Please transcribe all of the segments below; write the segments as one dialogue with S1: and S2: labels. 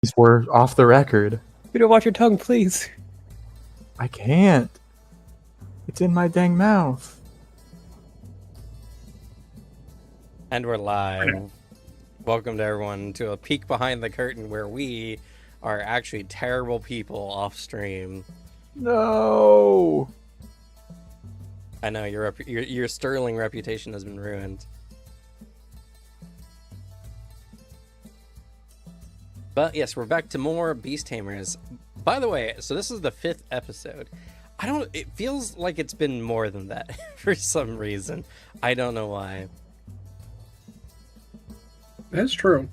S1: These were off the record.
S2: Peter, watch your tongue, please.
S1: I can't. It's in my dang mouth.
S3: And we're live. Welcome to everyone to a peek behind the curtain where we are actually terrible people off stream.
S1: No.
S3: I know your sterling reputation has been ruined. But yes, we're back to more Beast Tamers. By the way, so this is the 5th episode. It feels like it's been more than that for some reason. I don't know why.
S4: That's true.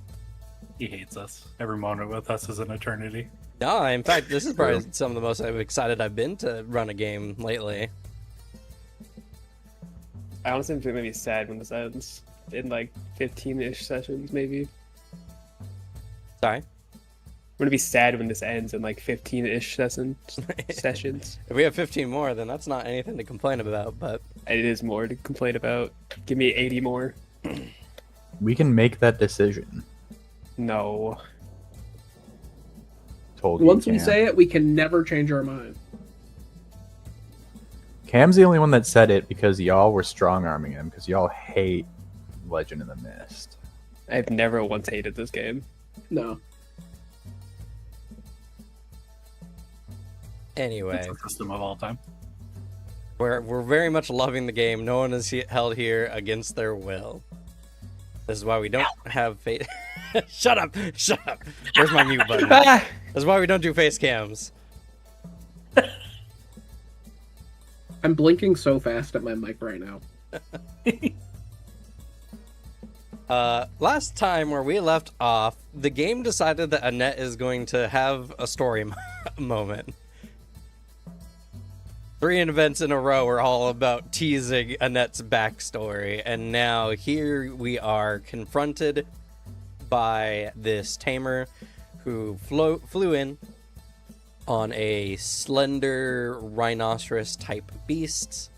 S5: He hates us. Every moment with us is an eternity.
S3: No, in fact, this is probably some of the most excited I've been to run a game lately.
S2: I honestly feel maybe sad when this ends. In like 15-ish sessions, maybe.
S3: Sorry?
S2: I'm gonna be sad when this ends in like 15-ish sessions.
S3: If we have 15 more, then that's not anything to complain about, but...
S2: It is more to complain about. Give me 80 more.
S1: We can make that decision.
S2: No.
S1: Told you.
S4: Once we
S1: Cam.
S4: say it, we can never change our mind.
S1: Cam's the only one that said it because y'all were strong-arming him because y'all hate Legend of the Mist.
S2: I've never once hated this game.
S4: No.
S3: Anyway,
S5: It's the system of all time.
S3: we're very much loving the game. No one is held here against their will. This is why we don't have face... Shut up! Shut up! Where's my mute button? This is why we don't do face cams.
S4: I'm blinking so fast at my mic right now.
S3: Last time where we left off, the game decided that Annette is going to have a story moment. 3 events in a row are all about teasing Annette's backstory, and now here we are confronted by this tamer who flew in on a slender rhinoceros type beast,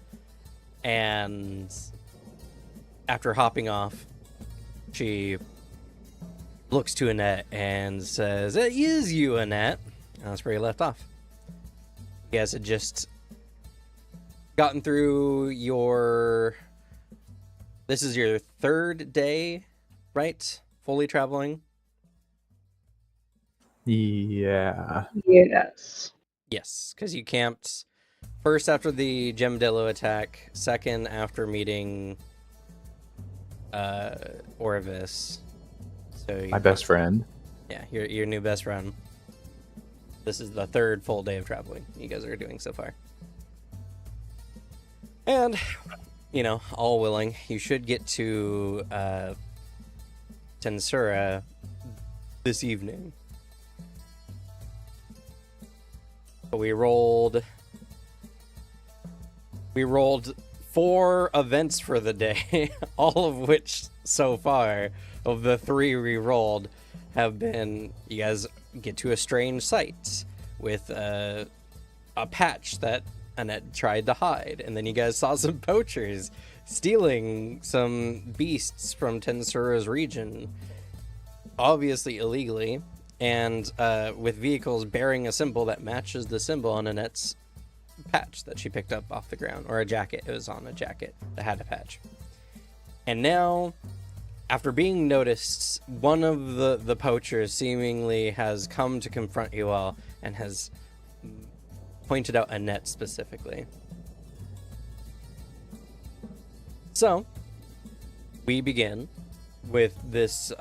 S3: and after hopping off, she looks to Annette and says, "It is you, Annette." And that's where you left off. You guys had just gotten through this is your 3rd day, right? Fully traveling?
S1: Yeah.
S6: Yes.
S3: Yes, because you camped first after the Gemdello attack, second after meeting Orvis. So
S1: My best friend.
S3: Yeah, your new best friend. This is the 3rd full day of traveling you guys are doing so far. And, all willing, you should get to Tensura this evening. But we rolled 4 events for the day, all of which so far, of the 3 we rolled, have been, you guys get to a strange site with a patch that Annette tried to hide, and then you guys saw some poachers stealing some beasts from Tensura's region, obviously illegally, and with vehicles bearing a symbol that matches the symbol on Annette's patch that she picked up off the ground, or a jacket. It was on a jacket that had a patch. And now, after being noticed, one of the poachers seemingly has come to confront you all and has pointed out Annette specifically. So, we begin with this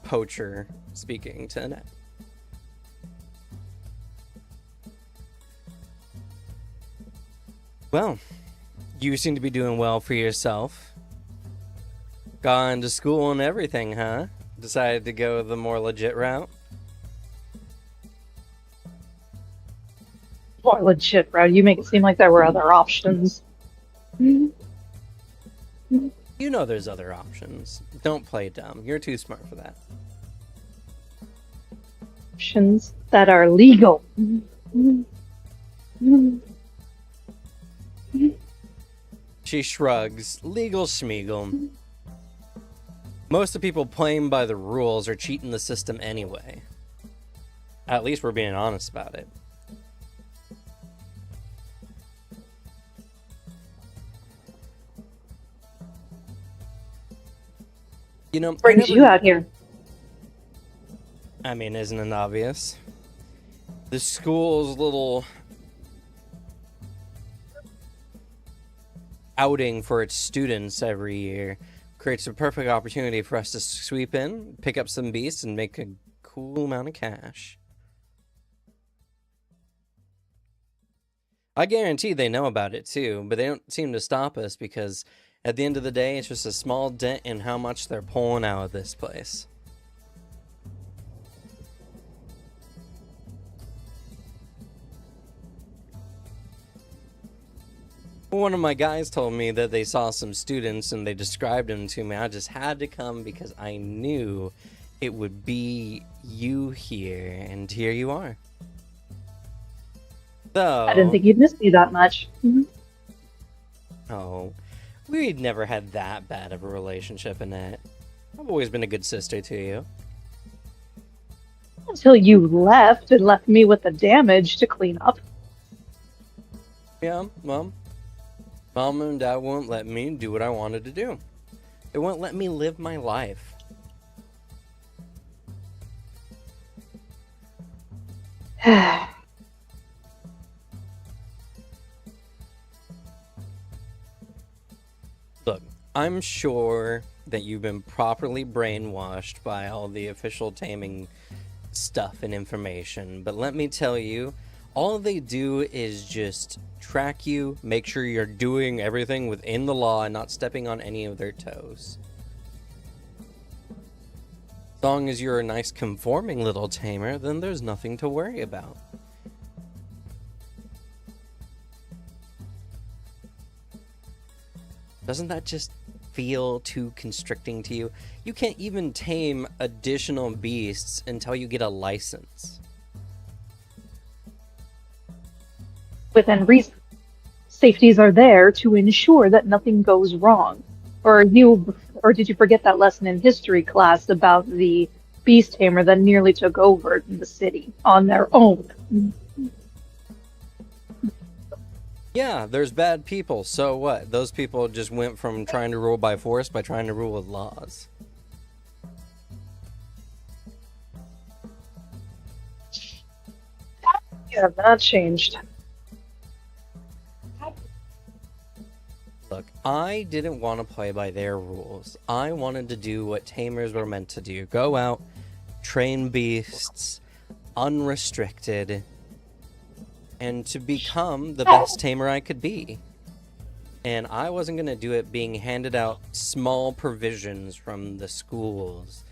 S3: poacher speaking to Annette. Well, you seem to be doing well for yourself. Gone to school and everything, huh? Decided to go the more legit route?
S6: More legit, bro. You make it seem like there were other options.
S3: You know there's other options. Don't play dumb. You're too smart for that.
S6: Options that are legal.
S3: She shrugs. Legal schmeagle. Most of the people playing by the rules are cheating the system anyway. At least we're being honest about it. You know,
S6: Brings you out here.
S3: I mean, isn't it obvious? The school's little outing for its students every year creates a perfect opportunity for us to sweep in, pick up some beasts, and make a cool amount of cash. I guarantee they know about it too, but they don't seem to stop us because at the end of the day, it's just a small dent in how much they're pulling out of this place. One of my guys told me that they saw some students and they described them to me. I just had to come because I knew it would be you here, and here you are. So,
S6: I didn't think you'd miss me that much.
S3: oh, we'd never had that bad of a relationship, Annette. I've always been a good sister to you.
S6: Until you left and left me with the damage to clean up.
S3: Yeah, well, Mom and Dad won't let me do what I wanted to do. They won't let me live my life. Look, I'm sure that you've been properly brainwashed by all the official taming stuff and information, but let me tell you, all they do is just track you, make sure you're doing everything within the law and not stepping on any of their toes. As long as you're a nice conforming little tamer, then there's nothing to worry about. Doesn't that just feel too constricting to you? You can't even tame additional beasts until you get a license.
S6: Within reason. Safeties are there to ensure that nothing goes wrong. Or did you forget that lesson in history class about the beast tamer that nearly took over the city on their own?
S3: Yeah, there's bad people, so what? Those people just went from trying to rule by force by trying to rule with laws.
S6: Yeah, that changed.
S3: Look, I didn't want to play by their rules. I wanted to do what tamers were meant to do. Go out, train beasts, unrestricted, and to become the best tamer I could be. And I wasn't going to do it being handed out small provisions from the schools,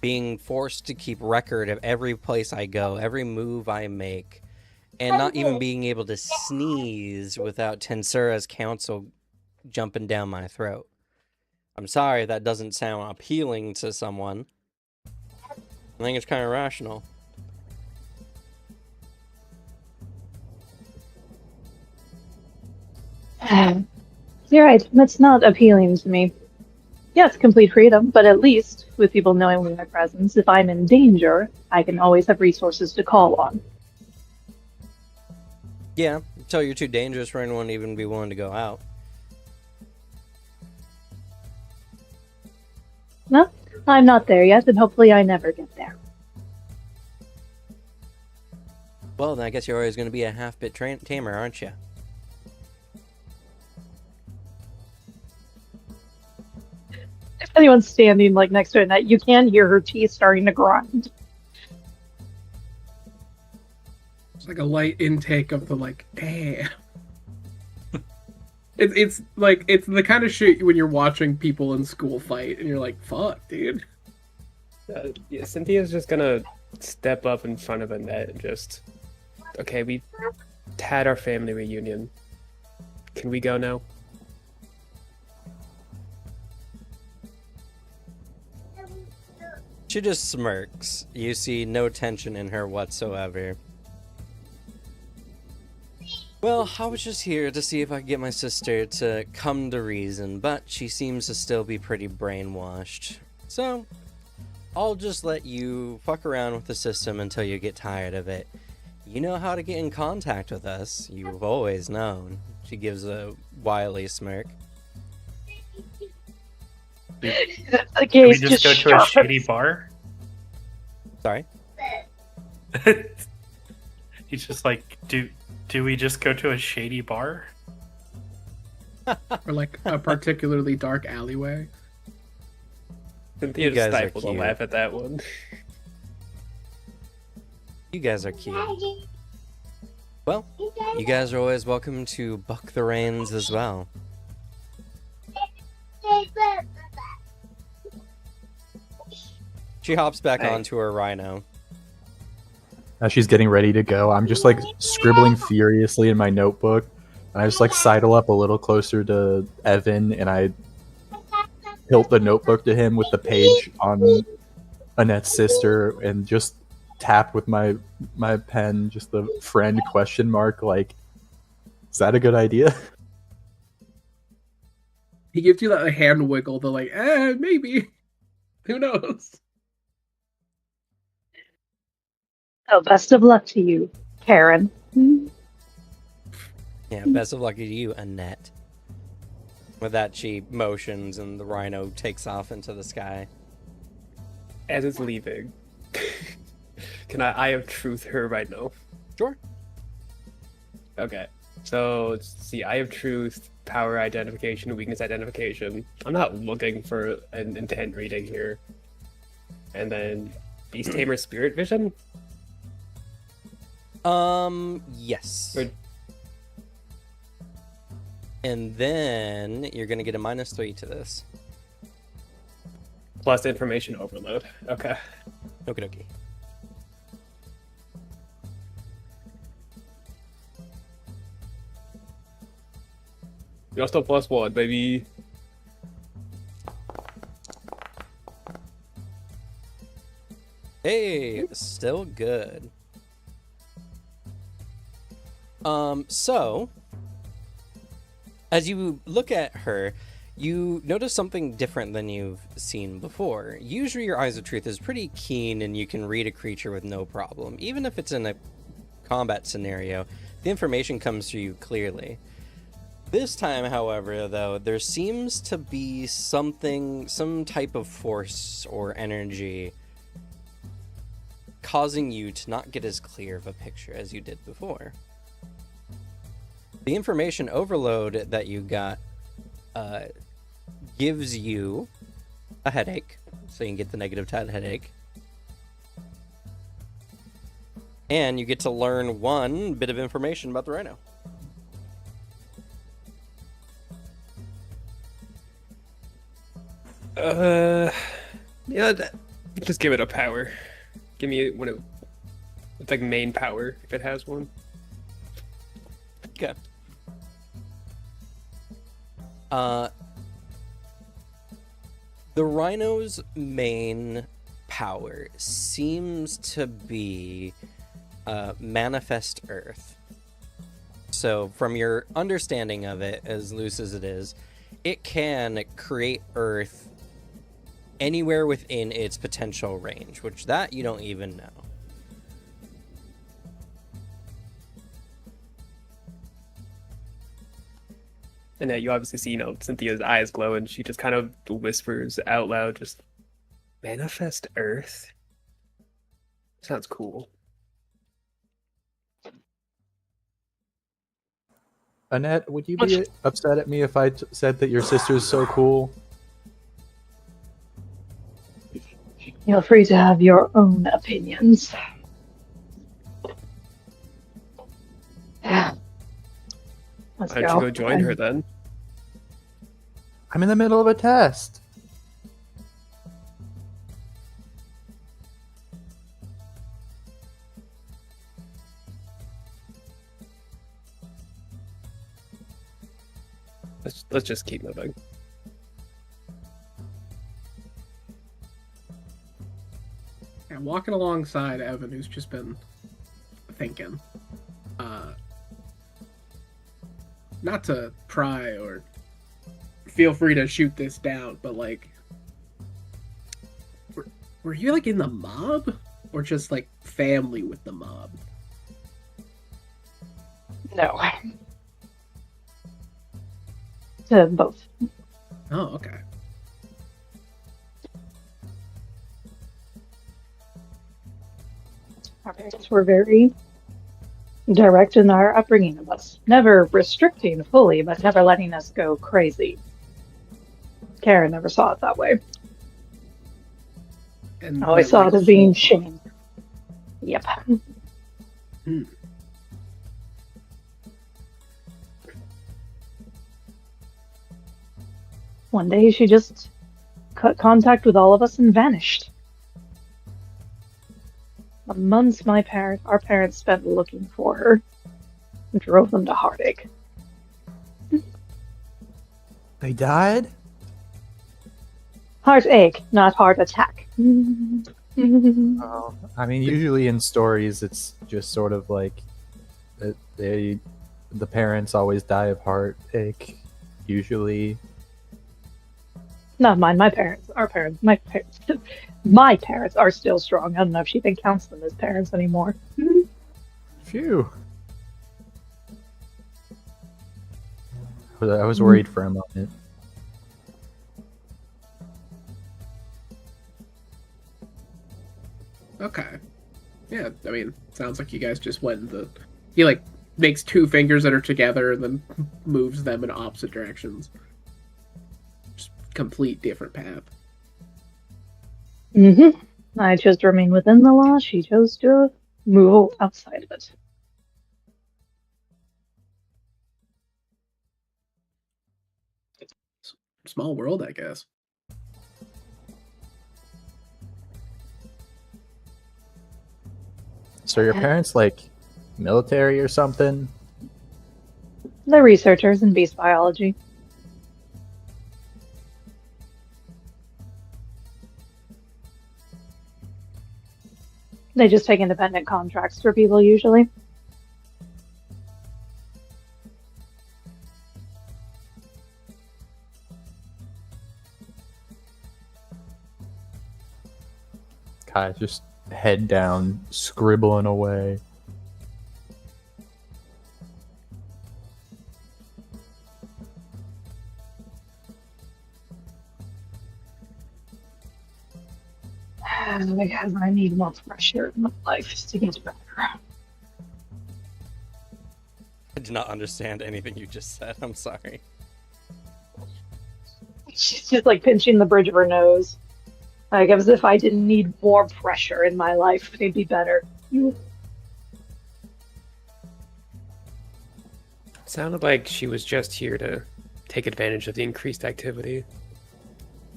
S3: being forced to keep record of every place I go, every move I make, and not even being able to sneeze without Tensura's counsel jumping down my throat. I'm sorry if that doesn't sound appealing to someone. I think it's kind of rational.
S6: You're right, that's not appealing to me. Yes, complete freedom, but at least, with people knowing my presence, if I'm in danger, I can always have resources to call on.
S3: Yeah, until you're too dangerous for anyone to even be willing to go out.
S6: No, I'm not there yet, and hopefully I never get there.
S3: Well, then I guess you're always going to be a half-bit tamer, aren't you?
S6: If anyone's standing like next to Annette, you can hear her teeth starting to grind.
S4: It's like a light intake of the like, damn. It's like it's the kind of shit when you're watching people in school fight and you're like, fuck, dude.
S2: Yeah, Cynthia's just gonna step up in front of Annette and just, okay, we had our family reunion. Can we go now?
S3: She just smirks. You see no tension in her whatsoever. Well, I was just here to see if I could get my sister to come to reason, but she seems to still be pretty brainwashed. So, I'll just let you fuck around with the system until you get tired of it. You know how to get in contact with us. You've always known. She gives a wily smirk.
S6: The
S5: Can we
S6: gaze
S5: just go to a
S6: sharpens.
S5: shady bar?
S3: Sorry?
S5: He's just like, do we just go to a shady bar?
S4: Or like a particularly dark alleyway.
S2: Cynthia
S3: You guys are
S2: stifled a
S3: cute.
S2: laugh at that one.
S3: You guys are cute. Well, you guys are always welcome to buck the reins as well. She hops back
S2: Hey.
S3: onto her rhino.
S1: As she's getting ready to go, I'm just like scribbling furiously in my notebook. And I just like sidle up a little closer to Evan, and I tilt the notebook to him with the page on Annette's sister, and just tap with my pen just the friend question mark. Like, is that a good idea?
S4: He gives you that hand wiggle, the like, maybe. Who knows?
S6: So best of luck to you, Karen.
S3: Yeah, best of luck to you, Annette. With that, she motions and the rhino takes off into the sky.
S2: As it's leaving, can I Eye of Truth her right now?
S3: Sure.
S2: Okay. So let's see, Eye of Truth, power identification, weakness identification. I'm not looking for an intent reading here. And then Beast Tamer Spirit Vision?
S3: Yes.
S2: Or-
S3: And then you're gonna get a -3 to this.
S2: Plus information overload. Okay.
S3: Okie dokie.
S2: Just a +1, baby.
S3: Hey, still good. So as you look at her, you notice something different than you've seen before. Usually your Eyes of Truth is pretty keen and you can read a creature with no problem. Even if it's in a combat scenario, the information comes to you clearly. This time, however, though, there seems to be some type of force or energy causing you to not get as clear of a picture as you did before. The information overload that you got gives you a headache, so you can get the negative 10 headache. And you get to learn one bit of information about the rhino.
S2: Yeah, just give it a power. Give me it's like main power if it has one.
S3: Okay. The rhino's main power seems to be manifest earth. So, from your understanding of it, as loose as it is, it can create earth anywhere within its potential range, which that you don't even know.
S2: And yeah, you obviously see, Cynthia's eyes glow, and she just kind of whispers out loud, just manifest Earth. Sounds cool.
S1: Annette, would you be upset at me if I said that your sister's so cool?
S6: Feel free to have your own opinions. Yeah. Let's
S2: Why don't you go join her then?
S1: I'm in the middle of a test.
S2: Let's just keep moving.
S4: And walking alongside Evan, who's just been thinking. Not to pry or feel free to shoot this down, but like, Were you like in the mob, or just like family with the mob?
S6: No. To both.
S4: Oh, okay.
S6: Our parents were very direct in our upbringing of us, never restricting fully, but never letting us go crazy. Karen never saw it that way.
S4: And
S6: I always saw it as being shame. Yep.
S4: Hmm.
S6: One day she just cut contact with all of us and vanished. The months our parents spent looking for her drove them to heartache.
S1: They died?
S6: Heartache, not heart attack.
S1: Oh, I mean, usually in stories, it's just sort of like the parents always die of heartache. Usually,
S6: Not mine. My parents, my parents are still strong. I don't know if she even counts them as parents anymore.
S1: phew. I was worried for a moment.
S4: Okay. Yeah, I mean, sounds like you guys just went in the. He like makes two fingers that are together and then moves them in opposite directions. Just complete different path.
S6: I chose to remain within the law. She chose to move outside of it.
S4: Small world, I guess.
S1: So your parents like military or something?
S6: They're researchers in beast biology. They just take independent contracts for people usually.
S1: Kai just head down, scribbling away.
S6: Because I need more pressure in my life to get better.
S3: I did not understand anything you just said. I'm sorry.
S6: She's just like pinching the bridge of her nose. Like as if I didn't need more pressure in my life, it'd be better.
S2: Sounded like she was just here to take advantage of the increased activity.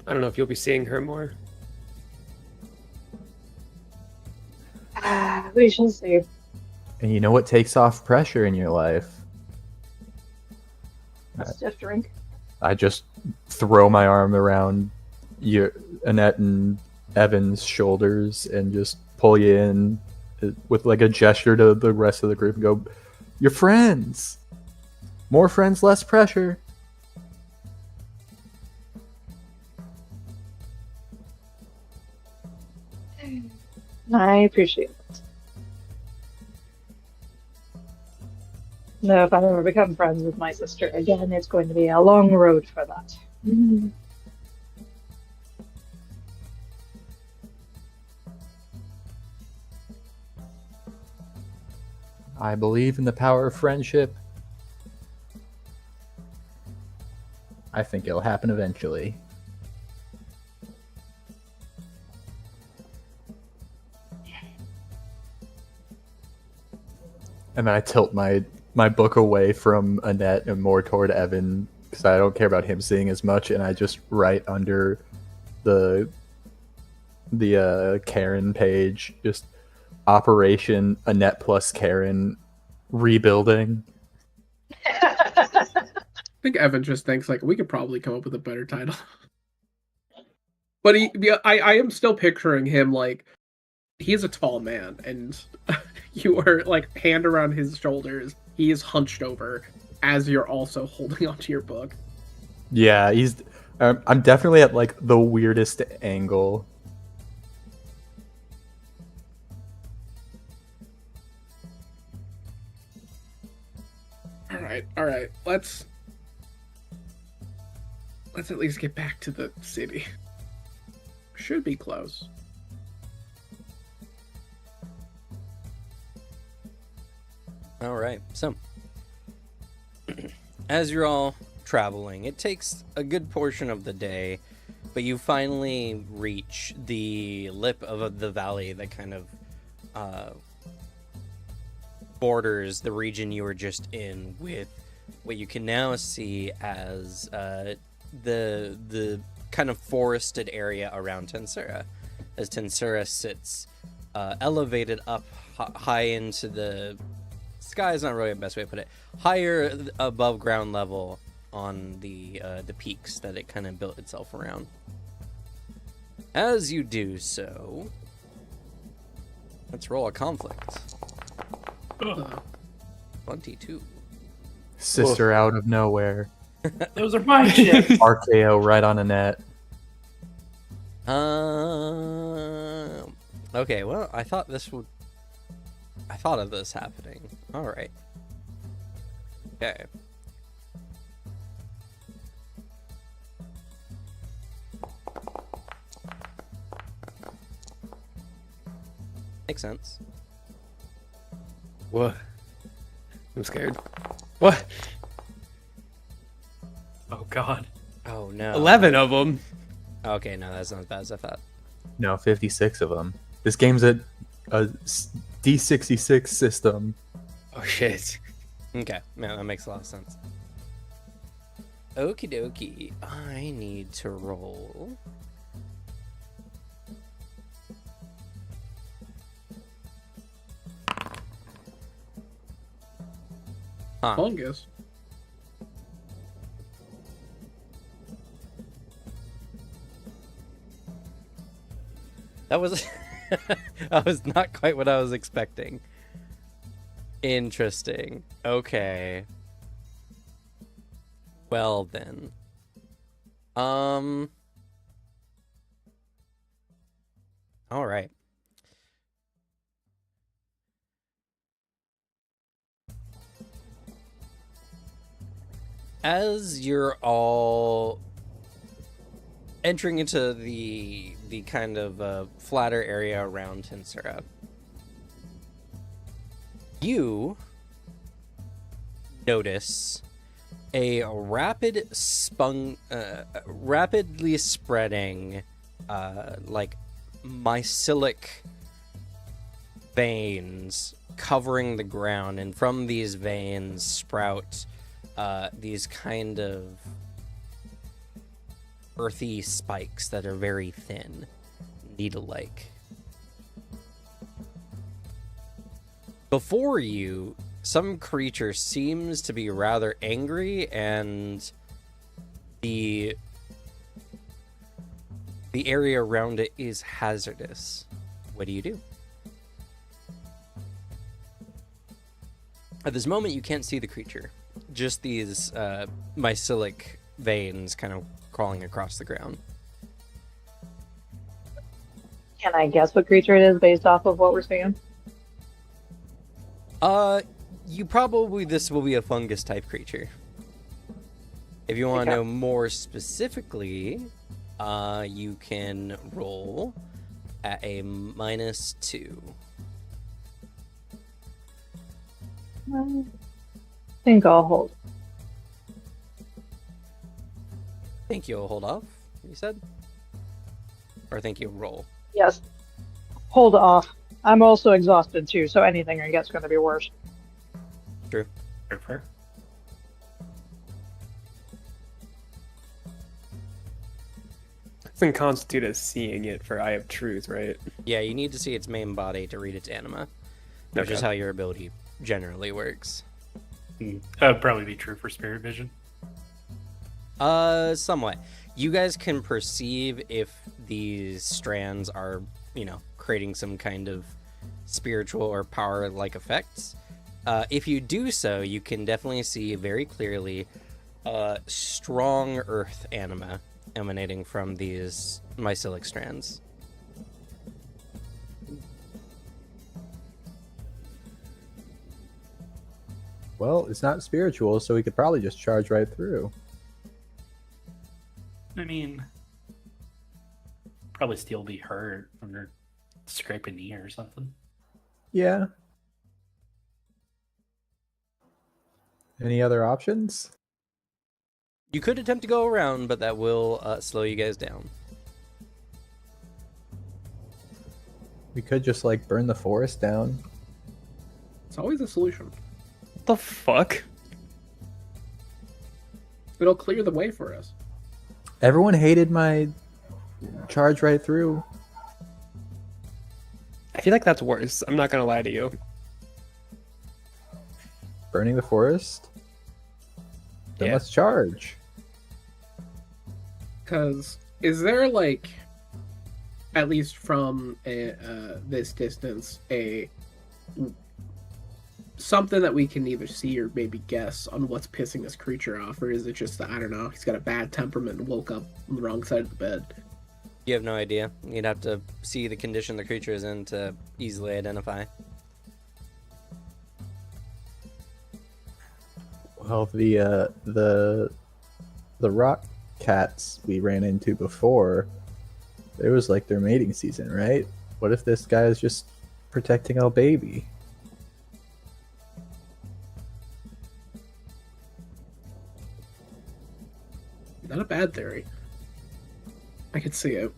S2: I don't know if you'll be seeing her more.
S6: We shall see.
S1: And you know what takes off pressure in your life?
S6: A stiff drink.
S1: I just throw my arm around Annette and Evan's shoulders and just pull you in with like a gesture to the rest of the group and go, "You're friends. More friends, less pressure."
S6: I appreciate it. No, if I ever become friends with my sister again, it's going to be a long road for that.
S1: I believe in the power of friendship. I think it'll happen eventually. And then I tilt my book away from Annette and more toward Evan because I don't care about him seeing as much, and I just write under the Karen page just Operation Annette plus Karen rebuilding.
S4: I think Evan just thinks like we could probably come up with a better title. But I am still picturing him like he is a tall man and you are like hand around his shoulders. He is hunched over as you're also holding onto your book.
S1: Yeah, I'm definitely at like the weirdest angle.
S4: All right. Let's at least get back to the city. Should be close.
S3: All right, so as you're all traveling, it takes a good portion of the day, but you finally reach the lip of the valley that kind of borders the region you were just in, with what you can now see as the kind of forested area around Tensura, as Tensura sits elevated up high into the sky is not really the best way to put it. Higher above ground level on the peaks that it kind of built itself around. As you do so, let's roll a conflict. 22.
S1: Sister out of nowhere.
S5: Those are my ships.
S1: RKO right on a net.
S3: Okay, well, I thought of this happening. All right. Okay. Makes sense.
S2: What? I'm scared. What?
S5: Oh god.
S3: Oh no.
S2: 11 of them.
S3: Okay, no, that's not as bad as I thought.
S1: No, 56 of them. This game's a D66 system.
S2: Oh shit.
S3: Okay, yeah, that makes a lot of sense. Okie dokie. I need to roll. Huh.
S4: Fungus.
S3: That was that was not quite what I was expecting. Interesting. Okay. Well then. All right. As you're all entering into the kind of flatter area around Tensura, you notice a rapidly spreading like mycelic veins covering the ground, and from these veins sprout these kind of earthy spikes that are very thin, needle-like. Before you, some creature seems to be rather angry, and the area around it is hazardous. What do you do? At this moment, you can't see the creature. Just these mycelic veins kind of crawling across the ground.
S6: Can I guess what creature it is based off of what we're seeing?
S3: This will be a fungus type creature. If you want to
S6: Okay.
S3: know more specifically, you can roll at a -2.
S6: I think I'll hold.
S3: Think you'll hold off, you said? Or think you'll roll?
S6: Yes. Hold off. I'm also exhausted too, so anything I guess is going to be worse.
S3: True.
S5: Fair.
S2: Doesn't constitute as seeing it for Eye of Truth, right?
S3: Yeah, you need to see its main body to read its anima, which is
S2: Okay.
S3: how your ability generally works.
S5: That would probably be true for spirit vision.
S3: Somewhat. You guys can perceive if these strands are, creating some kind of spiritual or power-like effects. If you do so, you can definitely see very clearly strong earth anima emanating from these mycelic strands.
S1: Well, it's not spiritual, so we could probably just charge right through.
S5: I mean, probably still be hurt from her scrape a knee or something.
S1: Yeah. Any other options?
S3: You could attempt to go around, but that will slow you guys down.
S1: We could just like burn the forest down.
S4: It's always a solution.
S2: What the fuck?
S4: It'll clear the way for us.
S1: Everyone hated my charge right through.
S2: I feel like that's worse. I'm not gonna lie to you.
S1: Burning the forest? Then
S2: Yeah.
S1: let's charge.
S4: Because is there like, at least from this distance, something that we can either see or maybe guess on what's pissing this creature off, or is it just I don't know, he's got a bad temperament and woke up on the wrong side of the bed?
S3: You have no idea. You'd have to see the condition the creature is in to easily identify.
S1: Well, the rock cats we ran into before, it was like their mating season, right? What if this guy is just protecting our baby?
S4: Not a bad theory. I could see it.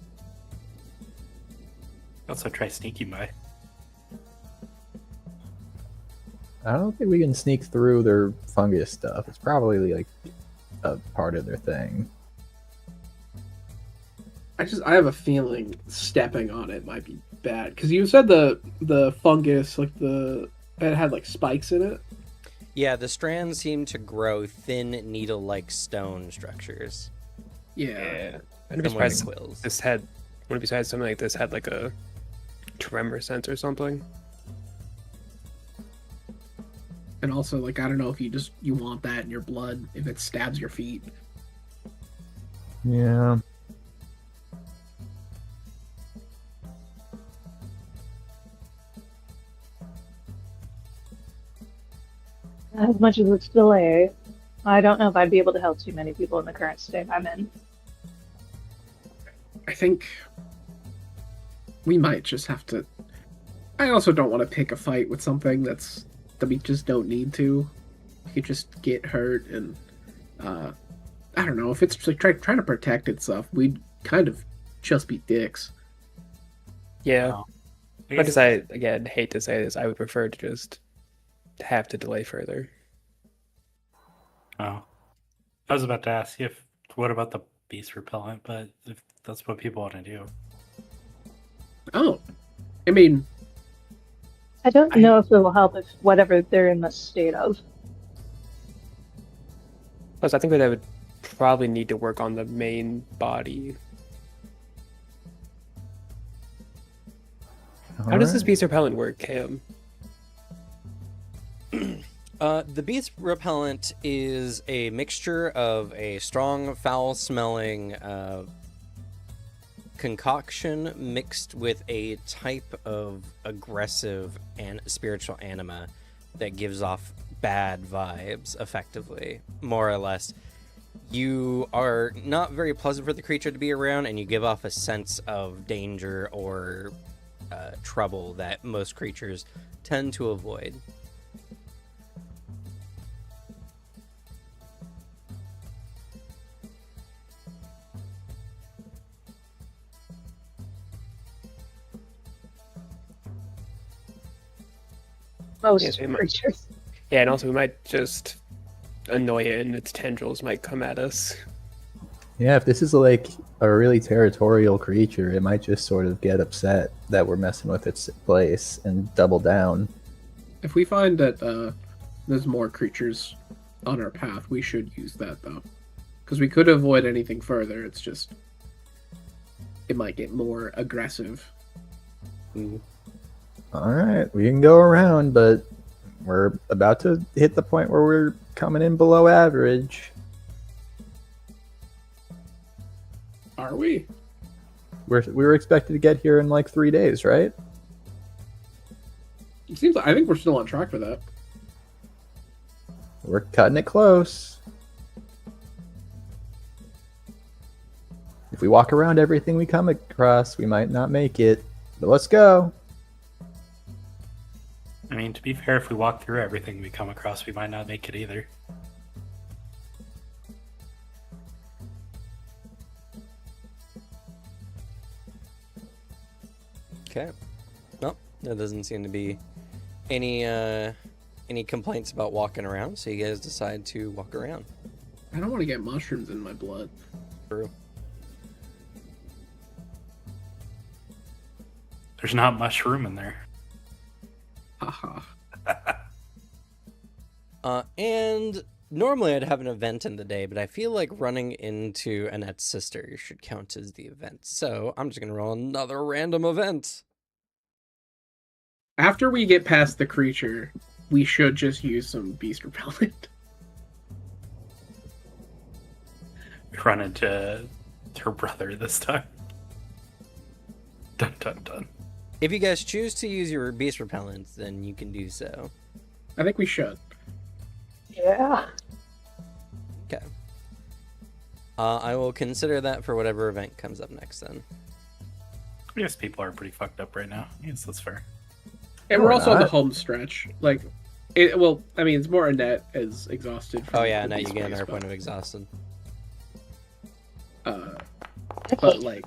S5: Also, try sneaking by.
S1: I don't think we can sneak through their fungus stuff. It's probably like a part of their thing.
S4: I have a feeling stepping on it might be bad, because you said the fungus, like it had like spikes in it.
S3: Yeah, the strands seem to grow thin, needle-like stone structures.
S4: Yeah.
S2: I'd be
S3: Similar to
S2: surprised
S3: quills.
S2: this had. Wouldn't be surprised something like this had like a tremor sense or something.
S4: And also, like, I don't know if you want that in your blood if it stabs your feet.
S1: Yeah.
S6: As much as it's delay, I don't know if I'd be able to help too many people in the current state I'm in.
S4: I think we might just have to. I also don't want to pick a fight with something that we just don't need to. We could just get hurt, and I don't know if it's like trying to protect itself. We'd kind of just be dicks.
S2: Yeah.
S5: Oh. I
S2: But
S5: guess
S2: as I again hate to say this, I would prefer to just have to delay further.
S5: Oh. I was about to ask you what about the beast repellent, but if that's what people want to do.
S4: Oh, I mean,
S6: I don't know if it will help if whatever they're in the state of.
S2: Plus, I think that I would probably need to work on the main body. How does this beast repellent work, Cam?
S3: The beast repellent is a mixture of a strong, foul-smelling concoction mixed with a type of aggressive and spiritual anima that gives off bad vibes, effectively, more or less. You are not very pleasant for the creature to be around, and you give off a sense of danger or trouble that most creatures tend to avoid.
S6: Most
S2: Yes, we might.
S6: creatures.
S2: Yeah, and also we might just annoy it and its tendrils might come at us.
S1: Yeah, if this is like a really territorial creature, it might just sort of get upset that we're messing with its place and double down.
S4: if we find that there's more creatures on our path, we should use that though, because we could avoid anything further. It's just it might get more aggressive.
S1: All right, we can go around, but we're about to hit the point where we're coming in below average.
S4: Are we?
S1: We were expected to get here in like 3 days, right?
S4: It seems like I think we're still on track for that.
S1: We're cutting it close. If we walk around everything we come across, we might not make it. But let's go.
S5: I mean, to be fair, if we walk through everything we come across, we might not make it either.
S3: Okay. Nope. There doesn't seem to be any complaints about walking around, so you guys decide to walk around.
S4: I don't want to get mushrooms in my blood.
S3: True.
S5: There's not much room in there.
S4: Haha.
S3: And normally I'd have an event in the day, but I feel like running into Annette's sister should count as the event. So I'm just gonna roll another random event.
S4: After we get past the creature, we should just use some beast repellent.
S5: We run into her brother this time. Dun dun dun.
S3: If you guys choose to use your beast repellents, then you can do so.
S4: I think we should.
S6: Yeah.
S3: Okay. I will consider that for whatever event comes up next then.
S5: I guess people are pretty fucked up right now. Yes, that's fair.
S4: And
S1: No,
S4: we're also on the
S1: not.
S4: home stretch. Like, it's more Annette is exhausted.
S3: Oh
S4: from
S3: yeah,
S4: the
S3: now you
S4: beast
S3: get
S4: phase,
S3: another
S4: but,
S3: point of exhausted.
S4: But like,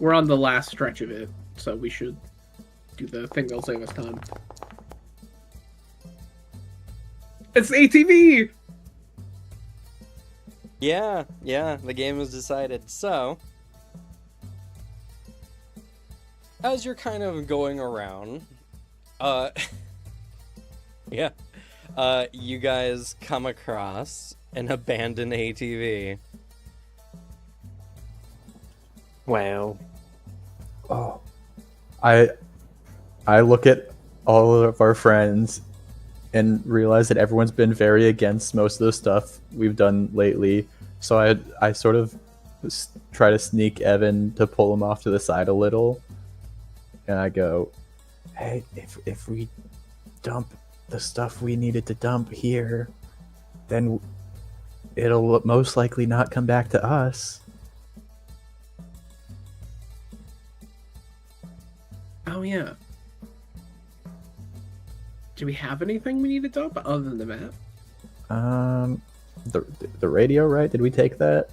S4: we're on the last stretch of it, so we should do the thing that'll save us time. It's ATV.
S3: Yeah, the game was decided. So, as you're kind of going around, you guys come across an abandoned ATV.
S2: Wow.
S1: Oh, I look at all of our friends and realize that everyone's been very against most of the stuff we've done lately. So I sort of try to sneak Evan to pull him off to the side a little, and I go, "Hey, if we dump the stuff we needed to dump here, then it'll most likely not come back to us."
S4: Oh yeah. Do we have anything we need to dump other than the map?
S1: The radio, right? Did we take that?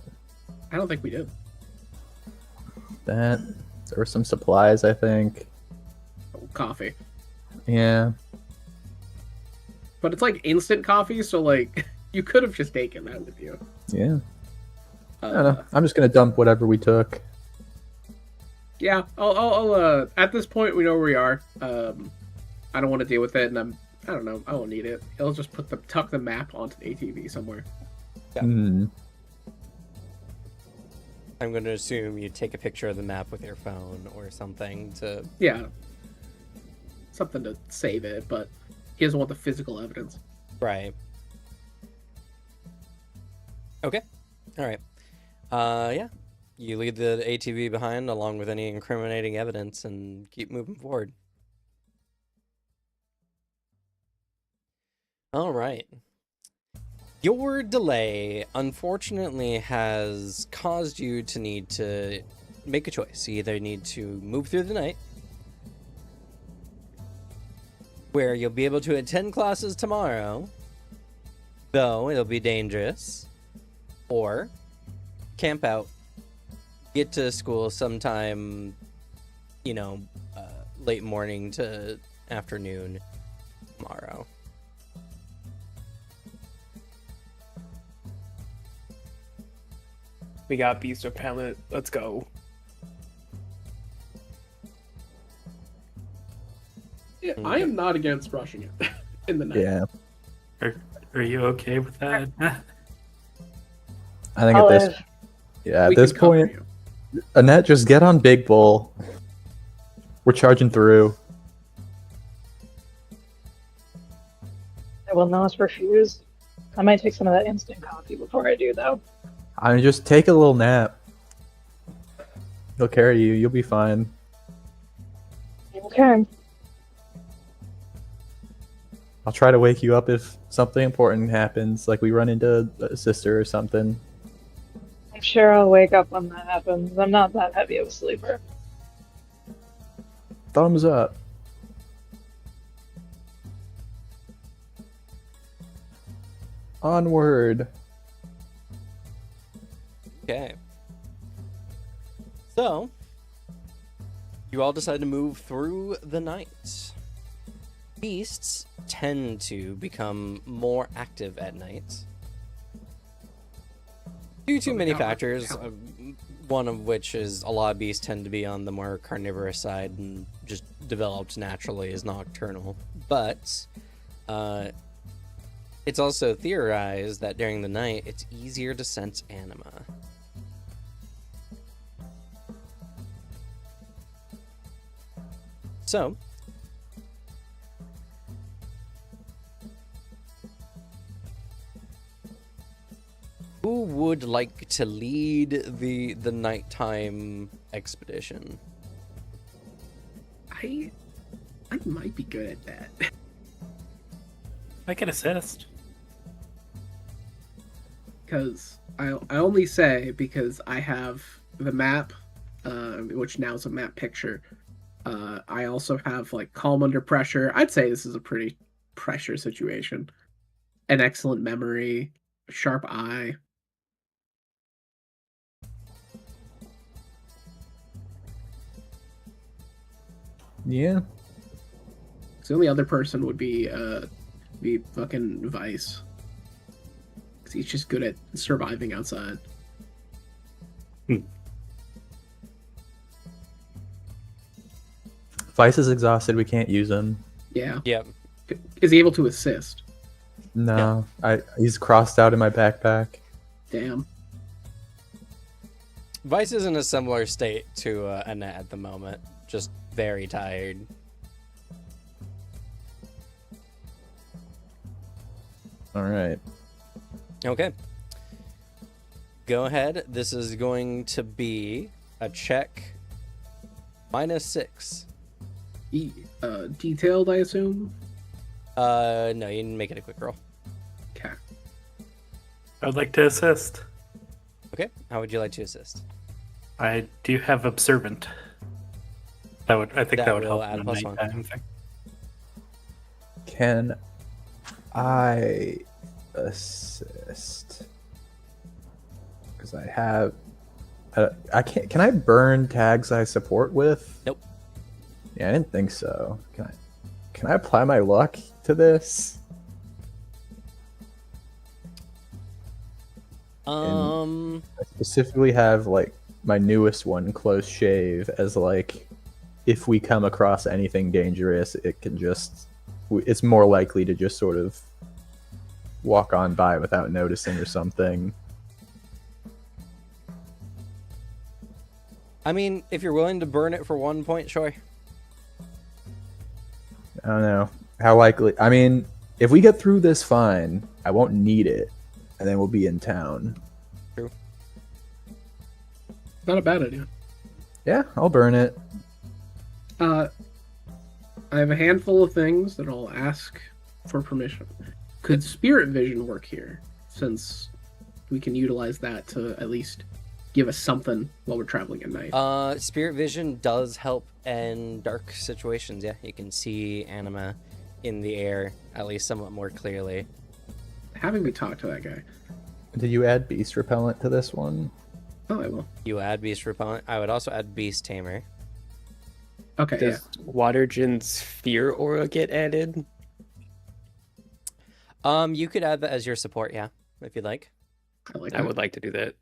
S4: I don't think we did.
S1: That there were some supplies, I think.
S4: Oh, coffee.
S1: Yeah.
S4: But it's like instant coffee, so like you could have just taken that with you.
S1: Yeah. I don't know. I'm just gonna dump whatever we took.
S4: Yeah, I'll at this point we know where we are. I don't want to deal with it, and I don't know, I won't need it. I'll just tuck the map onto the ATV somewhere.
S3: Yeah.
S1: Hmm.
S3: I'm going to assume you take a picture of the map with your phone or something to...
S4: Yeah. Something to save it, but he doesn't want the physical evidence.
S3: Right. Okay. All right. Yeah. You leave the ATV behind along with any incriminating evidence and keep moving forward. All right. Your delay, unfortunately, has caused you to need to make a choice. You either need to move through the night, where you'll be able to attend classes tomorrow, though it'll be dangerous, or camp out, get to school sometime, late morning to afternoon tomorrow.
S2: We got beast repellent. Let's go.
S4: Yeah, I am not against rushing it in the night.
S1: Yeah.
S5: Are you okay with that?
S1: I think at
S6: Olive.
S4: We
S1: this
S4: can cover
S1: point,
S4: you.
S1: Annette, just get on Big Bull. We're charging through.
S6: I will not refuse. I might take some of that instant coffee before I do, though.
S1: I mean, just take a little nap. He'll carry you. You'll be fine.
S6: Okay.
S1: I'll try to wake you up if something important happens, like we run into a sister or something.
S6: I'm sure I'll wake up when that happens. I'm not that heavy of a sleeper.
S1: Thumbs up. Onward.
S3: Okay. So, you all decide to move through the night. Beasts tend to become more active at night due to many factors, one of which is a lot of beasts tend to be on the more carnivorous side and just developed naturally as nocturnal. But it's also theorized that during the night, it's easier to sense anima. So, who would like to lead the nighttime expedition?
S4: I might be good at that.
S5: I can assist.
S4: Because I only say because I have the map, which now is a map picture. I also have like calm under pressure. I'd say this is a pretty pressure situation. An excellent memory, a sharp eye.
S1: Yeah.
S4: So the only other person would be fucking Vice. Because he's just good at surviving outside.
S1: Vice is exhausted. We can't use him.
S4: Yeah.
S3: Yep.
S4: Is he able to assist?
S1: No, he's crossed out in my backpack.
S4: Damn.
S3: Vice is in a similar state to Annette at the moment, just very tired.
S1: All right.
S3: Okay. Go ahead. This is going to be a check -6.
S4: Detailed, I assume?
S3: No, you can make it a quick roll.
S4: Okay.
S5: I would like to assist.
S3: Okay. How would you like to assist?
S5: I do have observant. I think
S3: That
S5: that would
S3: will
S5: help
S3: add
S5: in
S3: a
S5: the
S3: +1.
S5: nighttime thing.
S1: Can I assist? Because I have. I can't. Can I burn tags I support with?
S3: Nope.
S1: Yeah, I didn't think so. Can I apply my luck to this? I specifically have like my newest one, close shave, as like if we come across anything dangerous, it can just. It's more likely to just sort of walk on by without noticing or something.
S3: I mean, if you're willing to burn it for 1 point, sure.
S1: I don't know how likely. I mean, if we get through this fine, I won't need it, and then we'll be in town.
S3: True.
S4: Not a bad idea.
S1: Yeah, I'll burn it.
S4: I have a handful of things that I'll ask for permission. Could spirit vision work here? Since we can utilize that to at least give us something while we're traveling at night.
S3: Spirit vision does help in dark situations. Yeah, you can see anima in the air at least somewhat more clearly.
S4: Having me talk to that guy.
S1: Did you add beast repellent to this one?
S4: Oh, I will.
S3: You add beast repellent. I would also add beast tamer.
S4: Okay,
S2: Does Watergen's fear aura get added?
S3: You could add that as your support, yeah, if you'd like.
S4: I like
S2: I
S4: that.
S2: would like to do that.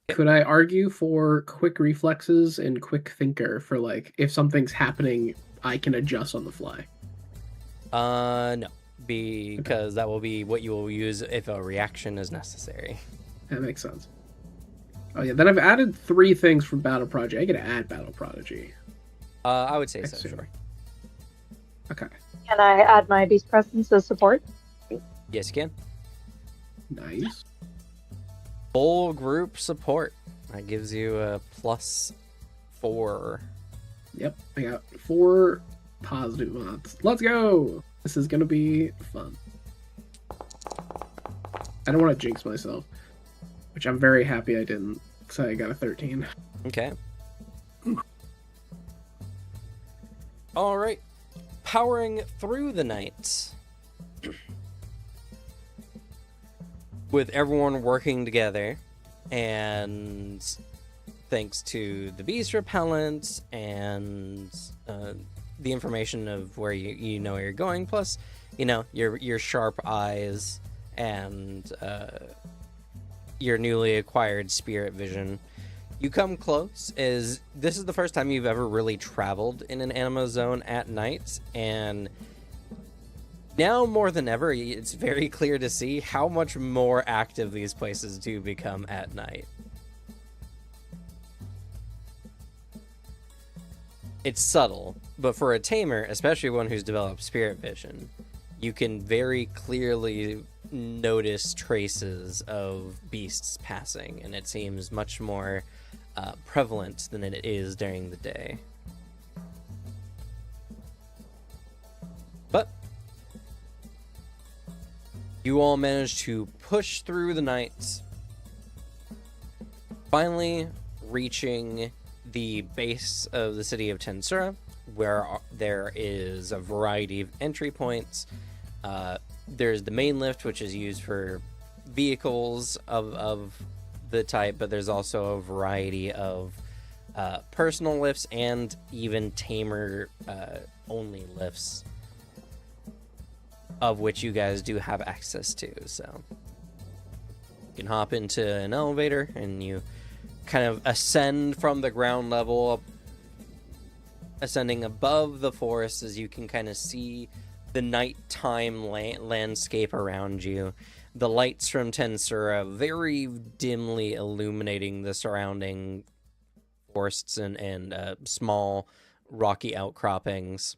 S4: Could I argue for quick reflexes and quick thinker for like if something's happening, I can adjust on the fly?
S3: No, because that will be what you will use if a reaction is necessary.
S4: That makes sense. Oh yeah, then I've added 3 things from Battle Prodigy. I gotta add Battle Prodigy.
S3: I would say
S4: I
S3: so,
S4: see.
S3: sure.
S4: Okay,
S6: Can I add my beast presence as support?
S3: Yes, you can.
S4: nice.
S3: Full group support. That gives you a +4.
S4: Yep, I got 4 positive mods. Let's go. This is gonna be fun. I don't want to jinx myself, which I'm very happy I didn't. So I got a 13.
S3: Okay. All right. Powering through the night. With everyone working together, and thanks to the beast repellent and the information of where you know where you're going, plus your sharp eyes and your newly acquired spirit vision, you come close. As this is the first time you've ever really traveled in an anima zone at night, and now more than ever, it's very clear to see how much more active these places do become at night. It's subtle, but for a tamer, especially one who's developed spirit vision, you can very clearly notice traces of beasts passing, and it seems much more prevalent than it is during the day. But you all manage to push through the night, finally reaching the base of the city of Tensura, where there is a variety of entry points. There's the main lift, which is used for vehicles of the type, but there's also a variety of personal lifts and even tamer only lifts, of which you guys do have access to. So you can hop into an elevator and you kind of ascend from the ground level, ascending above the forest, as you can kind of see the nighttime landscape around you. The lights from Tensura very dimly illuminating the surrounding forests and small rocky outcroppings.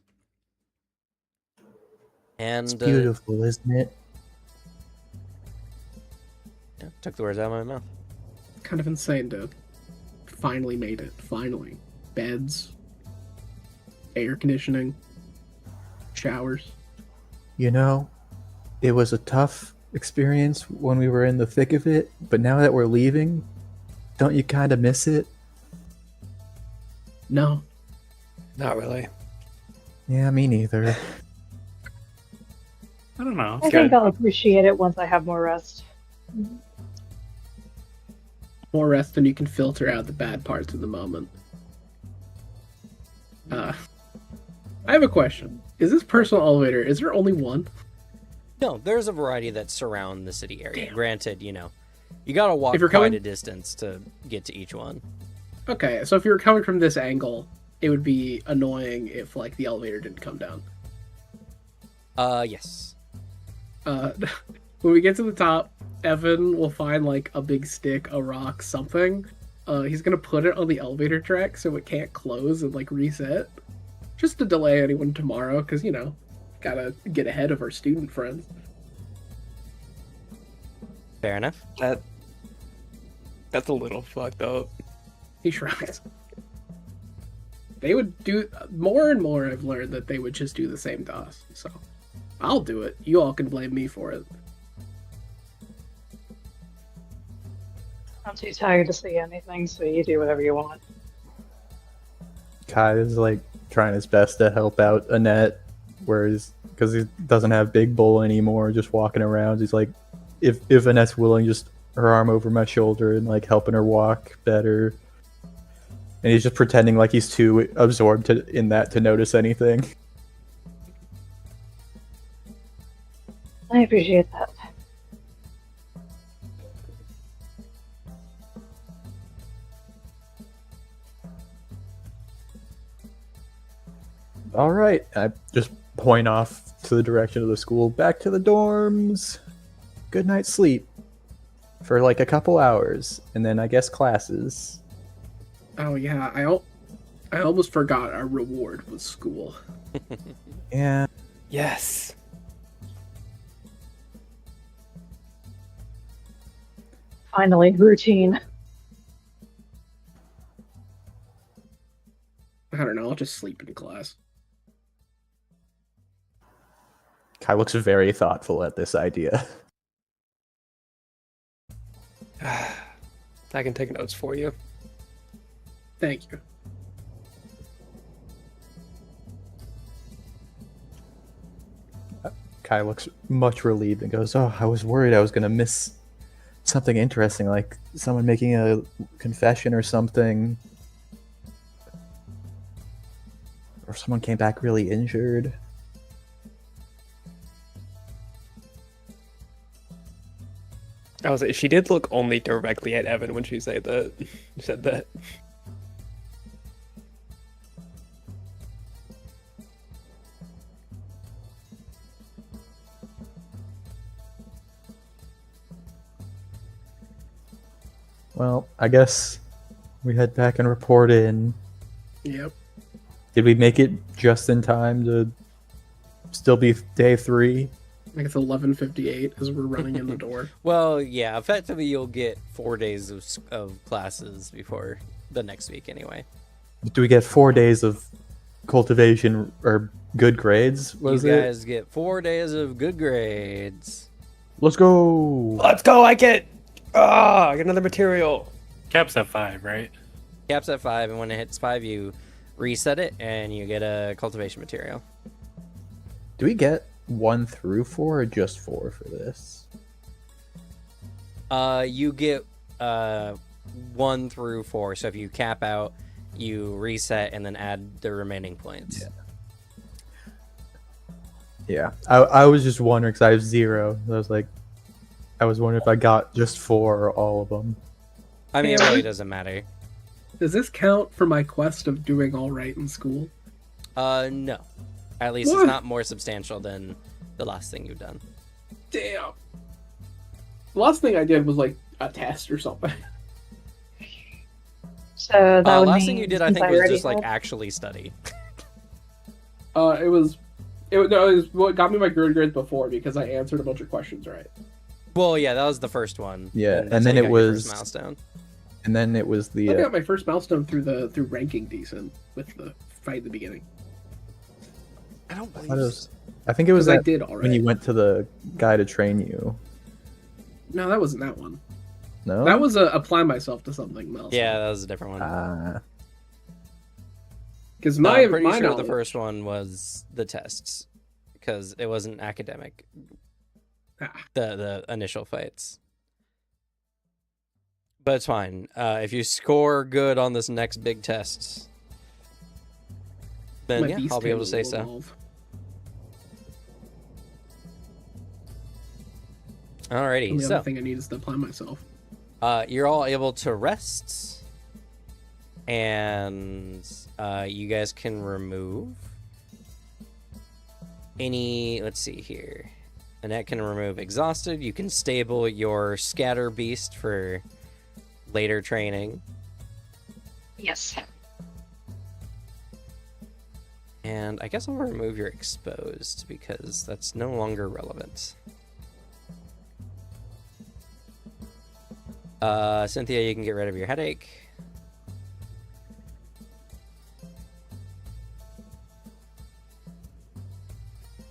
S3: And
S1: It's beautiful, isn't it?
S3: Yeah, took the words out of my mouth.
S4: Kind of insane, dude. Finally made it. Finally. Beds, air conditioning, showers.
S1: You know, it was a tough experience when we were in the thick of it, but now that we're leaving, don't you kind of miss it?
S4: No.
S2: Not really.
S1: Yeah, me neither.
S5: I don't know.
S6: I think I'll appreciate it once I have more rest.
S4: More rest and you can filter out the bad parts of the moment. I have a question. Is this personal elevator, is there only one?
S3: No, there's a variety that surround the city area. Damn. Granted, you gotta walk
S4: If you're
S3: quite
S4: coming-
S3: a distance to get to each one.
S4: Okay, so if you were coming from this angle, it would be annoying if, like, the elevator didn't come down.
S3: Yes.
S4: When we get to the top, Evan will find, like, a big stick, a rock, something. He's gonna put it on the elevator track so it can't close and, like, reset. Just to delay anyone tomorrow, because, gotta get ahead of our student friends.
S3: Fair enough.
S2: That's a little fucked up.
S4: He shrugs. They would do more and more. I've learned that they would just do the same to us. So I'll do it. You all can blame me for it.
S6: I'm too tired to say anything, so you do whatever you want.
S1: Kai is like trying his best to help out Annette, whereas because he doesn't have Big Bull anymore, just walking around. He's like, if Annette's willing, just her arm over my shoulder and like helping her walk better. And he's just pretending like he's too absorbed in that to notice anything.
S6: I appreciate that.
S1: All right, I just point off to the direction of the school. Back to the dorms. Good night's sleep for like a couple hours, and then I guess classes.
S4: Oh yeah, I almost forgot our reward was school.
S1: Yeah.
S2: Yes.
S6: Finally, routine.
S4: I don't know. I'll just sleep in class.
S1: Kai looks very thoughtful at this idea.
S2: I can take notes for you.
S4: Thank you.
S1: Kai looks much relieved and goes, "Oh, I was worried I was gonna miss something interesting, like someone making a confession or something, or someone came back really injured."
S2: She did look only directly at Evan when she said that.
S1: Well, I guess we head back and report in.
S4: Yep.
S1: Did we make it just in time to still be day 3?
S4: I think it's 11:58 as we're running in the door.
S3: Well, yeah, effectively you'll get 4 days of classes before the next week anyway.
S1: Do we get 4 days of cultivation or good grades?
S3: You guys get 4 days of good grades.
S1: Let's go!
S2: Let's go! I get another material.
S5: Cap's at 5, right?
S3: Caps at 5, and when it hits 5, you reset it and you get a cultivation material.
S1: Do we get 1 through 4 or just 4 for this?
S3: You get 1 through 4. So if you cap out, you reset and then add the remaining points.
S1: Yeah. I was just wondering because I have 0. I was wondering if I got just 4 or all of them.
S3: I mean, it really doesn't matter.
S4: Does this count for my quest of doing all right in school?
S3: No. At least
S4: What?
S3: it's not more substantial than the last thing you've done.
S4: Damn. The last thing I did was like a test or something.
S6: So that would
S3: Last
S6: mean,
S3: thing you did, I
S6: since
S3: think, was
S6: already
S3: just like
S6: had-
S3: actually study.
S4: It was what got me my good grades before because I answered a bunch of questions right.
S3: Well, yeah, that was the first one.
S1: Yeah,
S3: that's
S1: and then
S3: how you
S1: it
S3: got your
S1: was-
S3: first milestone.
S1: And then it was
S4: I
S1: the...
S4: got my first milestone through ranking decent with the fight at the beginning.
S3: I don't
S1: I
S3: believe.
S1: think it was
S4: Because I
S1: that
S4: did all right.
S1: when you went to the guy to train you.
S4: No, that wasn't that one.
S1: No?
S4: That was apply myself to something else.
S3: Yeah, that was a different one.
S4: Because
S3: No,
S4: my
S3: I'm pretty
S4: my
S3: sure the
S4: knowledge-
S3: first one was the tests, because it wasn't academic.
S4: Ah.
S3: The initial fights, but it's fine. If you score good on this next big test, then
S4: my
S3: yeah,
S4: beast
S3: I'll be able to say
S4: table
S3: so.
S4: will evolve.
S3: Alrighty,
S4: And the
S3: so
S4: other thing I need is to apply myself.
S3: you're all able to rest, and you guys can remove any. Let's see here. Annette can remove exhausted. You can stable your scatter beast for later training,
S6: Yes.
S3: and I guess I'll remove your exposed because that's no longer relevant. Cynthia, you can get rid of your headache.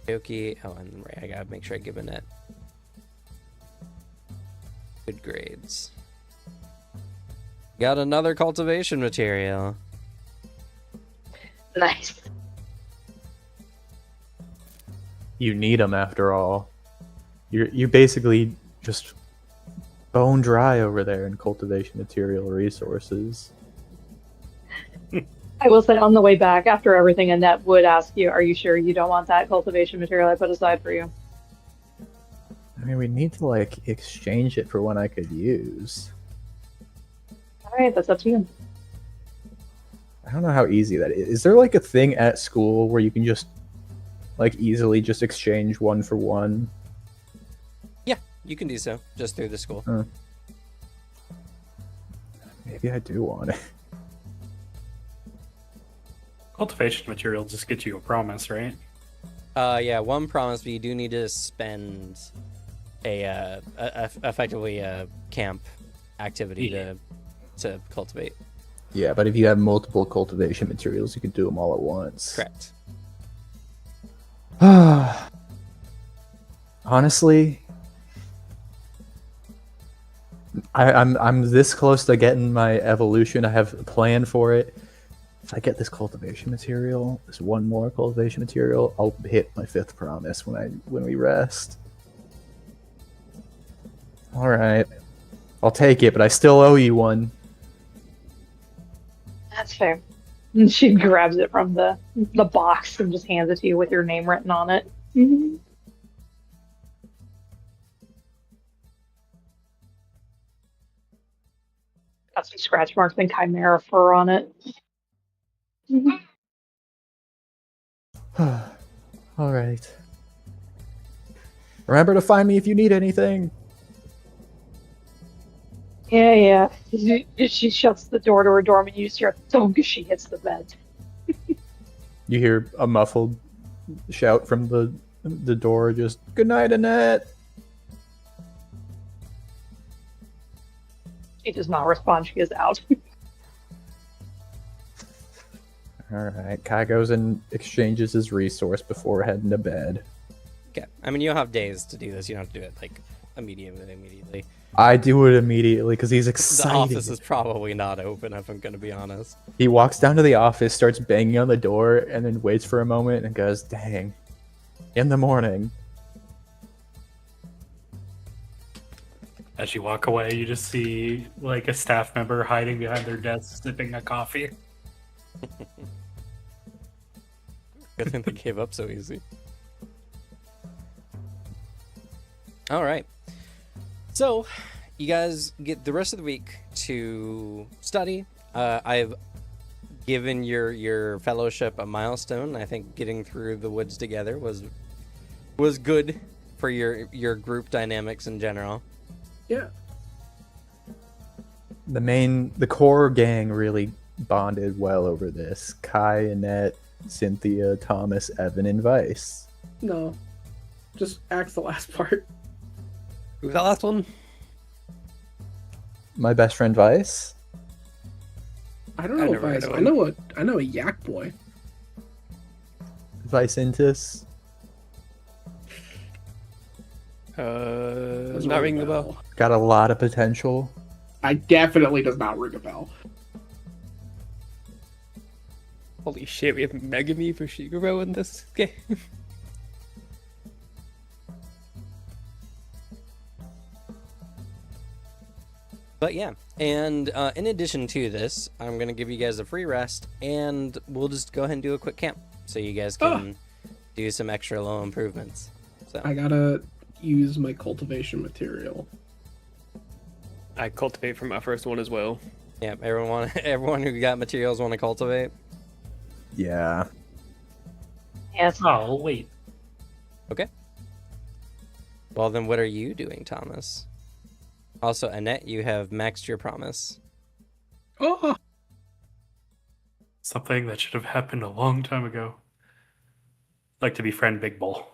S3: Yoki, oh, and Ray, I gotta make sure I give Annette good grades. Got another cultivation material.
S6: Nice.
S1: You need them after all. You basically just bone dry over there in cultivation material resources.
S6: I will say on the way back, after everything, Annette would ask you, are you sure you don't want that cultivation material I put aside for you?
S1: I mean, we need to like exchange it for one I could use.
S6: Alright, that's up to you.
S1: I don't know how easy that is. Is there like a thing at school where you can just like easily just exchange one for one?
S3: Yeah, you can do so just through the school.
S1: Maybe I do want it.
S5: Cultivation material just gets you a promise, right?
S3: Yeah, one promise, but you do need to spend effectively a camp activity
S5: Yeah.
S3: to cultivate.
S1: Yeah, but if you have multiple cultivation materials, you can do them all at once.
S3: Correct.
S1: Honestly, I'm this close to getting my evolution. I have a plan for it. If I get this cultivation material, this one more cultivation material, I'll hit my 5th promise when we rest. All right, I'll take it, but I still owe you one.
S6: That's fair. And she grabs it from the box and just hands it to you with your name written on it. Mhm. Got some scratch marks and chimera fur on it. Mhm.
S1: All right. Remember to find me if you need anything.
S6: Yeah, yeah. She shuts the door to her dorm and you just hear a thunk as she hits the bed.
S1: You hear a muffled shout from the door, just "Good night, Annette."
S6: She does not respond. She is out.
S1: All right. Kai goes and exchanges his resource before heading to bed.
S3: Okay. I mean, you'll have days to do this. You don't have to do it like immediately.
S1: I do it immediately because he's
S3: The
S1: excited.
S3: office is probably not open, if I'm going to be honest.
S1: He walks down to the office, starts banging on the door, and then waits for a moment and goes, "Dang, in the morning."
S5: As you walk away, you just see like a staff member hiding behind their desk, sipping a coffee.
S3: Good thing they gave up so easy. All right. So, you guys get the rest of the week to study. I've given your fellowship a milestone. I think getting through the woods together was good for your group dynamics in general.
S4: Yeah.
S1: The core gang really bonded well over this. Kai, Annette, Cynthia, Thomas, Evan, and Vice.
S4: No. Just axe the last part.
S2: Who was that last one?
S1: My best friend Vice.
S4: I don't
S2: I
S4: know
S2: never
S4: if
S2: heard
S4: I
S2: of him.
S4: I know a yak boy.
S1: Vicentus.
S4: Doesn't
S2: Not
S4: ring
S2: ringing
S4: a
S2: the bell.
S1: Got a lot of potential.
S4: I definitely does not ring a bell.
S2: Holy shit, we have Megami for Shiguro in this game.
S3: But yeah, and in addition to this, I'm going to give you guys a free rest, and we'll just go ahead and do a quick camp so you guys can do some extra low improvements. So
S4: I gotta use my cultivation material.
S2: I cultivate for my first one as well.
S3: yeah, everyone who got materials want to cultivate.
S1: Yeah.
S6: Yes.
S5: Oh, wait.
S3: Okay. Well, then what are you doing, Thomas? Also, Annette, you have maxed your promise.
S4: Oh,
S5: Something that should have happened a long time ago. I'd like to befriend Big Bull.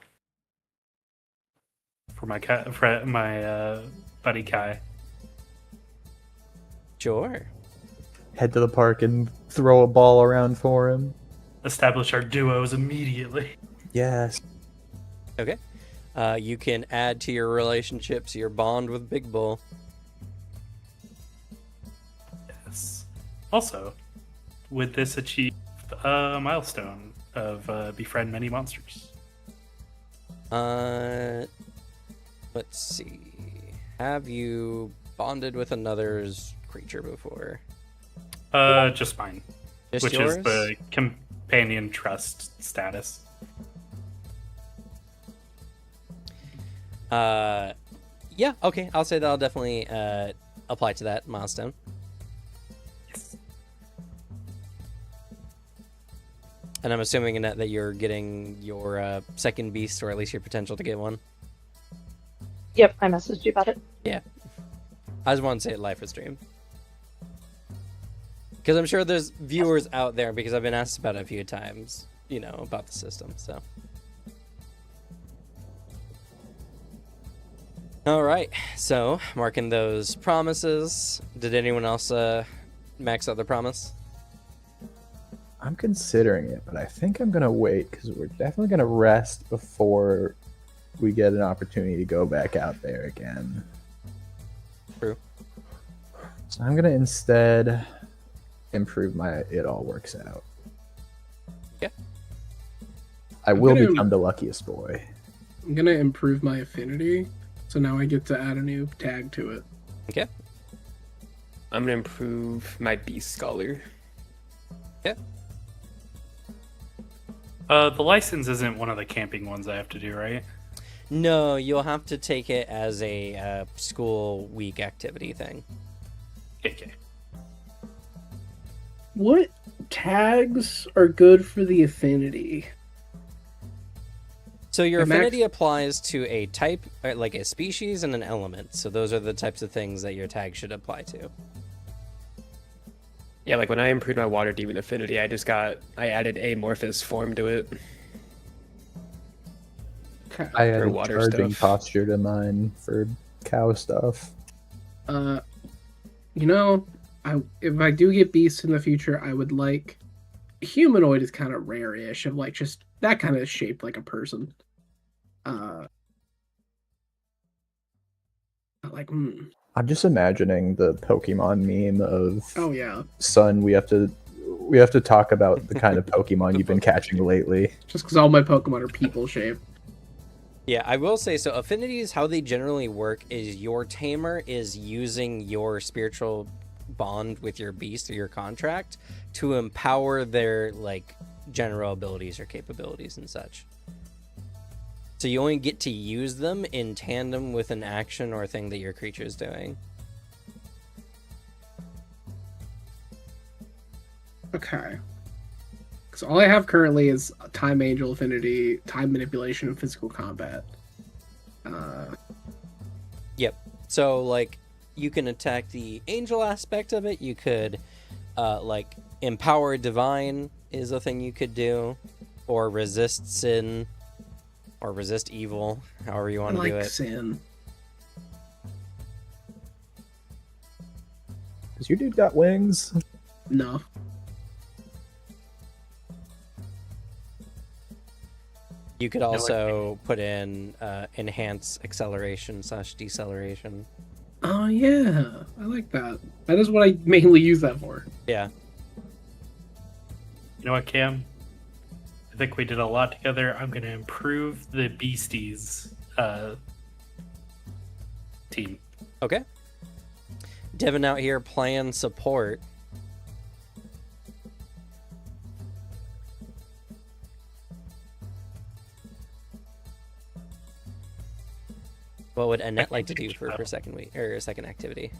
S5: For my buddy Kai.
S3: Sure.
S1: Head to the park and throw a ball around for him.
S5: Establish our duos immediately.
S1: Yes.
S3: Okay. You can add to your relationships your bond with Big Bull.
S5: Yes. Also, with this achieve a milestone of befriend many monsters.
S3: Let's see. Have you bonded with another's creature before?
S5: Just mine,
S3: Just
S5: which
S3: yours?
S5: is the companion trust status.
S3: Yeah, okay. I'll say that'll definitely apply to that milestone. And I'm assuming, Annette, that you're getting your second beast, or at least your potential to get one.
S6: Yep, I messaged you about it.
S3: Yeah. I just want to say it live for stream. Because I'm sure there's viewers out there, because I've been asked about it a few times, you know, about the system, so. All right, so marking those promises. Did anyone else max out their promise?
S1: I'm considering it, but I think I'm gonna wait because we're definitely gonna rest before we get an opportunity to go back out there again.
S3: True.
S1: So I'm gonna instead improve my "it all works out."
S3: Yeah.
S1: I will
S4: gonna-
S1: become the luckiest boy.
S4: I'm gonna improve my affinity, so now I get to add a new tag to it.
S3: Okay.
S2: I'm gonna improve my Beast Scholar.
S5: The license isn't one of the camping ones I have to do, right?
S3: No, you'll have to take it as a school week activity thing.
S5: Okay.
S4: What tags are good for the affinity?
S3: So your
S4: And Max-
S3: affinity applies to a type, like a species and an element. So those are the types of things that your tag should apply to.
S2: Yeah, like when I improved my Water Demon affinity, I added amorphous form to it.
S4: Okay.
S1: I had
S2: For
S1: a
S2: water
S1: charging
S2: stuff.
S1: posture to mine for cow stuff.
S4: You know, if I do get beasts in the future, I would like humanoid is kind of rare-ish, of like just that kind of shape like a person. Like,
S1: I'm just imagining the Pokemon meme of
S4: oh yeah,
S1: son. We have to talk about the kind of Pokemon you've been catching lately.
S4: just because all my Pokemon are people shaped.
S3: Yeah, I will say so. Affinities, how they generally work is your tamer is using your spiritual bond with your beast or your contract to empower their like general abilities or capabilities and such. So you only get to use them in tandem with an action or thing that your creature is doing.
S4: Okay. Because all I have currently is Time Angel Affinity, Time Manipulation, and Physical Combat.
S3: Yep. So like you can attack the angel aspect of it. You could like empower divine is a thing you could do, or resist sin, or resist evil, however you
S4: I
S3: want to
S4: like
S3: do it.
S4: Sin.
S1: Does your dude got wings?
S4: No.
S3: You could also put in enhance acceleration / deceleration.
S4: Oh yeah, I like that. That is what I mainly use that for.
S3: Yeah.
S5: You know what, Cam? I think we did a lot together. I'm going to improve the Beasties team.
S3: Okay. Devin out here playing support. What would Annette like to do for her second week or second activity?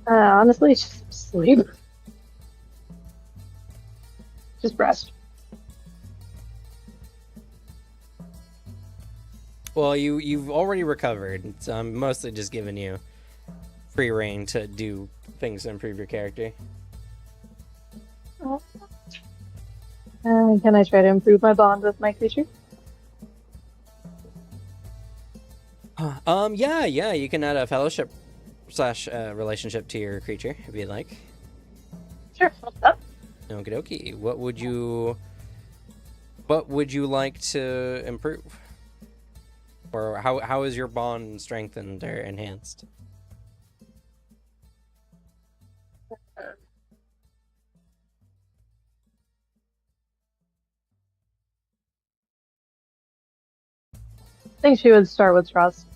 S6: Honestly, just sleep. Just rest.
S3: Well, you've already recovered, so I'm mostly just giving you free reign to do things to improve your character.
S6: Can I try to improve my bond with my creature?
S3: Yeah, you can add a fellowship / relationship to your creature if you'd like.
S6: Sure, what's up?
S3: Okie dokie. What would you like to improve? Or how is your bond strengthened or enhanced?
S6: I think she would start with trust.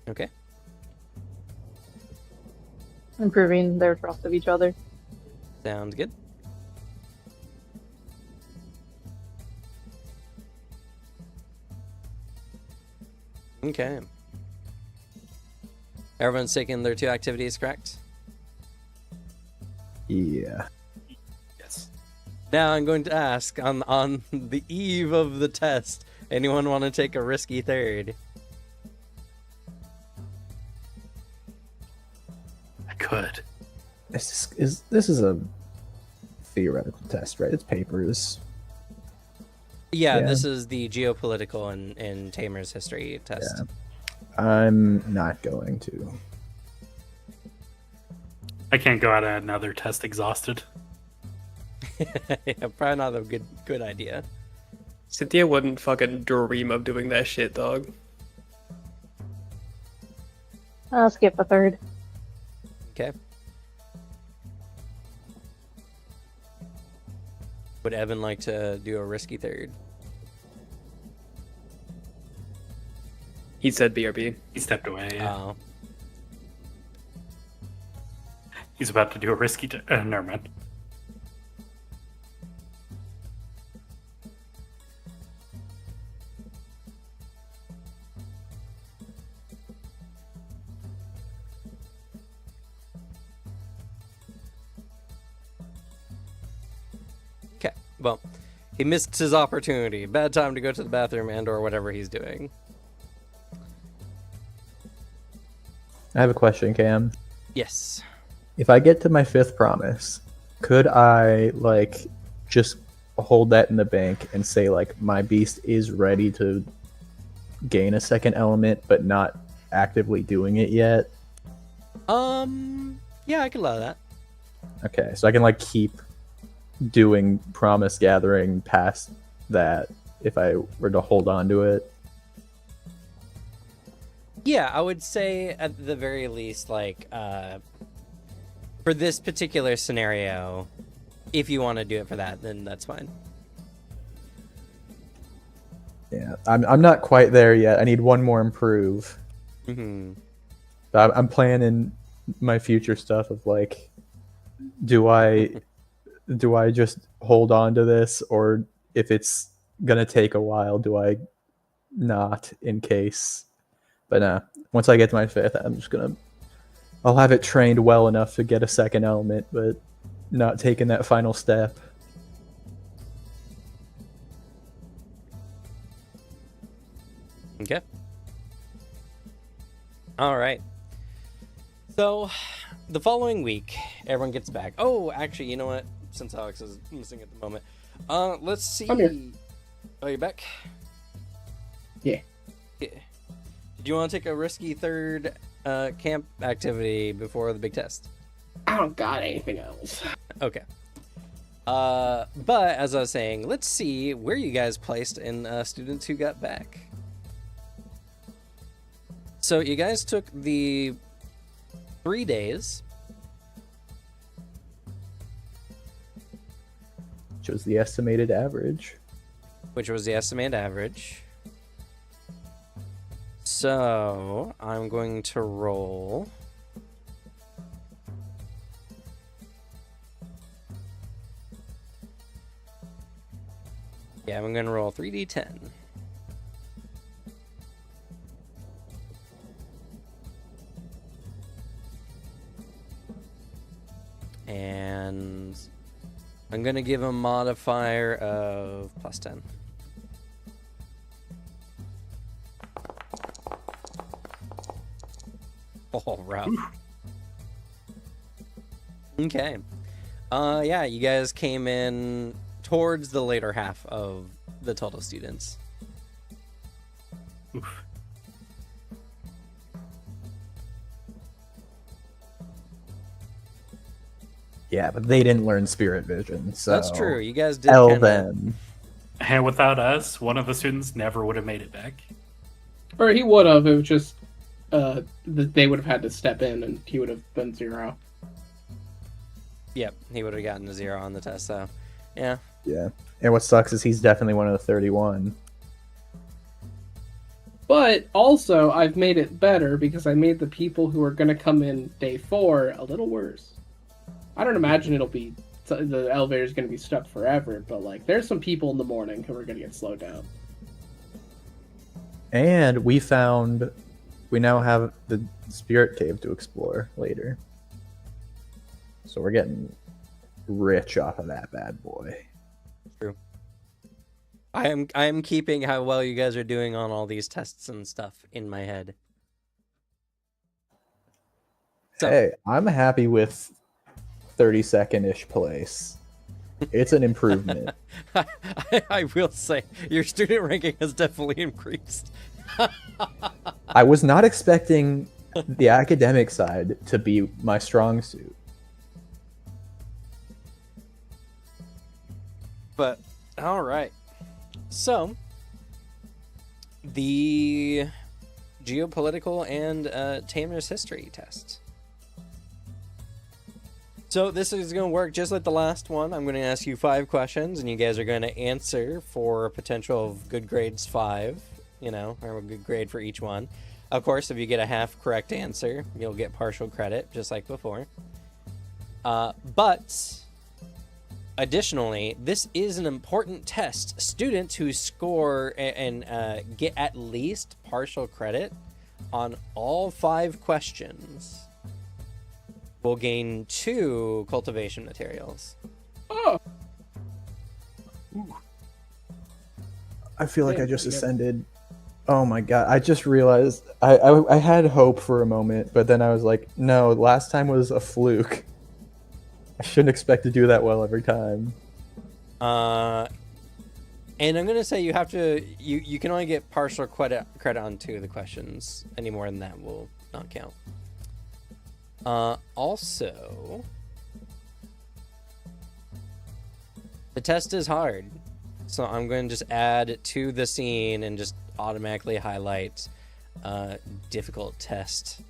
S3: Okay.
S6: Improving their trust of each other.
S3: Sounds good. Okay. Everyone's taking their 2 activities, correct?
S1: Yeah.
S5: Yes.
S3: Now I'm going to ask on the eve of the test, anyone want to take a risky third?
S5: I could.
S1: This is a theoretical test, right? It's papers.
S3: Yeah,
S1: Yeah.
S3: this is the geopolitical and Tamers history test.
S1: Yeah. I'm not going to.
S5: I can't go out at another test exhausted.
S3: Yeah, probably not a good idea.
S2: Cynthia wouldn't fucking dream of doing that shit, dog.
S6: I'll skip a third.
S3: Okay. Would Evan like to do a risky third?
S2: He said BRB.
S5: He stepped away. Yeah.
S3: Oh.
S5: He's about to do a risky. Never mind.
S3: Okay. Well, he missed his opportunity. Bad time to go to the bathroom and or whatever he's doing.
S1: I have a question, Cam.
S3: Yes.
S1: If I get to my 5th promise, could I like just hold that in the bank and say like my beast is ready to gain a second element but not actively doing it yet?
S3: Yeah, I can allow that.
S1: Okay, so I can like keep doing promise gathering past that if I were to hold on to it.
S3: Yeah, I would say at the very least, like, for this particular scenario, if you want to do it for that, then that's fine.
S1: Yeah, I'm not quite there yet. I need one more improve.
S3: Mm-hmm.
S1: I'm planning my future stuff of like, do I just hold on to this, or if it's gonna take a while, do I not in case? But once I get to my 5th, I'll have it trained well enough to get a second element, but not taking that final step.
S3: Okay. All right. So, the following week, everyone gets back. Oh, actually, you know what? Since Alex is missing at the moment, let's see.
S4: I'm here.
S3: Oh, you back?
S4: Yeah.
S3: Yeah. Did you want to take a risky third camp activity before the big test?
S4: I don't got anything else.
S3: Okay. But as I was saying, let's see where you guys placed in students who got back. So you guys took the 3 days.
S1: Which was the estimated average.
S3: Which was the estimated average. So I'm going to roll. Yeah, I'm going to roll 3d10. And I'm going to give a modifier of +10. Oh, rough. Okay. Yeah, you guys came in towards the later half of the total students.
S5: Oof.
S1: Yeah, but they didn't learn spirit vision, so
S3: That's true. You guys did
S1: L
S3: kinda...
S1: them.
S5: And without us, one of the students never would have made it back.
S4: Or he would have. It was just they would have had to step in, and he would have been 0.
S3: Yep, he would have gotten a 0 on the test, so yeah.
S1: Yeah. And what sucks is he's definitely one of the 31.
S4: But also, I've made it better because I made the people who are going to come in day 4 a little worse. I don't imagine the elevator's going to be stuck forever, but like there's some people in the morning who are going to get slowed down.
S1: And we now have the spirit cave to explore later. So we're getting rich off of that bad boy.
S3: True. I am keeping how well you guys are doing on all these tests and stuff in my head. So,
S1: Hey, I'm happy with 32nd-ish place. It's an improvement.
S3: I will say your student ranking has definitely increased.
S1: I was not expecting the academic side to be my strong suit.
S3: But all right. So the geopolitical and Tamers history test. So this is going to work just like the last one. I'm going to ask you 5 questions, and you guys are going to answer for a potential of good grades 5, or a good grade for each one. Of course, if you get a half correct answer, you'll get partial credit, just like before. But additionally, this is an important test. Students who score and get at least partial credit on all 5 questions will gain 2 cultivation materials.
S4: Oh,
S1: I feel like
S4: Yeah,
S1: I just
S4: yeah.
S1: ascended. Oh my god! I just realized I had hope for a moment, but then I was like, no, last time was a fluke. I shouldn't expect to do that well every time.
S3: And I'm gonna say you have to. You can only get partial credit on 2 of the questions. Any more than that will not count. Also, the test is hard, so I'm going to just add to the scene and just automatically highlight difficult test.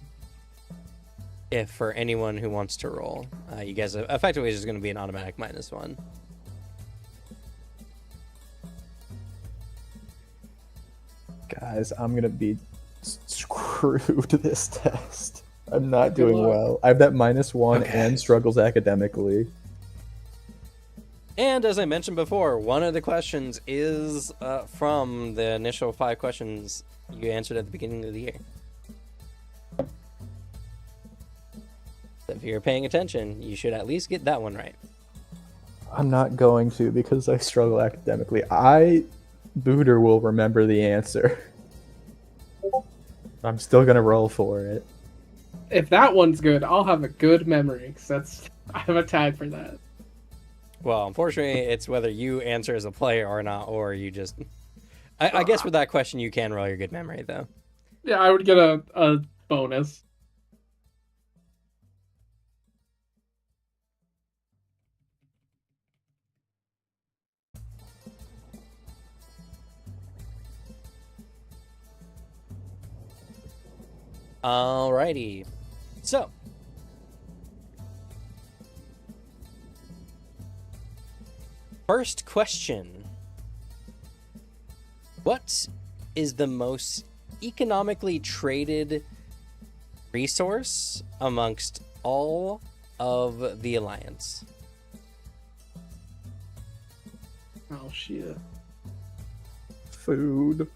S3: If for anyone who wants to roll, you guys are effectively just going to be an automatic -1.
S1: Guys, I'm gonna be screwed this test. I'm not
S4: Good
S1: doing
S4: luck.
S1: well. I have that -1
S5: Okay.
S1: and struggles academically.
S3: And as I mentioned before, one of the questions is from the initial 5 questions you answered at the beginning of the year. So if you're paying attention, you should at least get that one right.
S1: I'm not going to because I struggle academically. Booter will remember the answer. I'm still gonna roll for it.
S4: if that one's good, I'll have a good memory. 'Cause I have a tag for that.
S3: Well, unfortunately, it's whether you answer as a player or not, or you just... I guess with that question, you can roll your good memory, though.
S4: Yeah, I would get a bonus.
S3: Alrighty. So, first question. What is the most economically traded resource amongst all of the Alliance?
S4: Oh shit.
S1: Food.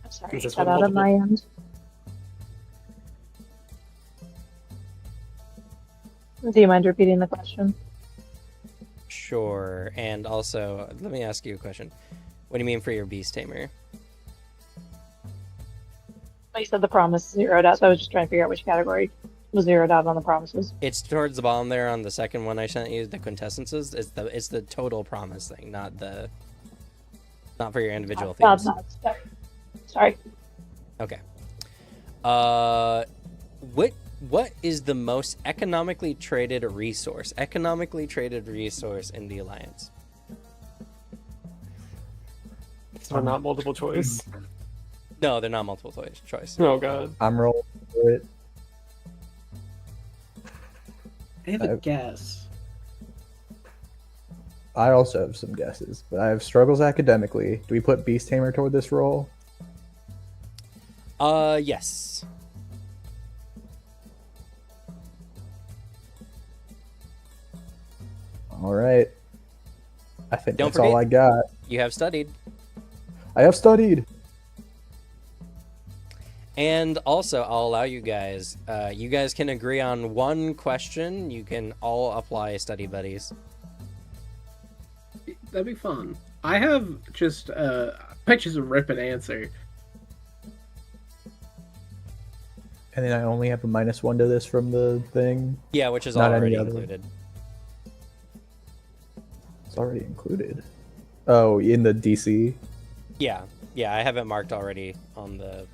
S6: I'm sorry,
S5: Is this
S6: cut
S5: one
S6: out on my end. Do you mind repeating the question?
S3: Sure. And also, let me ask you a question. What do you mean for your Beast Tamer?
S6: Well, you said the promise zeroed out, so I was just trying to figure out which category was zeroed out on the promises.
S3: It's towards the bottom there on the second one I sent you, the quintessences. It's the total promise thing, not for your individual themes.
S6: Sorry.
S3: Okay. What is the most economically traded resource? Economically traded resource in the Alliance.
S2: So not multiple choice.
S3: No, they're not multiple choice.
S2: Oh god.
S1: I'm rolling for it.
S4: I have a guess.
S1: I also have some guesses, but I have struggles academically. Do we put Beast Tamer toward this role?
S3: Yes.
S1: All right. I think
S3: Don't
S1: that's all
S3: forget-
S1: I got.
S3: You have studied.
S1: I have studied.
S3: And also, I'll allow you guys. You guys can agree on one question. You can all apply study buddies.
S4: That'd be fun. I have just I might just rip an answer.
S1: And then I only have a -1 to this from the thing.
S3: Yeah, which is
S1: Not any
S3: already
S1: other.
S3: included.
S1: It's already included. Oh, in the DC.
S3: Yeah, I have it marked already on the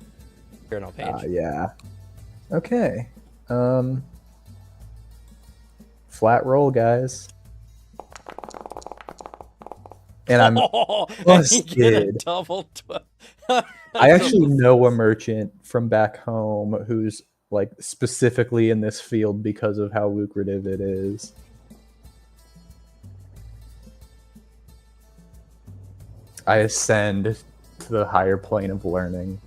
S3: journal page.
S1: Yeah. Okay. Flat roll, guys. And I'm
S3: and you get a
S1: busted.
S3: double.
S1: I actually know a merchant from back home who's like specifically in this field because of how lucrative it is. I ascend to the higher plane of learning.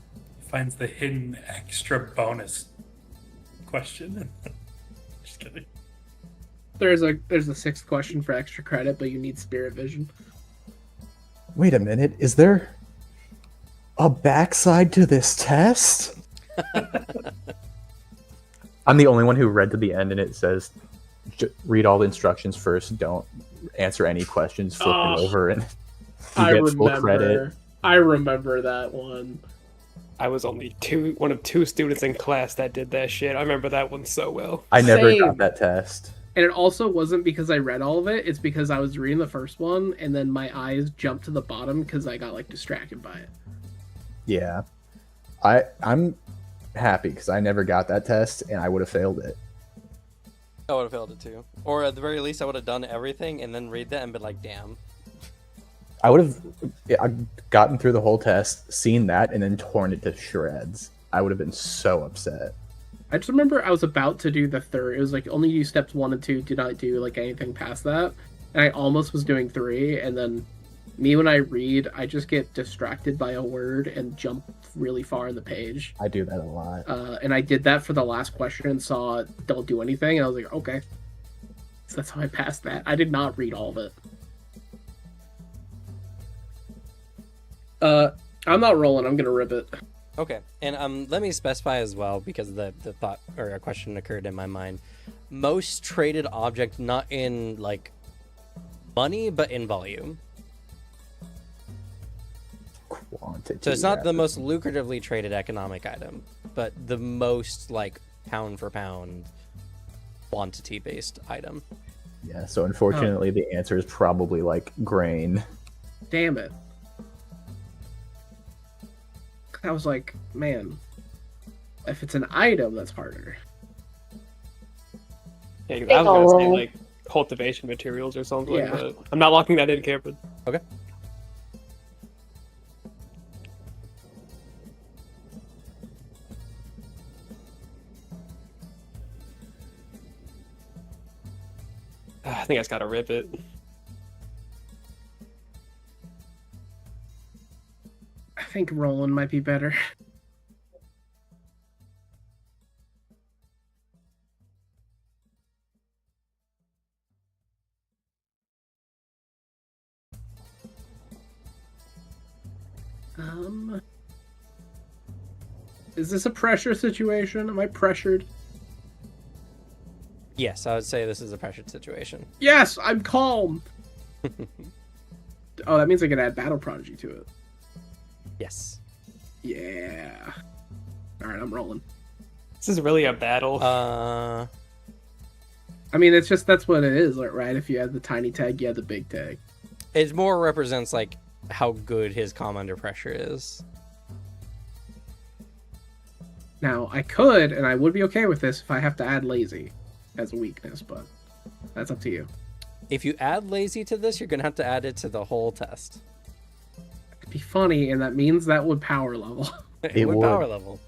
S5: Finds the hidden extra bonus question. Just kidding.
S4: There's a sixth question for extra credit, but you need spirit vision.
S1: Wait a minute, is there a backside to this test? I'm the only one who read to the end, and it says, read all the instructions first, don't answer any questions, flip it over, and you get full credit.
S4: I remember that one.
S2: I was only one of two students in class that did that shit. I remember that one so well.
S1: I never
S4: Same.
S1: got that test.
S4: And it also wasn't because I read all of it. It's because I was reading the first one, and then my eyes jumped to the bottom because I got like distracted by it.
S1: Yeah. I'm happy because I never got that test, and I would have failed it.
S3: I would have failed it too. Or at the very least, I would have done everything and then read that and been like, damn.
S1: I would have gotten through the whole test, seen that, and then torn it to shreds. I would have been so upset.
S4: I just remember I was about to do the third. It was like only do steps 1 and 2, do not do like anything past that. And I almost was doing 3, and then me when I read, I just get distracted by a word and jump really far in the page.
S1: I do that a lot.
S4: And I did that for the last question and saw don't do anything, and I was like, okay. So that's how I passed that. I did not read all of it. I'm not rolling, I'm gonna rip it.
S3: Okay, and let me specify as well, because the thought or a question occurred in my mind. Most traded object, not in like money, but in volume.
S1: Quantity.
S3: So it's not the most lucratively traded economic item, but the most like pound for pound quantity based item.
S1: Yeah, so unfortunately the answer is probably like grain.
S4: Damn it. I was like, man, if it's an item, that's harder.
S2: Yeah, 'cause I was gonna say like cultivation materials or something,
S4: Yeah.
S2: but I'm not locking that in, Cameron.
S3: Okay.
S2: I think I just gotta rip it.
S4: I think rolling might be better. Is this a pressure situation? Am I pressured?
S3: Yes, I would say this is a pressured situation.
S4: Yes, I'm calm. Oh, that means I can add Battle Prodigy to it.
S3: Yes.
S4: Yeah. All right, I'm rolling.
S2: This is really a battle.
S3: Uh,
S4: I mean, it's just that's what it is, like, right? If you have the tiny tag, you have the big tag.
S3: it more represents like how good his calm under pressure is.
S4: Now, I could, and I would be okay with this if I have to add lazy as a weakness, but that's up to you.
S3: If you add lazy to this, you're gonna have to add it to the whole test.
S4: It'd be funny, and that means that would power level.
S3: It would
S1: would.
S3: power level.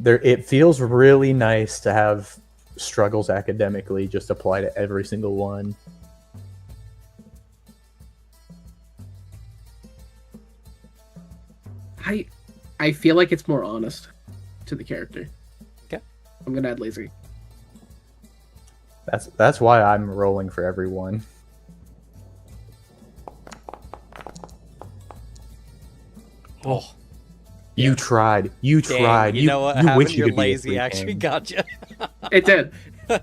S1: It feels really nice to have struggles academically just apply to every single one.
S4: I feel like it's more honest to the character.
S3: Okay.
S4: I'm gonna add lazy.
S1: That's why I'm rolling for everyone.
S3: Oh,
S1: You tried. You
S3: dang,
S1: tried.
S3: you know what?
S1: You
S3: Having
S1: wish you
S3: your
S1: could be a
S3: lazy
S1: free
S3: actually
S1: king.
S3: gotcha.
S4: It did.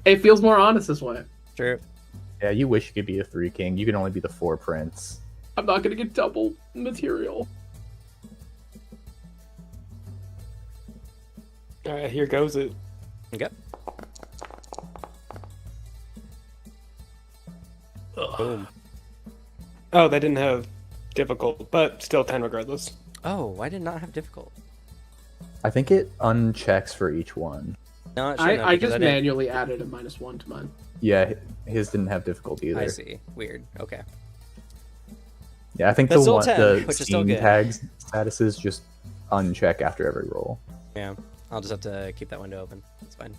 S4: It feels more honest this way.
S3: True.
S1: Yeah, you wish you could be a 3 king. You can only be the 4 prince.
S4: I'm not gonna get double material.
S2: All right, here goes it.
S3: Okay. Boom.
S2: Oh, they didn't have difficult, but still 10 regardless.
S3: Oh, I did not have difficult.
S1: I think it unchecks for each one.
S3: No, it shouldn't have,
S4: I
S3: because
S4: just
S3: didn't-
S4: manually added a -1 to mine.
S1: Yeah, his didn't have difficulty either.
S3: I see. Weird. Okay.
S1: Yeah, I think
S3: That's
S1: the
S3: still
S1: one
S3: 10,
S1: the
S3: which is still
S1: scene
S3: good.
S1: tags statuses just uncheck after every roll.
S3: Yeah. I'll just have to keep that window open. It's fine.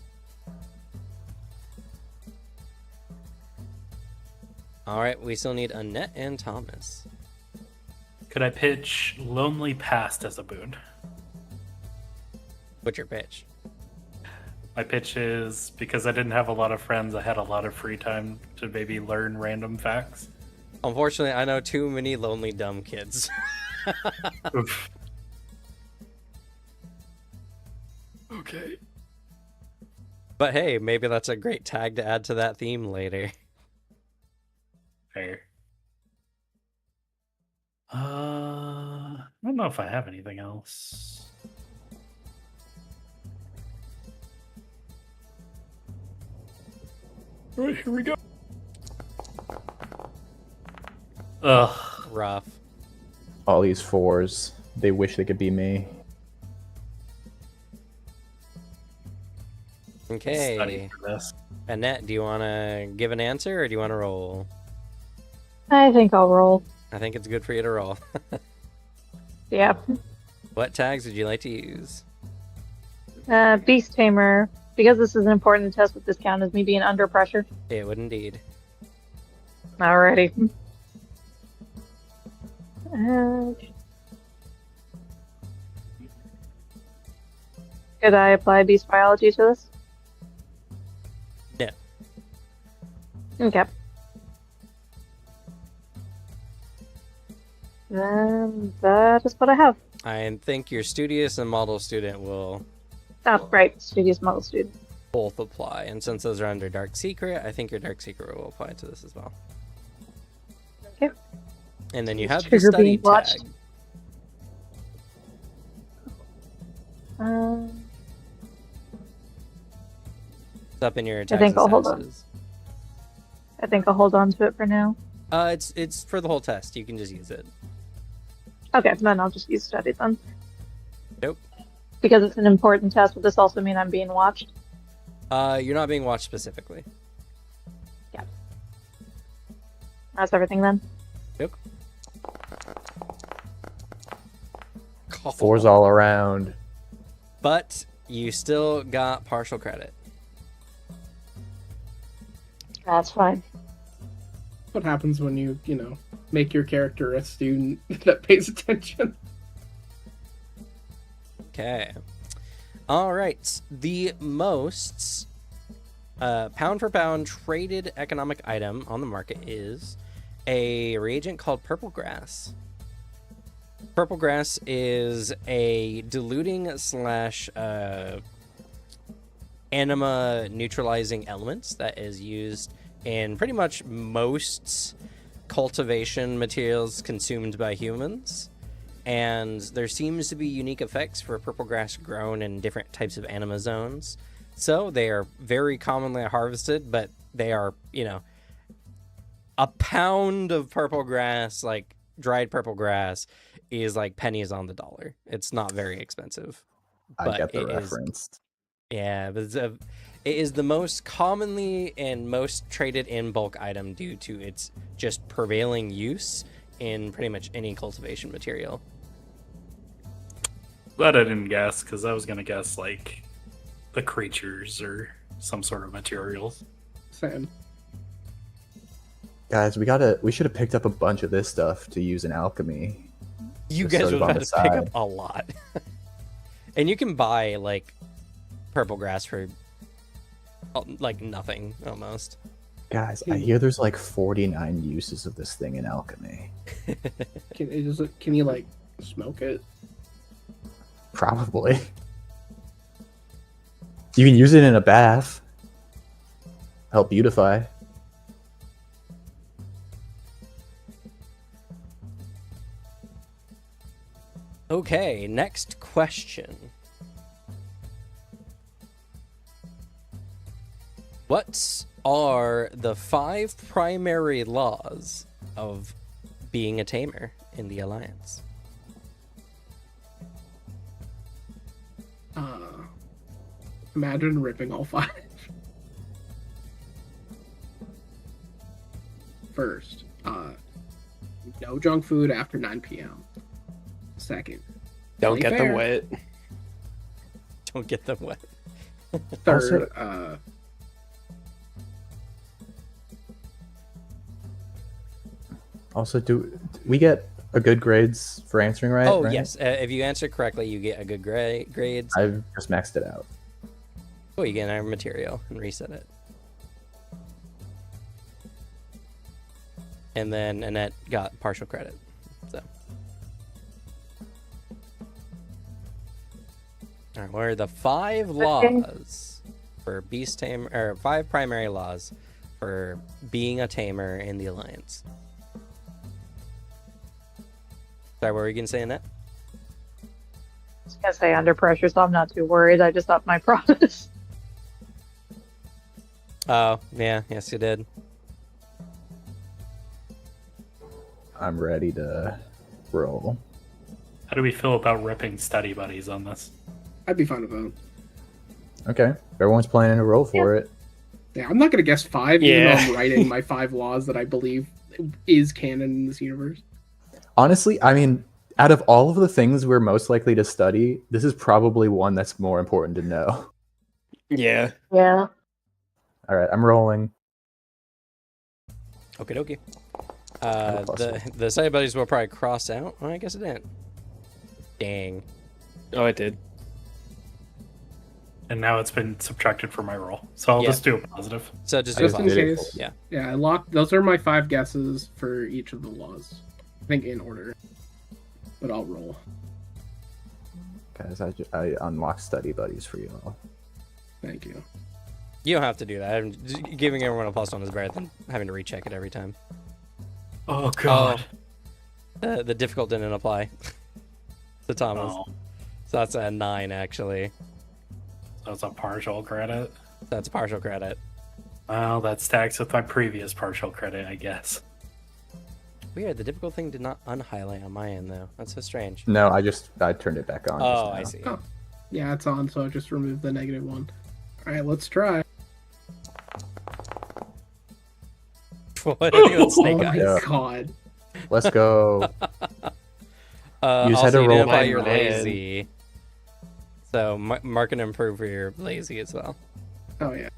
S3: All right. We still need Annette and Thomas.
S5: Could I pitch Lonely Past as a boon?
S3: What's your pitch?
S5: My pitch is because I didn't have a lot of friends, I had a lot of free time to maybe learn random facts.
S3: Unfortunately, I know too many lonely dumb kids.
S5: Oof. Okay.
S3: But hey, maybe that's a great tag to add to that theme later.
S5: Fair. I don't know if I have anything else. All right, here we go. Ugh.
S3: Rough.
S1: All these 4s, they wish they could be me.
S5: Study
S3: Okay.
S5: for this.
S3: Annette, do you want to give an answer or do you want to roll?
S6: I think I'll roll.
S3: I think it's good for you to roll.
S6: Yeah.
S3: What tags would you like to use?
S6: Beast Tamer. Because this is an important test, would this count as me being under pressure?
S3: It would indeed.
S6: Alrighty. Uh, could I apply beast biology to this?
S3: No.
S6: Okay. Then that is what I have.
S3: I think your studious and model student will
S6: Oh, right. Studious model student.
S3: both apply. And since those are under Dark Secret, I think your Dark Secret will apply to this as well.
S6: Okay.
S3: And then you have the
S6: Trigger
S3: study
S6: being watched.
S3: tag.
S6: Um,
S3: It's up in your tags
S6: think
S3: and
S6: I'll hold on.
S3: statuses.
S6: I think I'll hold on to it for now.
S3: It's for the whole test. You can just use it.
S6: Okay, then I'll just use study then.
S3: Nope.
S6: Because it's an important test, would this also mean I'm being watched?
S3: You're not being watched specifically.
S6: That's everything then.
S3: Yep.
S1: 4s all around.
S3: But you still got partial credit.
S6: That's fine.
S4: What happens when you make your character a student that pays attention?
S3: Okay. All right. The most pound for pound traded economic item on the market is a reagent called purple grass. Purple grass is a diluting slash anima neutralizing element that is used in pretty much most cultivation materials consumed by humans. And there seems to be unique effects for purple grass grown in different types of anima zones. So they are very commonly harvested, but they are, a pound of purple grass, like dried purple grass, is like pennies on the dollar. It's not very expensive.
S1: I
S3: But
S1: get the
S3: it is-
S1: reference.
S3: Yeah, but it is the most commonly and most traded in bulk item due to its just prevailing use in pretty much any cultivation material.
S5: Glad I didn't guess, because I was going to guess, like, the creatures or some sort of materials.
S4: Same.
S1: Guys, we should have picked up a bunch of this stuff to use in alchemy.
S3: You
S1: Just
S3: guys
S1: sort
S3: would
S1: of
S3: have
S1: on
S3: had to
S1: the
S3: pick
S1: side.
S3: up a lot. And you can buy, like, purple grass for, like, nothing, almost.
S1: Guys, I hear there's like 49 uses of this thing in alchemy.
S4: Can you like smoke it?
S1: Probably. You can use it in a bath. Help beautify.
S3: Okay, next question. What are the 5 primary laws of being a tamer in the Alliance?
S4: Imagine ripping all 5. First, no junk food after 9 p.m. Second,
S2: Don't
S4: play
S2: get
S4: fair.
S2: them wet.
S3: Don't get them wet.
S4: Third,
S1: Also, do we get a good grades for answering right?
S3: Oh
S1: right?
S3: yes, if you answer correctly, you get a good grades.
S1: I've just maxed it out.
S3: Oh, you get another material and reset it. And then Annette got partial credit. So, all right, what are the 5 laws for beast tamer, or 5 primary laws for being a tamer in the Alliance? Sorry, what were you gonna say, Annette?
S6: I was gonna say under pressure, so I'm not too worried. I just upped my promise.
S3: Oh, yeah, yes, you did.
S1: I'm ready to roll.
S5: How do we feel about ripping study buddies on this?
S4: I'd be fine with that.
S1: Okay, everyone's planning to roll for it.
S4: Yeah, I'm not gonna guess 5, even
S2: Yeah.
S4: though I'm writing my 5 laws that I believe is canon in this universe.
S1: Honestly, I mean, out of all of the things we're most likely to study, this is probably one that's more important to know.
S2: Yeah.
S6: Yeah.
S1: All right, I'm rolling.
S3: Okay, dokie.
S1: a plus
S3: The study buddies will probably cross out. Oh, I guess it didn't. Dang.
S2: Oh, it did.
S5: And now it's been subtracted from my roll. So I'll
S3: Yeah.
S5: just do a positive.
S3: So just
S1: I
S3: do
S4: Just
S3: a
S4: in
S1: did it.
S4: case.
S3: Yeah.
S4: Yeah, I locked. Those are my 5 guesses for each of the laws. I think in order. But I'll roll.
S1: Guys, I unlocked study buddies for you all.
S4: Thank you.
S3: You don't have to do that. Giving everyone a +1 is better than having to recheck it every time.
S5: Oh god.
S3: The difficult didn't apply to Thomas.
S5: Oh,
S3: So that's a 9, actually.
S5: so it's a partial credit.
S3: That's partial credit.
S5: Well, that stacks with my previous partial credit, I guess.
S3: Weird, the difficult thing did not unhighlight on my end, though. That's so strange.
S1: No, I turned it back on.
S3: Oh, I
S1: just
S3: see.
S4: Oh. Yeah, it's on, so I just removed the -1. Alright, let's try.
S3: What are you on
S4: Oh
S3: Snake
S4: my
S3: Eyes?
S1: Yeah.
S4: god.
S1: now. Let's go. You just
S3: Also,
S1: had to
S3: you
S1: roll
S3: didn't apply
S2: my
S3: your
S2: man.
S3: lazy. So mark and improve for your lazy as well.
S4: Oh yeah.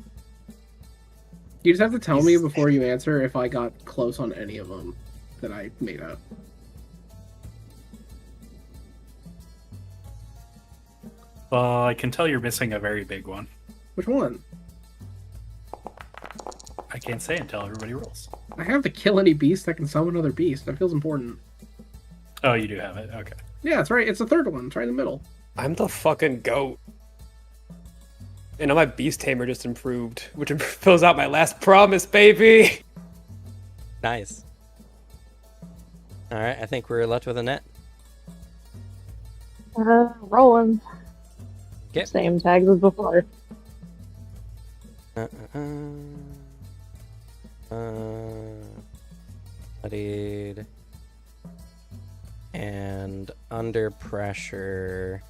S4: You just have to tell me before you answer if I got close on any of them that I made up.
S5: Well, I can tell you're missing a very big one.
S4: Which one?
S5: I can't say until everybody rolls.
S4: I have to kill any beast that can summon another beast. That feels important.
S5: Oh, you do have it. Okay.
S4: Yeah, it's right. It's the third one. It's right in the middle.
S2: I'm the fucking goat. And now my beast tamer just improved, which fills out my last promise, baby.
S3: Nice. All right, I think we're left with Annette.
S6: Rolling.
S3: Okay.
S6: Same tags as before.
S3: Studied. And under pressure.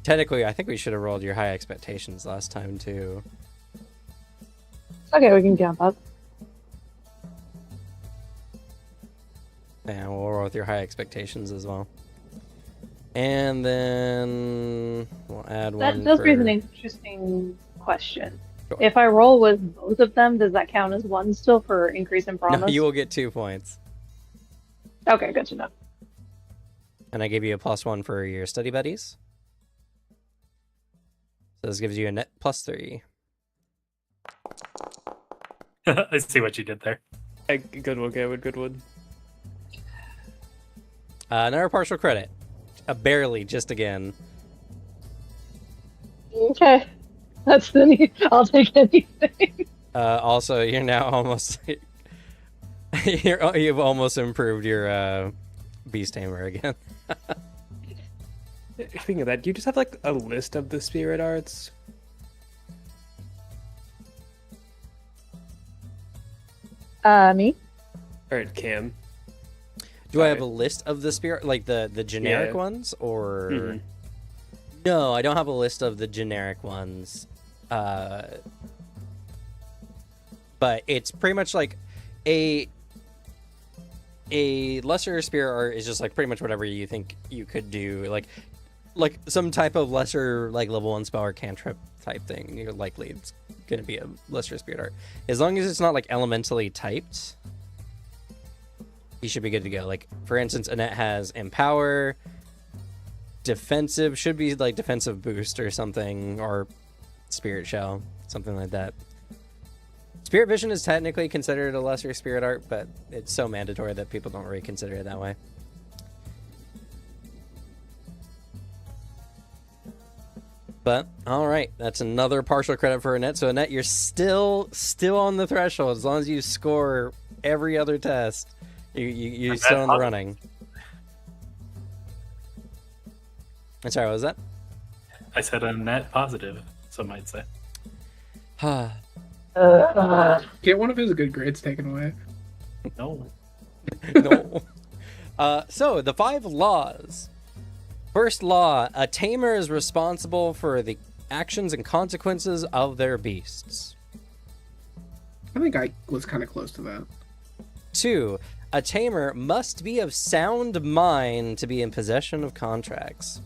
S3: Technically, I think we should have rolled your high expectations last time too.
S6: Okay, we can jump up.
S3: And we'll roll with your high expectations as well. And then we'll add one.
S6: That does
S3: for...
S6: raise an interesting question.
S3: Sure.
S6: If I roll with both of them, does that count as one still for increase in promise?
S3: No, you will get 2 points.
S6: Okay, good to know.
S3: And I gave you a +1 for your study buddies. So this gives you a net +3.
S5: I see what you did there.
S2: Hey, good one, good one.
S3: Another partial credit. Barely, just again.
S6: Okay. That's the need. I'll take anything.
S3: Also, you're now almost... you've almost improved your beast tamer again.
S2: Speaking of that, do you just have like a list of the spirit arts?
S6: Me?
S2: Alright, Cam.
S3: Do I have a list of the spirit, like the generic
S2: Yeah.
S3: ones, or?
S2: Mhm.
S3: No, I don't have a list of the generic ones. But it's pretty much like a lesser spirit art is just like pretty much whatever you think you could do, like some type of lesser like level 1 spell or cantrip type thing. You're likely it's gonna be a lesser spirit art as long as it's not like elementally typed. You should be good to go. Like for instance, Annette has empower, defensive, should be like defensive boost or something, or spirit shell, something like that. Spirit vision is technically considered a lesser spirit art, but it's so mandatory that people don't really consider it that way. But all right, that's another partial credit for Annette. So Annette, you're still on the threshold as long as you score every other test. You're still in the running. I'm sorry, what was that?
S5: I said a net positive, some might say.
S4: Get one of his good grades taken away.
S5: No.
S3: No. So the 5 laws. First law: a tamer is responsible for the actions and consequences of their beasts.
S4: I think I was kind of close to that.
S3: 2, a tamer must be of sound mind to be in possession of contracts.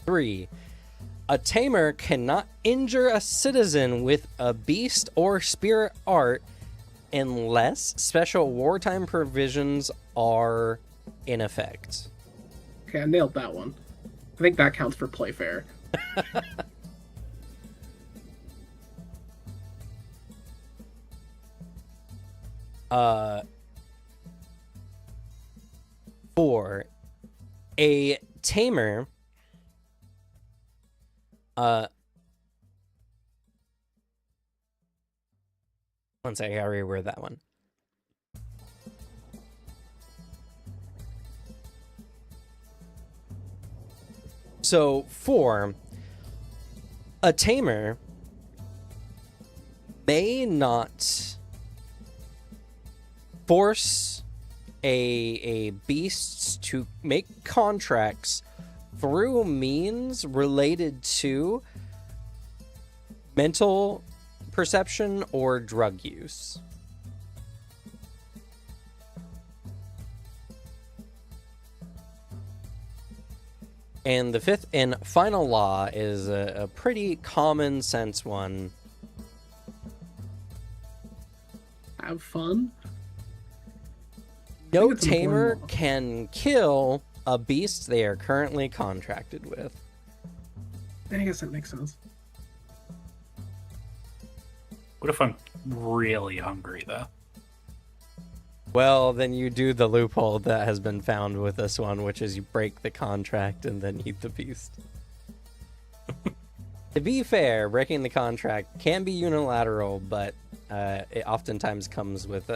S3: 3, a tamer cannot injure a citizen with a beast or spirit art unless special wartime provisions are in effect.
S4: Okay, I nailed that one. I think that counts for Playfair.
S3: 4, a tamer one second, I gotta reword that one. So 4, a tamer may not force a beast to make contracts through means related to mental perception or drug use. And the 5th and final law is a pretty common sense one.
S4: Have fun.
S3: No
S4: it's an
S3: tamer
S4: important law.
S3: can kill a beast they are currently contracted with.
S4: I guess that makes sense.
S5: What if I'm really hungry, though?
S3: Well, then you do the loophole that has been found with this one, which is you break the contract and then eat the beast. To be fair, breaking the contract can be unilateral, but it oftentimes comes with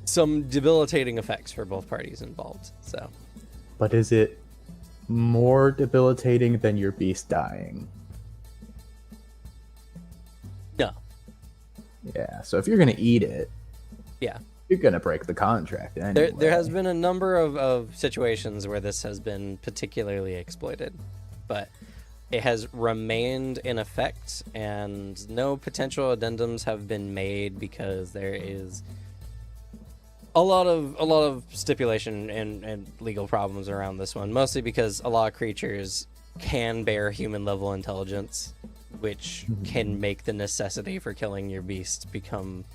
S3: some debilitating effects for both parties involved. So,
S1: But is it more debilitating than your beast dying?
S3: no.
S1: Yeah, so if you're gonna eat it,
S3: Yeah.
S1: you're gonna break the contract anyway.
S3: There has been a number of situations where this has been particularly exploited, but it has remained in effect, and no potential addendums have been made because there is a lot of stipulation and legal problems around this one, mostly because a lot of creatures can bear human level intelligence, which can make the necessity for killing your beast become,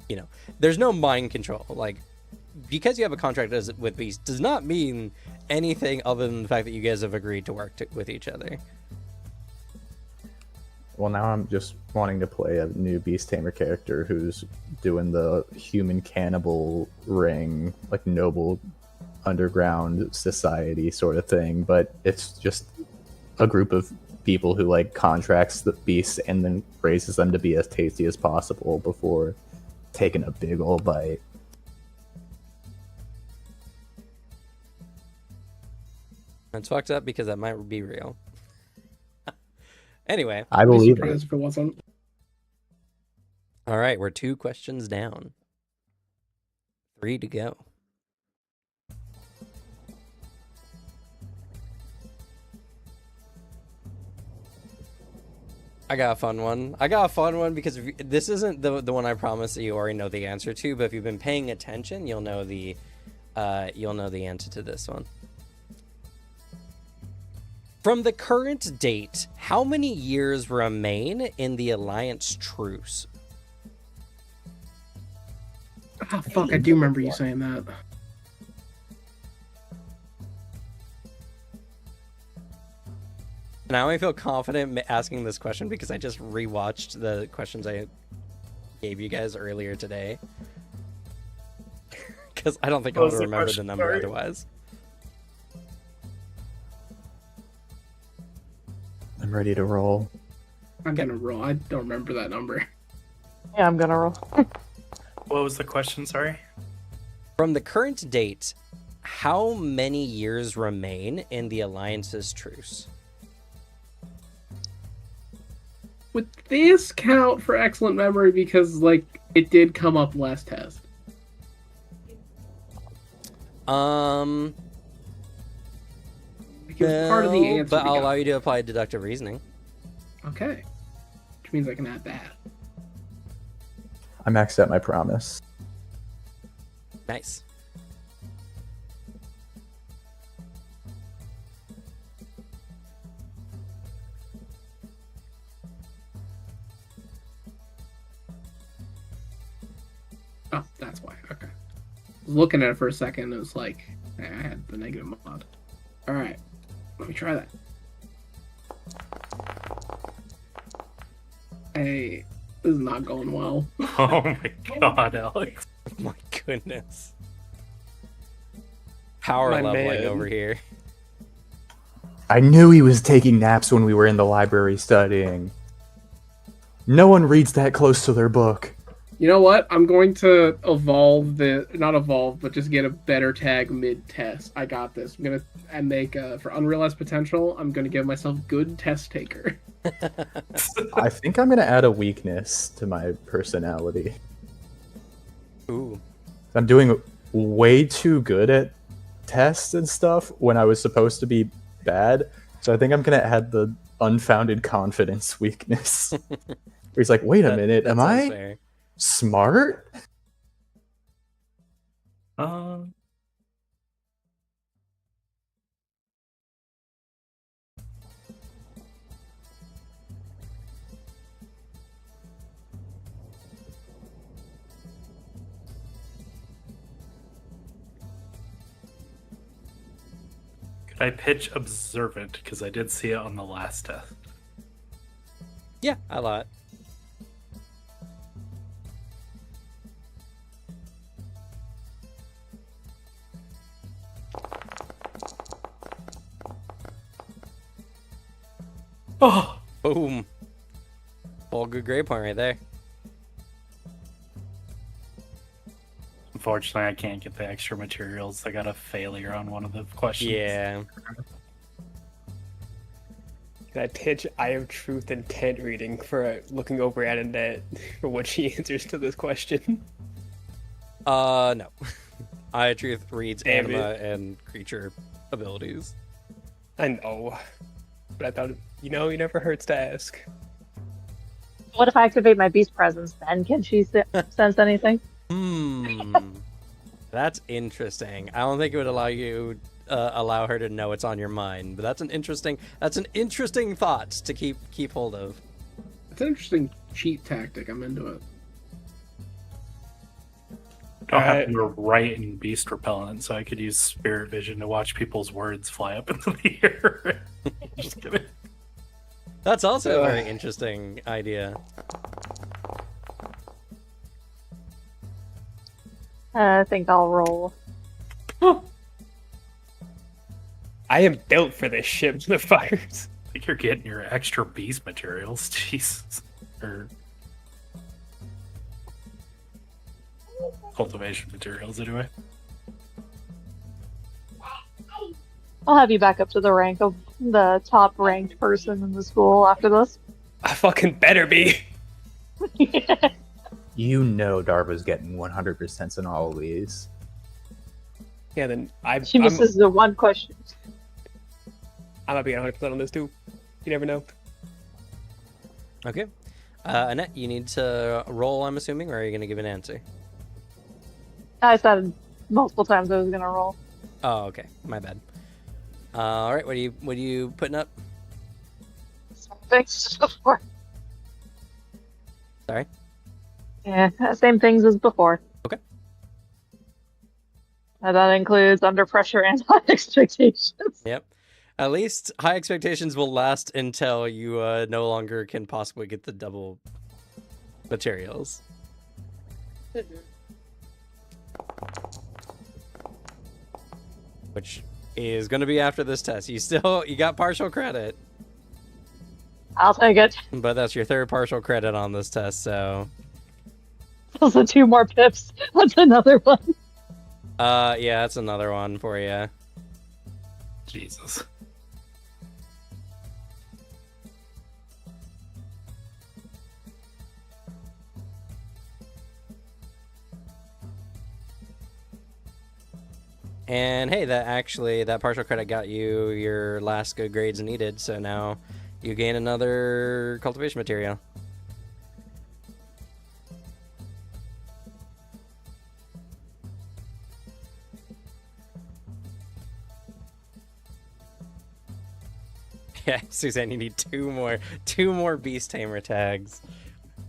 S3: you know, there's no mind control. Like, because you have a contract with beast does not mean anything other than the fact that you guys have agreed to work with each other.
S1: Well, now I'm just wanting to play a new Beast Tamer character who's doing the human cannibal ring, like noble underground society sort of thing, but it's just a group of people who like contracts the beasts and then raises them to be as tasty as possible before taking a big old bite.
S3: It's fucked up because that might be real. Anyway,
S1: I
S4: I'd be
S1: believe it.
S4: surprised if it wasn't.
S3: All right, we're 2 questions down. 3 to go. I got a fun one because this isn't the one I promise that you already know the answer to, but if you've been paying attention, you'll know the answer to this one. From the current date, how many years remain in the Alliance truce?
S4: Oh, fuck, I do remember you saying that.
S3: And I only feel confident asking this question because I just rewatched the questions I gave you guys earlier today. Because I don't think I would remember the number otherwise.
S1: I'm ready to roll.
S4: I'm gonna roll. I don't remember that number.
S6: Yeah, I'm gonna roll.
S5: What was the question? Sorry.
S3: From the current date, how many years remain in the Alliance's truce?
S4: Would this count for excellent memory because, like, it did come up last test? Because part of the answer.
S3: But I'll allow you to apply deductive reasoning.
S4: Okay. Which means I can add that.
S1: I maxed out my promise.
S3: Nice.
S4: Oh, that's why. Okay. I was looking at it for a second. It was like I had the negative mod. All right. Let me try that. Hey, this is not going well.
S5: Oh my god, Alex.
S3: Oh my goodness. Power
S2: My
S3: leveling
S2: man.
S3: over here.
S1: I knew he was taking naps when we were in the library studying. No one reads that close to their book.
S4: You know what? I'm going to evolve not evolve, but just get a better tag mid-test. I got this. I'm going to make, for unrealized potential, I'm going to give myself good test taker.
S1: I think I'm going to add a weakness to my personality.
S3: Ooh.
S1: I'm doing way too good at tests and stuff when I was supposed to be bad. So I think I'm going to add the unfounded confidence weakness. Where he's like, wait a minute, am I
S3: Fair.
S1: smart?
S5: Could I pitch observant? Because I did see it on the last test.
S3: Yeah, I allow it.
S5: Oh!
S3: Boom. Full good grade point right there.
S5: Unfortunately, I can't get the extra materials. I got a failure on one of the questions.
S3: Yeah.
S2: Can I pitch I have truth intent reading for looking over at Annette for what she answers to this question?
S3: No. I truth reads
S2: Damn
S3: anima and creature abilities.
S2: I know. But I thought, you never hurts to ask.
S6: What if I activate my beast presence then? Can she sense anything?
S3: That's interesting. I don't think it would allow her to know it's on your mind, but that's an interesting thought to keep hold of.
S4: It's an interesting cheat tactic. I'm into it.
S5: I don't have to write in beast repellent, so I could use spirit vision to watch people's words fly up into the air. Just kidding.
S3: That's also a very interesting idea.
S6: I think I'll roll.
S2: I am built for this ship, motherfuckers.
S5: I think you're getting your extra beast materials. Jesus. Or cultivation materials, anyway.
S6: I'll have you back up to the rank of the top ranked person in the school after this.
S2: I fucking better be.
S1: You know Darva's getting 100% in all of these.
S2: Yeah, then
S6: She misses the one question.
S2: I might be 100% on this too. You never know.
S3: Okay. Annette, you need to roll, I'm assuming, or are you going to give an answer?
S6: I said multiple times I was gonna roll.
S3: Oh, okay. My bad. All right. What are you putting up?
S6: Things before.
S3: Sorry.
S6: Yeah, same things as before.
S3: Okay.
S6: And that includes under pressure and high expectations.
S3: Yep. At least high expectations will last until you no longer can possibly get the double materials. Which is going to be after this test. You got partial credit,
S6: I'll take it.
S3: but that's your third partial credit on this test, so
S6: Those are 2 more pips. That's another one.
S3: yeah, that's another one for you.
S5: Jesus.
S3: And hey, that partial credit got you your last good grades needed, so now you gain another cultivation material. Yeah, Suzanne, you need two more beast tamer tags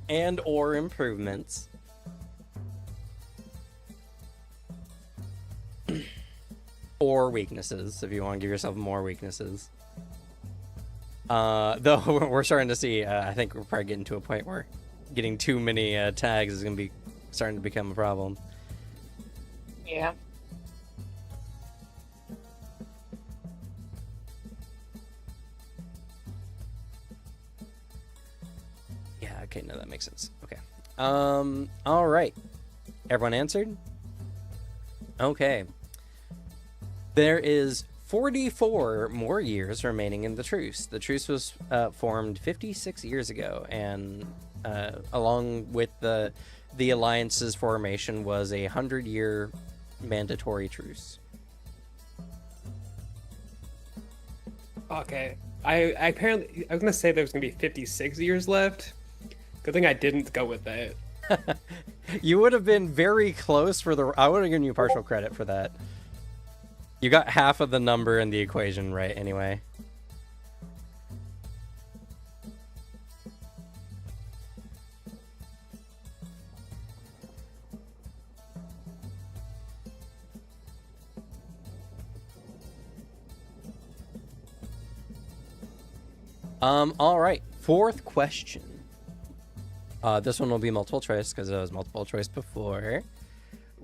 S3: and or improvements. Or weaknesses, if you want to give yourself more weaknesses. Though we're starting to see, I think we're probably getting to a point where getting too many tags is going to be starting to become a problem.
S6: Yeah.
S3: Yeah, okay, no, that makes sense. Okay. All right. Everyone answered? Okay. There is 44 more years remaining in the truce. The truce was formed 56 years ago, and along with the alliance's formation was a 100-year mandatory truce.
S2: Okay. I was gonna say there was gonna be 56 years left. Good thing I didn't go with that.
S3: You would have been very close for the. I would have given you partial credit for that. You got half of the number in the equation right, anyway. All right. Fourth question. This one will be multiple choice because it was multiple choice before.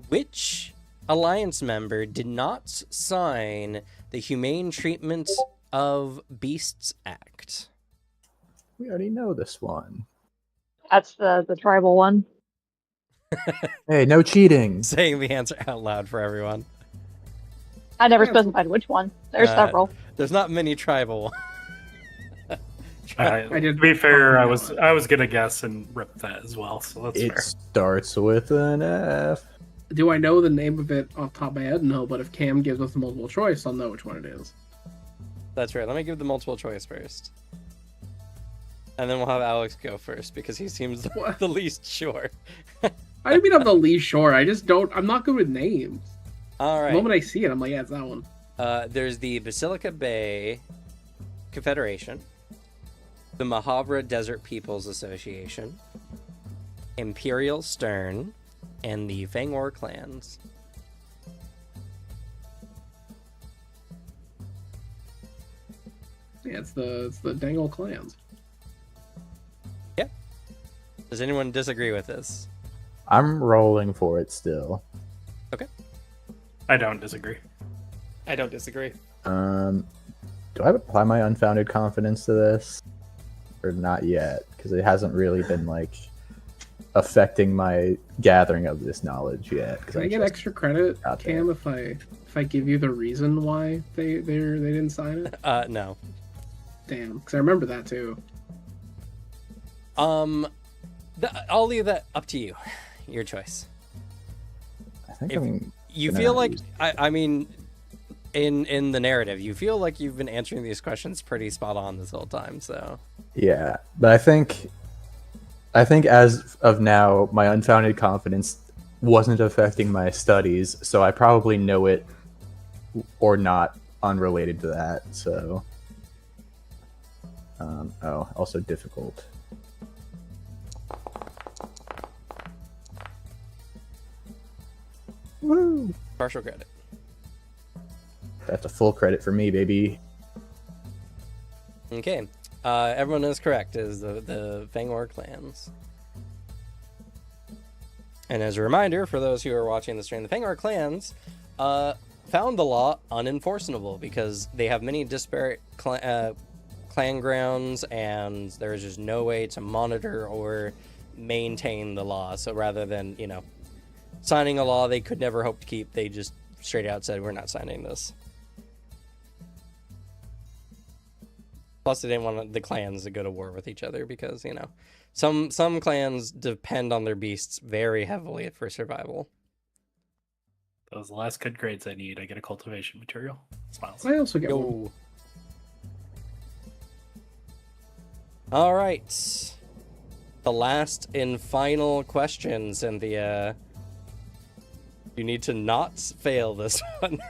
S3: Which Alliance member did not sign the Humane Treatment of Beasts Act?
S1: We already know this one.
S6: That's the tribal one.
S1: Hey, no cheating.
S3: Saying the answer out loud for everyone.
S6: I never specified which one. There's several.
S3: There's not many tribal.
S5: I did. To be fair, I was gonna guess and rip that as well, so that's
S1: It
S5: fair.
S1: starts with an F.
S4: Do I know the name of it off the top of my head? No, but if Cam gives us a multiple choice, I'll know which one it is.
S3: That's right. Let me give the multiple choice first. And then we'll have Alex go first because he seems
S4: What?
S3: the least sure.
S4: I didn't mean I'm the least sure. I just don't. I'm not good with names.
S3: All
S4: The
S3: right.
S4: moment I see it, I'm like, yeah, it's that one.
S3: There's the Basilica Bay Confederation, the Mahavra Desert Peoples Association, Imperial Stern, and the Fangor clans.
S4: Yeah, it's the dang old clans.
S3: Does anyone disagree with this?
S1: I'm rolling for it still.
S5: I don't disagree.
S2: I don't disagree.
S1: Do I apply my unfounded confidence to this? Or not yet? Because it hasn't really been like affecting my gathering of this knowledge yet.
S4: Can I get extra credit,
S1: out there.
S4: Cam, if I give you the reason why they didn't sign it?
S3: No.
S4: Damn, because I remember that too.
S3: I'll leave that up to you. Your choice.
S1: I think
S3: If
S1: I'm
S3: you
S1: gonna
S3: feel
S1: not
S3: like
S1: use-
S3: I mean, in the narrative, you feel like you've been answering these questions pretty spot on this whole time. So
S1: Yeah, but I think as of now, my unfounded confidence wasn't affecting my studies, so I probably know it or not unrelated to that. So, also difficult. Woo!
S3: partial credit.
S1: That's a full credit for me, baby.
S3: Okay, everyone is correct. Is the Fangor clans. And as a reminder, for those who are watching the stream, the Fangor clans found the law unenforceable because they have many disparate clan grounds, and there's just no way to monitor or maintain the law. So rather than, signing a law they could never hope to keep, they just straight out said, we're not signing this. Plus, they didn't want the clans to go to war with each other because, some clans depend on their beasts very heavily for survival.
S5: Those are the last good grades I need. I get a cultivation material. Smiles.
S4: I also get one.
S3: Yo. All right. The last and final question, Cynthia. You need to not fail this one.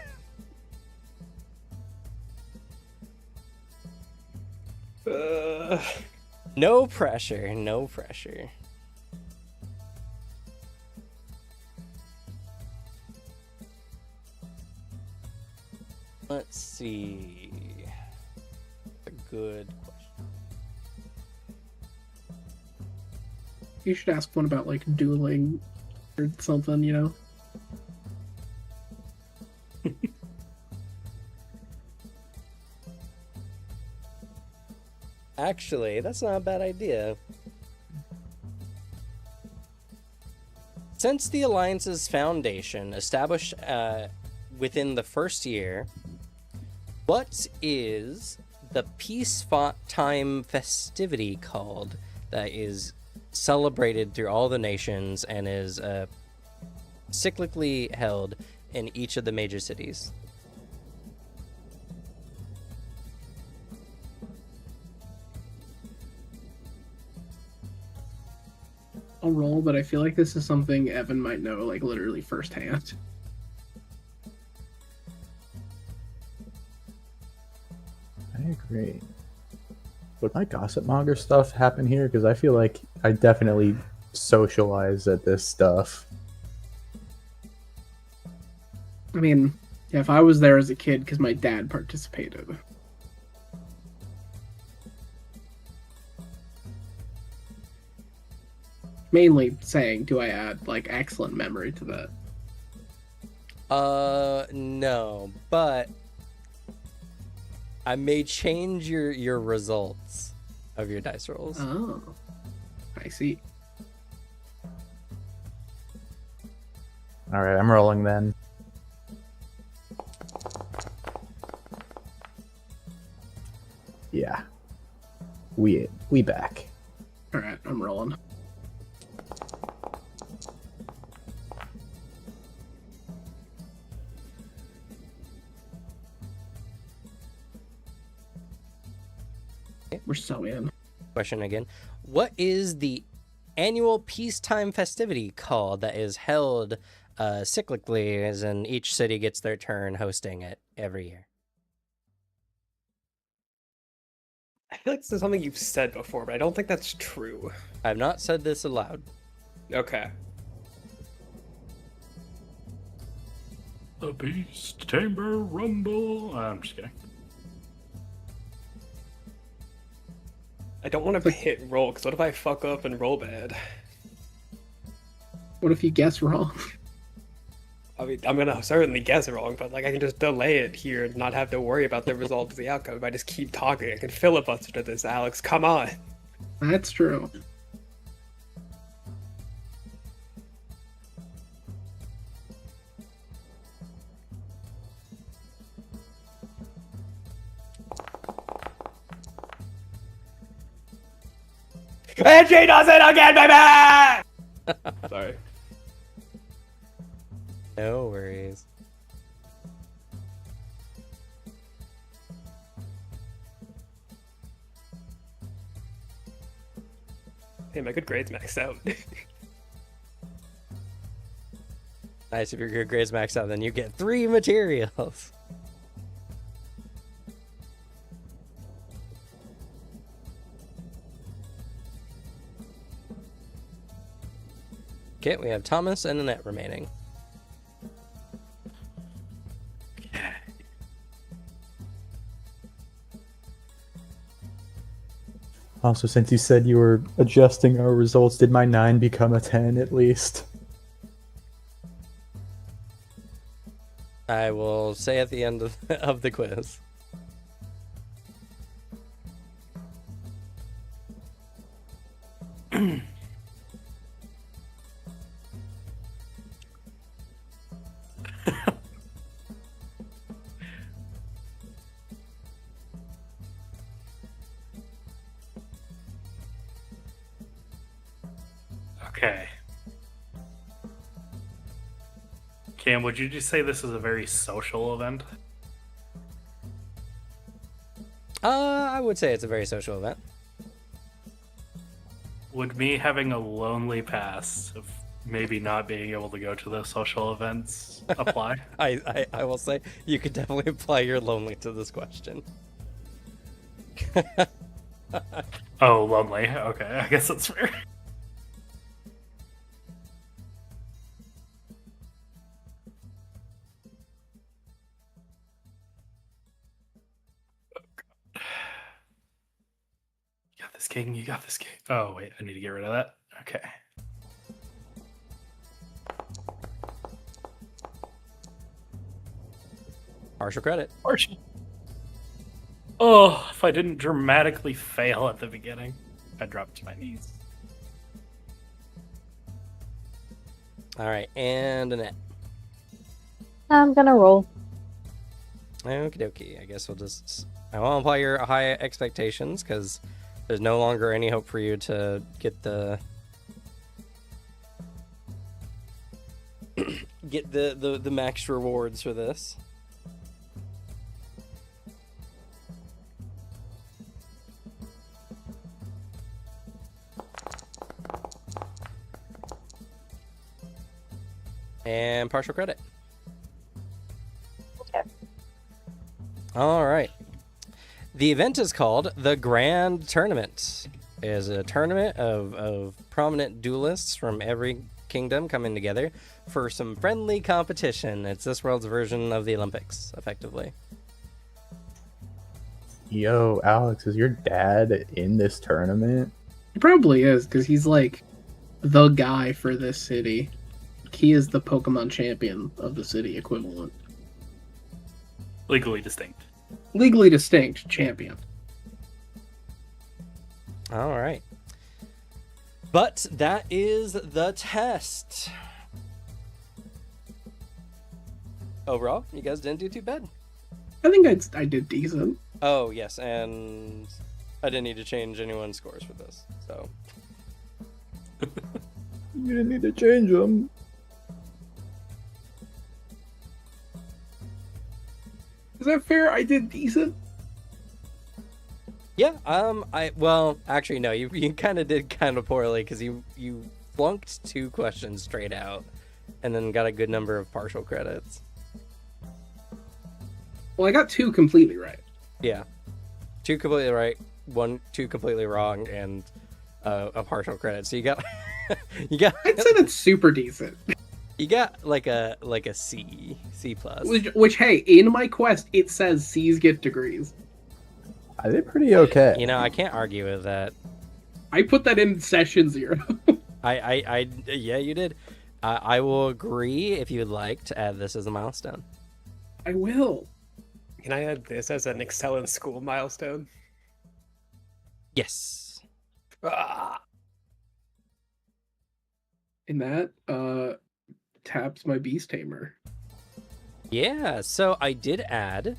S3: No pressure, no pressure. Let's see. A good question.
S4: You should ask one about like dueling or something.
S3: Actually, that's not a bad idea. Since the Alliance's foundation, established within the first year, what is the peacetime festivity called that is celebrated through all the nations and is cyclically held in each of the major cities?
S4: I'll roll, but I feel like this is something Evan might know, like literally firsthand.
S1: I agree. Would my gossip monger stuff happen here? Because I feel like I definitely socialize at this stuff.
S4: I mean, yeah, if I was there as a kid, because my dad participated. Mainly saying, do I add like excellent memory to that?
S3: No, but I may change your results of your dice rolls.
S4: Oh, I see.
S1: All right, I'm rolling then. Yeah, we back.
S4: All right, I'm rolling. We're so in.
S3: Question again. What is the annual peacetime festivity called that is held cyclically, as in each city gets their turn hosting it every year?
S2: I feel like this is something you've said before, but I don't think that's true.
S3: I've not said this aloud.
S2: Okay.
S5: The Beast Tamer Rumble. I'm just kidding.
S2: I don't want to hit roll, because what if I fuck up and roll bad?
S4: What if you guess wrong?
S2: I mean, I'm gonna certainly guess wrong, but like I can just delay it here and not have to worry about the result of the outcome. If I just keep talking, I can filibuster to this, Alex. Come on.
S4: That's true.
S2: And she does it again, baby! Sorry.
S3: No worries.
S2: Hey, my good grades maxed out.
S3: Nice, if your good grades max out, then you get 3 materials. Okay, we have Thomas and Annette remaining.
S1: Also, since you said you were adjusting our results, did my 9 become a 10 at least?
S3: I will say at the end of the quiz.
S5: Okay. Cam, would you just say this is a very social event?
S3: I would say it's a very social event.
S5: Would me having a lonely past of maybe not being able to go to those social events apply?
S3: I will say you could definitely apply your lonely to this question.
S5: Oh, lonely. Okay, I guess that's fair. You got this, King. You got this, King. Oh, wait. I need to get rid of that. Okay.
S3: Partial credit.
S5: Partial. Oh, if I didn't dramatically fail at the beginning, I dropped to my knees.
S3: All right, and Annette.
S6: I'm gonna roll.
S3: Okie dokie. I guess we'll just. I won't apply your high expectations because there's no longer any hope for you to get the the max rewards for this. And partial credit.
S6: Okay.
S3: All right. The event is called the Grand Tournament. It is a tournament of prominent duelists from every kingdom coming together for some friendly competition. It's this world's version of the Olympics, effectively.
S1: Yo, Alex, is your dad in this tournament?
S4: He probably is, because he's like the guy for this city. He is the Pokemon champion of the city equivalent.
S5: Legally distinct.
S4: Legally distinct champion.
S3: All right. But that is the test. Overall, you guys didn't do too bad.
S4: I think I did decent.
S3: Oh, yes, and I didn't need to change anyone's scores for this, so.
S1: You didn't need to change them.
S4: Is that fair? I did decent.
S3: Yeah, actually, no, you kind of did kind of poorly because you flunked 2 questions straight out and then got a good number of partial credits.
S4: Well, I got 2 completely right.
S3: Yeah. 2 completely right, 2 completely wrong, and a partial credit. So you got
S4: I'd say that's super decent.
S3: You got like a C plus.
S4: Which, hey, in my quest it says C's get degrees.
S1: I did pretty okay.
S3: You know, I can't argue with that.
S4: I put that in session 0.
S3: Yeah, you did. I will agree if you would like to add this as a milestone.
S4: I will.
S2: Can I add this as an excel in school milestone?
S3: Yes.
S2: Ah!
S4: And that taps my Beast Tamer.
S3: Yeah, so I did add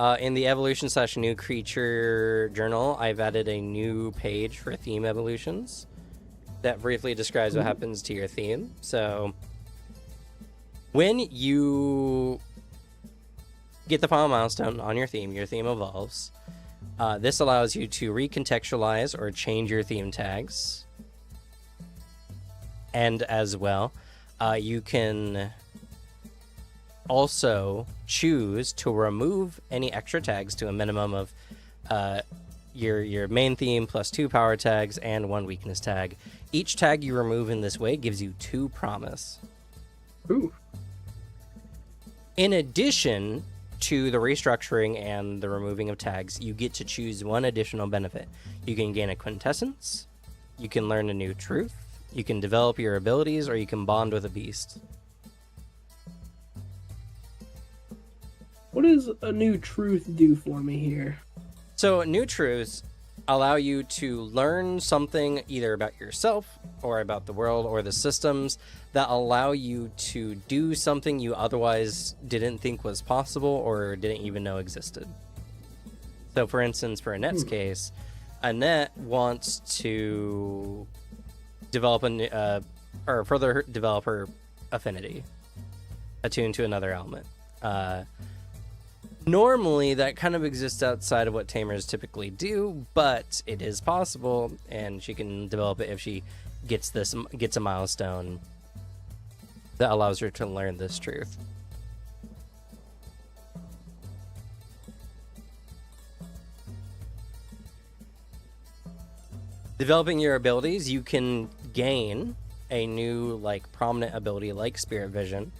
S3: In the evolution / new creature journal, I've added a new page for theme evolutions that briefly describes what happens to your theme. So when you get the final milestone on your theme evolves. This allows you to recontextualize or change your theme tags. And as well, you can also choose to remove any extra tags to a minimum of your main theme plus 2 power tags and 1 weakness tag. Each tag you remove in this way gives you 2 promise.
S4: Ooh.
S3: In addition to the restructuring and the removing of tags, you get to choose 1 additional benefit. You can gain a quintessence, you can learn a new truth, you can develop your abilities, or you can bond with a beast.
S4: What does a new truth do for me here?
S3: So new truths allow you to learn something either about yourself or about the world or the systems that allow you to do something you otherwise didn't think was possible or didn't even know existed. So for instance, for Annette's case, Annette wants to develop or further develop her affinity attuned to another element. Normally, that kind of exists outside of what Tamers typically do, but it is possible, and she can develop it if she gets a milestone that allows her to learn this truth. Developing your abilities, you can gain a new, prominent ability like Spirit Vision,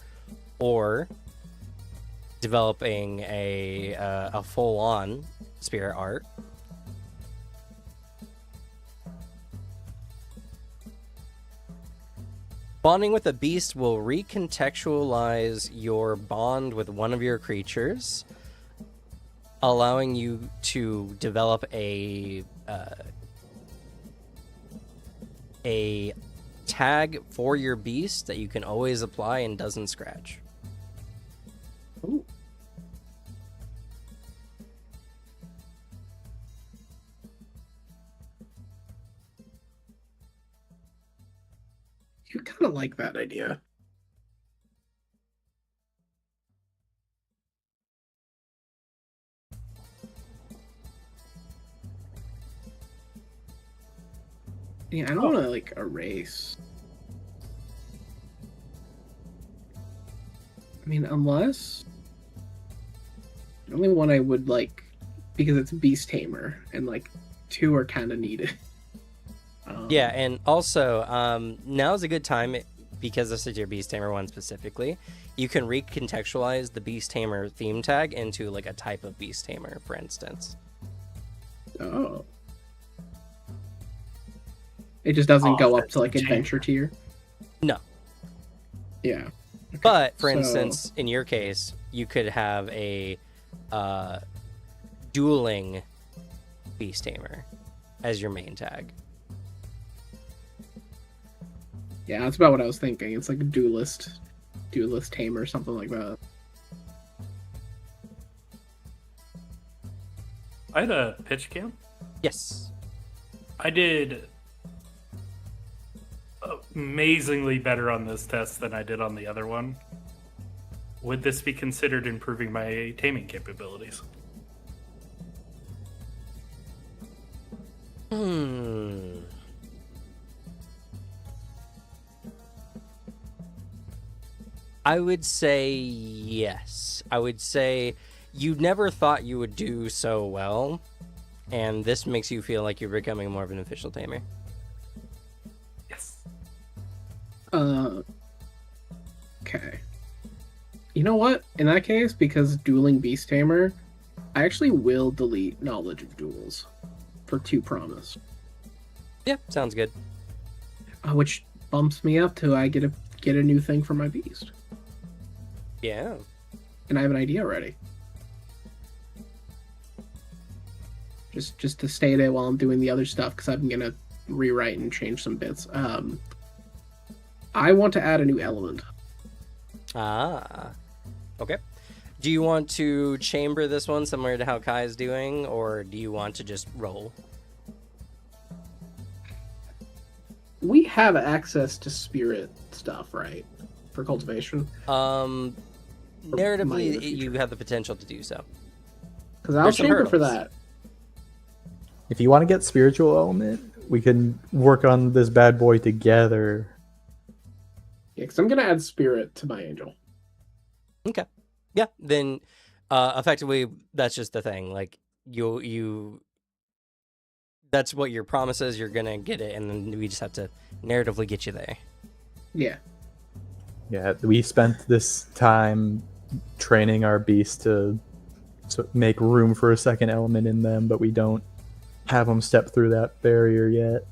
S3: or developing a full-on Spirit Art. Bonding with a beast will recontextualize your bond with one of your creatures, allowing you to develop a tag for your beast that you can always apply and doesn't scratch.
S4: Ooh. You kind of like that idea. Yeah, I don't want to erase. I mean, unless the only one I would because it's Beast Tamer and 2 are kind of needed.
S3: Yeah, and also now's a good time because this is your Beast Tamer one specifically. You can recontextualize the Beast Tamer theme tag into a type of Beast Tamer, for instance.
S4: Oh. It just doesn't go up to adventure tier?
S3: No.
S4: Yeah. Okay.
S3: But, for instance, in your case, you could have a dueling Beast Tamer as your main tag.
S4: Yeah, that's about what I was thinking. It's like a duelist tamer, something like that.
S5: I had a pitch cam.
S3: Yes.
S5: I did amazingly better on this test than I did on the other one. Would this be considered improving my taming capabilities?
S3: I would say yes. I would say you never thought you would do so well, and this makes you feel like you're becoming more of an official tamer.
S5: Yes.
S4: Okay. You know what? In that case, because dueling Beast Tamer, I actually will delete Knowledge of Duels for 2 promise.
S3: Yeah, sounds good.
S4: Which bumps me up to I get a new thing for my beast.
S3: Yeah.
S4: And I have an idea already. Just to state it while I'm doing the other stuff, because I'm gonna rewrite and change some bits. I want to add a new element.
S3: Ah. Okay. Do you want to chamber this one similar to how Kai is doing, or do you want to just roll?
S4: We have access to spirit stuff, right? For cultivation.
S3: Narratively,
S4: the
S3: you
S4: future.
S3: have the potential to do so.
S4: Because I'll
S3: There's some
S4: chamber for
S3: hurdles.
S4: that.
S1: If you want to get spiritual element, we can work on this bad boy together.
S4: Yeah, because I'm gonna add spirit to my angel.
S3: Okay. Yeah, then effectively that's just the thing. Like you that's what your promise is, you're gonna get it, and then we just have to narratively get you there.
S4: Yeah.
S1: Yeah, we spent this time training our beast to make room for a second element in them, but we don't have them step through that barrier yet.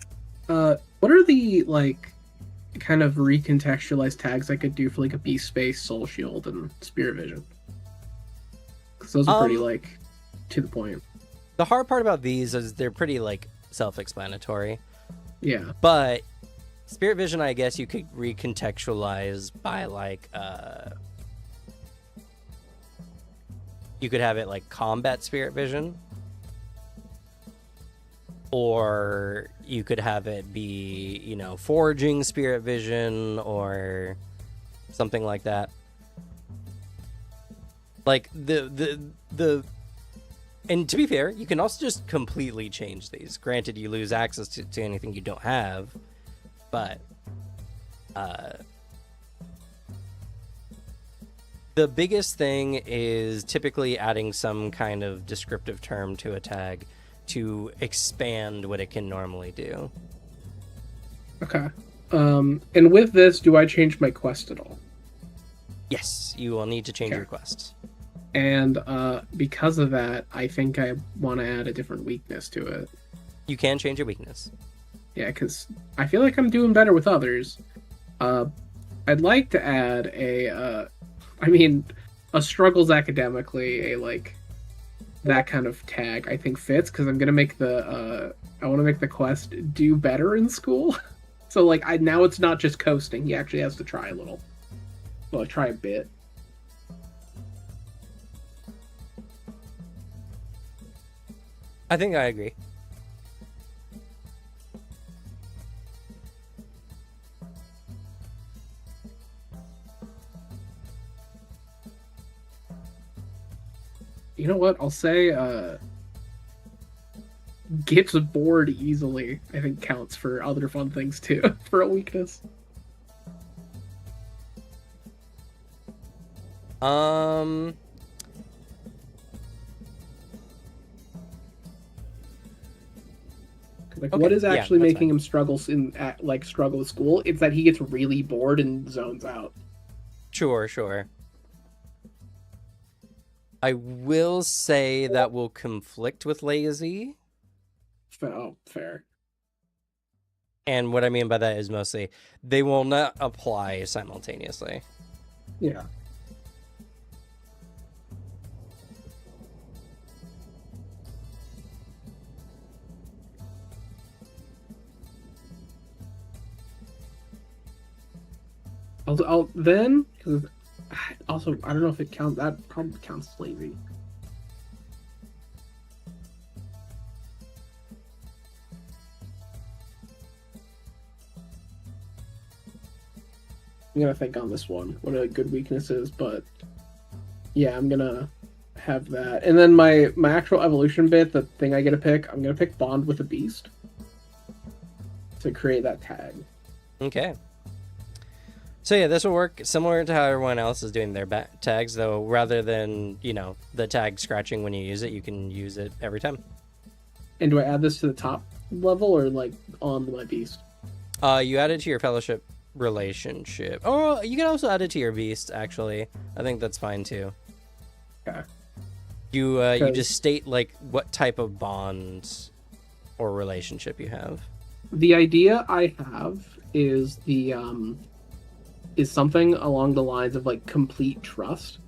S4: What are the like kind of recontextualized tags I could do for like a beast space, soul shield, and spirit vision? Because those are pretty like to the point.
S3: The hard part about these is they're pretty like self-explanatory.
S4: Yeah.
S3: But spirit vision, I guess you could recontextualize by like you could have it like combat spirit vision, or you could have it be, you know, foraging spirit vision or something like that. Like the and to be fair, you can also just completely change these. Granted, you lose access to anything you don't have, but the biggest thing is typically adding some kind of descriptive term to a tag to expand what it can normally do.
S4: Okay. And with this, do I change my quest at all?
S3: Yes, you will need to change
S4: Okay.
S3: your quests.
S4: And because of that, I think I want to add a different weakness to it.
S3: You can change your weakness.
S4: Yeah, because I feel like I'm doing better with others. I'd like to add a struggles academically, that kind of tag I think fits, because I'm gonna make I want to make the quest do better in school. So now it's not just coasting. He actually has to try a little. Well, try a bit.
S3: I think I agree.
S4: You know what? I'll say gets bored easily, I think counts for other fun things too, for a weakness.
S3: Okay,
S4: What is
S3: yeah,
S4: actually
S3: that's
S4: making
S3: fine.
S4: him struggle struggle with school? It's that he gets really bored and zones out.
S3: Sure. I will say that will conflict with lazy.
S4: Oh, fair.
S3: And what I mean by that is mostly they will not apply simultaneously.
S4: Yeah. I'll then, because also I don't know if it counts. That probably counts as lazy. I'm gonna think on this one what a good weakness is, but yeah, I'm gonna have that. And then my actual evolution bit, the thing I get to pick, I'm gonna pick bond with a beast to create that tag.
S3: Okay. So yeah, this will work similar to how everyone else is doing their tags, though rather than, you know, the tag scratching when you use it, you can use it every time.
S4: And do I add this to the top level or on my beast?
S3: You add it to your fellowship relationship. Oh, you can also add it to your beast, actually. I think that's fine too.
S4: Okay.
S3: You just state what type of bond or relationship you have.
S4: The idea I have is is something along the lines of complete trust.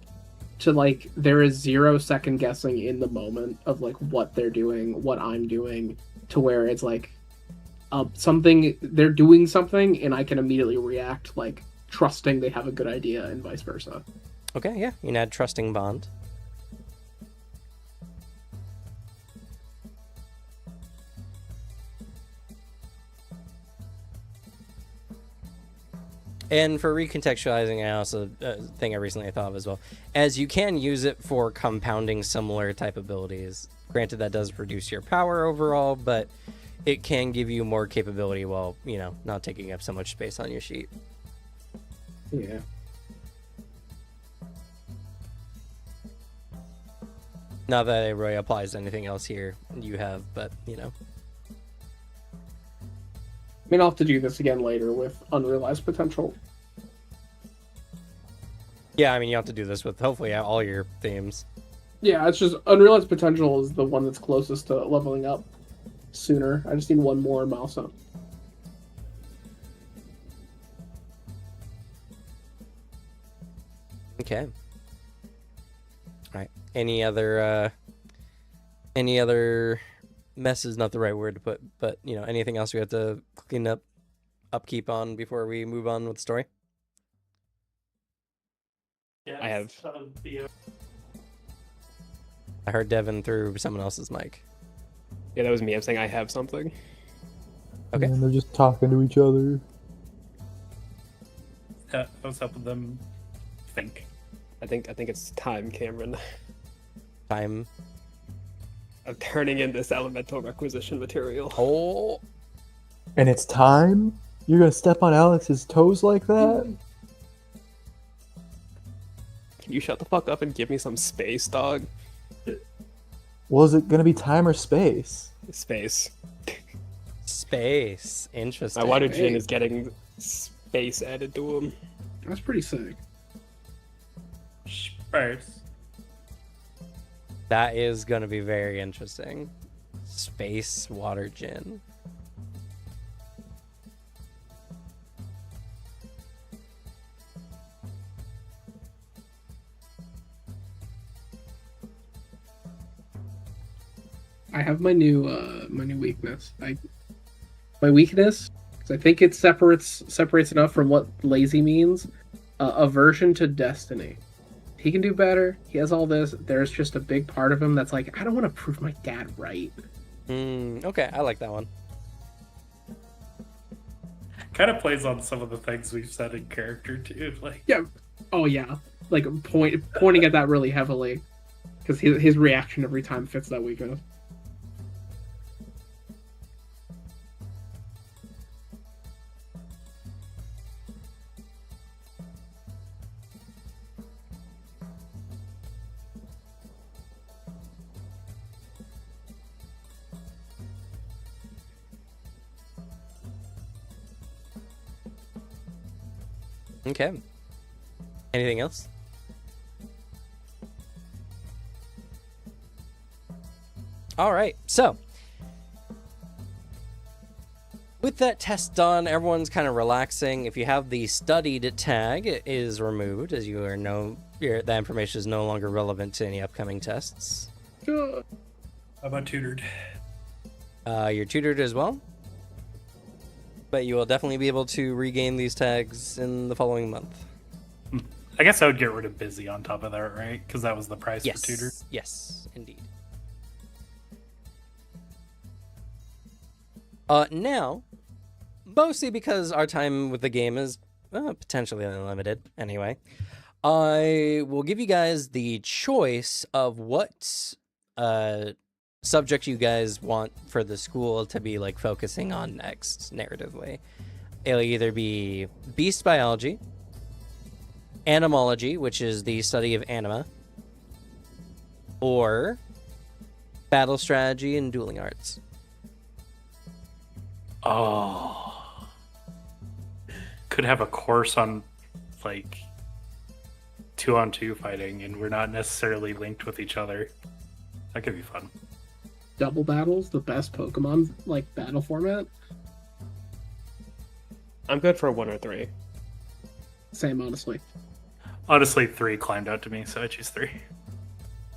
S4: To there is 0 second guessing in the moment of what they're doing, what I'm doing, to where it's something they're doing something and I can immediately react trusting they have a good idea and vice versa.
S3: Okay, yeah, you can add Trusting Bond. And for recontextualizing, I also thing I recently thought of as well, as you can use it for compounding similar type abilities. Granted, that does reduce your power overall, but it can give you more capability while, you know, not taking up so much space on your sheet.
S4: Yeah.
S3: Not that it really applies to anything else here you have, but, you know.
S4: I mean, I'll have to do this again later with unrealized potential.
S3: Yeah, I mean, you have to do this with hopefully all your themes.
S4: Yeah, it's just unrealized potential is the one that's closest to leveling up sooner. I just need one more milestone.
S3: Okay. All right. Any other mess is not the right word to put, but you know, anything else we have to clean up upkeep on before we move on with the story?
S2: I have.
S3: I heard Devin through someone else's mic.
S2: Yeah, that was me. I'm saying I have something.
S3: Okay.
S1: And they're just talking to each other.
S5: Yeah, I was helping them think.
S2: I think it's time, Cameron.
S3: Time.
S2: I'm turning in this elemental requisition material.
S3: Oh,
S1: And it's time? You're gonna step on Alex's toes like that?
S2: Can you shut the fuck up and give me some space, dog?
S1: Well, is it gonna be time or space?
S2: Space.
S3: space. Interesting.
S2: My water gin is getting space added to him.
S4: That's pretty sick.
S5: Spurs.
S3: That is going to be very interesting. Space water gin.
S4: I have my new weakness. My weakness, 'cause I think it separates enough from what lazy means. Aversion to destiny. He can do better. He has all this. There's just a big part of him that's like, I don't want to prove my dad right.
S3: Okay, I like that one.
S5: Kind of plays on some of the things we've said in character too. Like,
S4: Yeah. Oh yeah. Like pointing at that really heavily, because his reaction every time fits that weakness.
S3: Okay. Anything else? All right. So, with that test done, everyone's kind of relaxing. If you have the studied tag, it is removed, as you are that information is no longer relevant to any upcoming tests.
S5: how about tutored?
S3: You're tutored as well, but you will definitely be able to regain these tags in the following month.
S5: I guess I would get rid of busy on top of that, right? Because that was the price
S3: Yes.
S5: for tutor.
S3: Yes, indeed. Now, mostly because our time with the game is potentially unlimited anyway, I will give you guys the choice of what subject you guys want for the school to be like focusing on next narratively. It'll either be beast biology, animology, which is the study of anima, or battle strategy and dueling arts.
S5: Oh. Could have a course on like 2-on-2 fighting, and we're not necessarily linked with each other. That could be fun.
S4: Double battles, the best Pokemon like battle format.
S2: I'm good for 1 or 3.
S4: Same, honestly.
S5: Honestly, 3 climbed out to me, so I choose 3.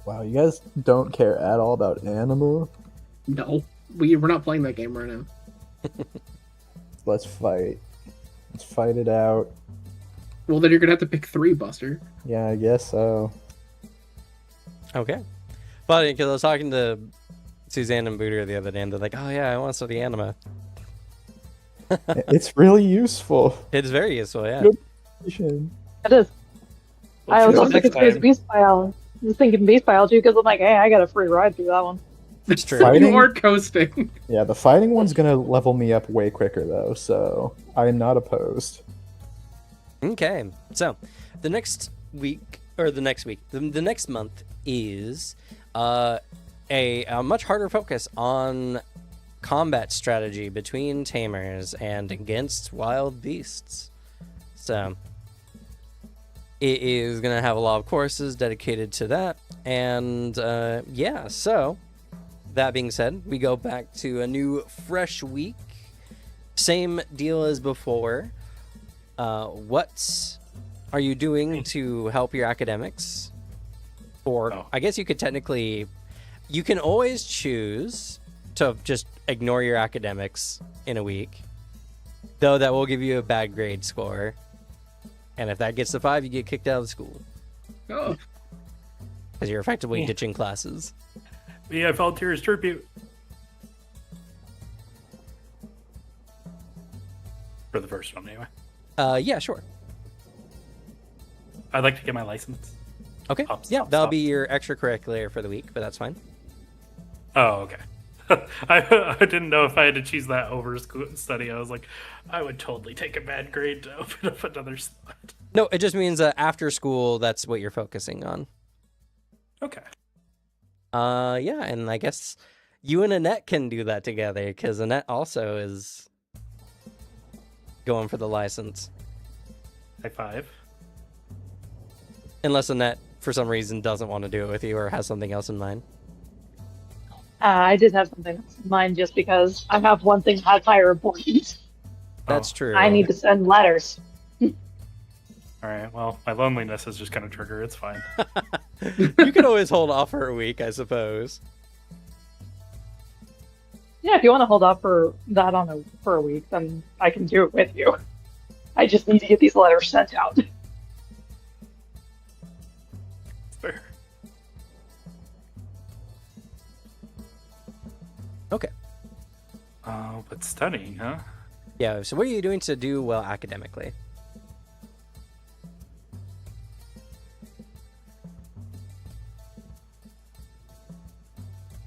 S1: Wow, you guys don't care at all about anima?
S4: No, we're not playing that game right now.
S1: Let's fight. Let's fight it out.
S4: Well, then you're gonna have to pick 3, Buster.
S1: Yeah, I guess so.
S3: Okay. Funny, because I was talking to Suzanne and Booter the other day, and they're like, "Oh yeah, I want to study anima."
S1: It's really useful.
S3: It's very useful, yeah.
S1: Good.
S6: It is. I was
S2: Until
S6: just thinking
S2: next time.
S6: beast biology. I was thinking beast biology because I'm like, hey, I got a free ride through that one.
S3: It's true.
S1: Fighting?
S4: You are coasting.
S1: Yeah, the fighting one's gonna level me up way quicker though, so I am not opposed.
S3: Okay, so the next week, or the next month is a much harder focus on combat strategy between tamers and against wild beasts. So it is going to have a lot of courses dedicated to that. And yeah, so that being said, we go back to a new fresh week. Same deal as before. What are you doing to help your academics? Or I guess you could technically, you can always choose to just ignore your academics in a week, though that will give you a bad grade score. And if that gets to 5, you get kicked out of school
S4: Oh,
S3: because you're effectively ditching classes.
S5: Yeah, volunteers tribute. For the first one, anyway.
S3: Yeah, sure.
S5: I'd like to get my license.
S3: Okay.
S5: Stop,
S3: Yeah,
S5: stop,
S3: that'll
S5: stop.
S3: be your extracurricular for the week, but that's fine.
S5: Oh, okay. I didn't know if I had to choose that over school study. I was like, I would totally take a bad grade to open up another slot.
S3: No, it just means after school, that's what you're focusing on.
S5: Okay.
S3: Yeah, and I guess you and Annette can do that together because Annette also is going for the license.
S5: High five.
S3: Unless Annette, for some reason, doesn't want to do it with you or has something else in mind.
S6: I did have something else in mind just because I have one thing that's higher importance.
S3: That's
S5: Oh,
S3: true.
S6: I need to send letters.
S5: All right. Well, my loneliness is just going to trigger. It's fine.
S3: You can always hold off for a week, I suppose.
S6: Yeah, if you want to hold off for that for a week, then I can do it with you. I just need to get these letters sent out.
S5: Fair.
S3: Okay.
S5: Oh, but studying, huh?
S3: Yeah, so what are you doing to do well academically?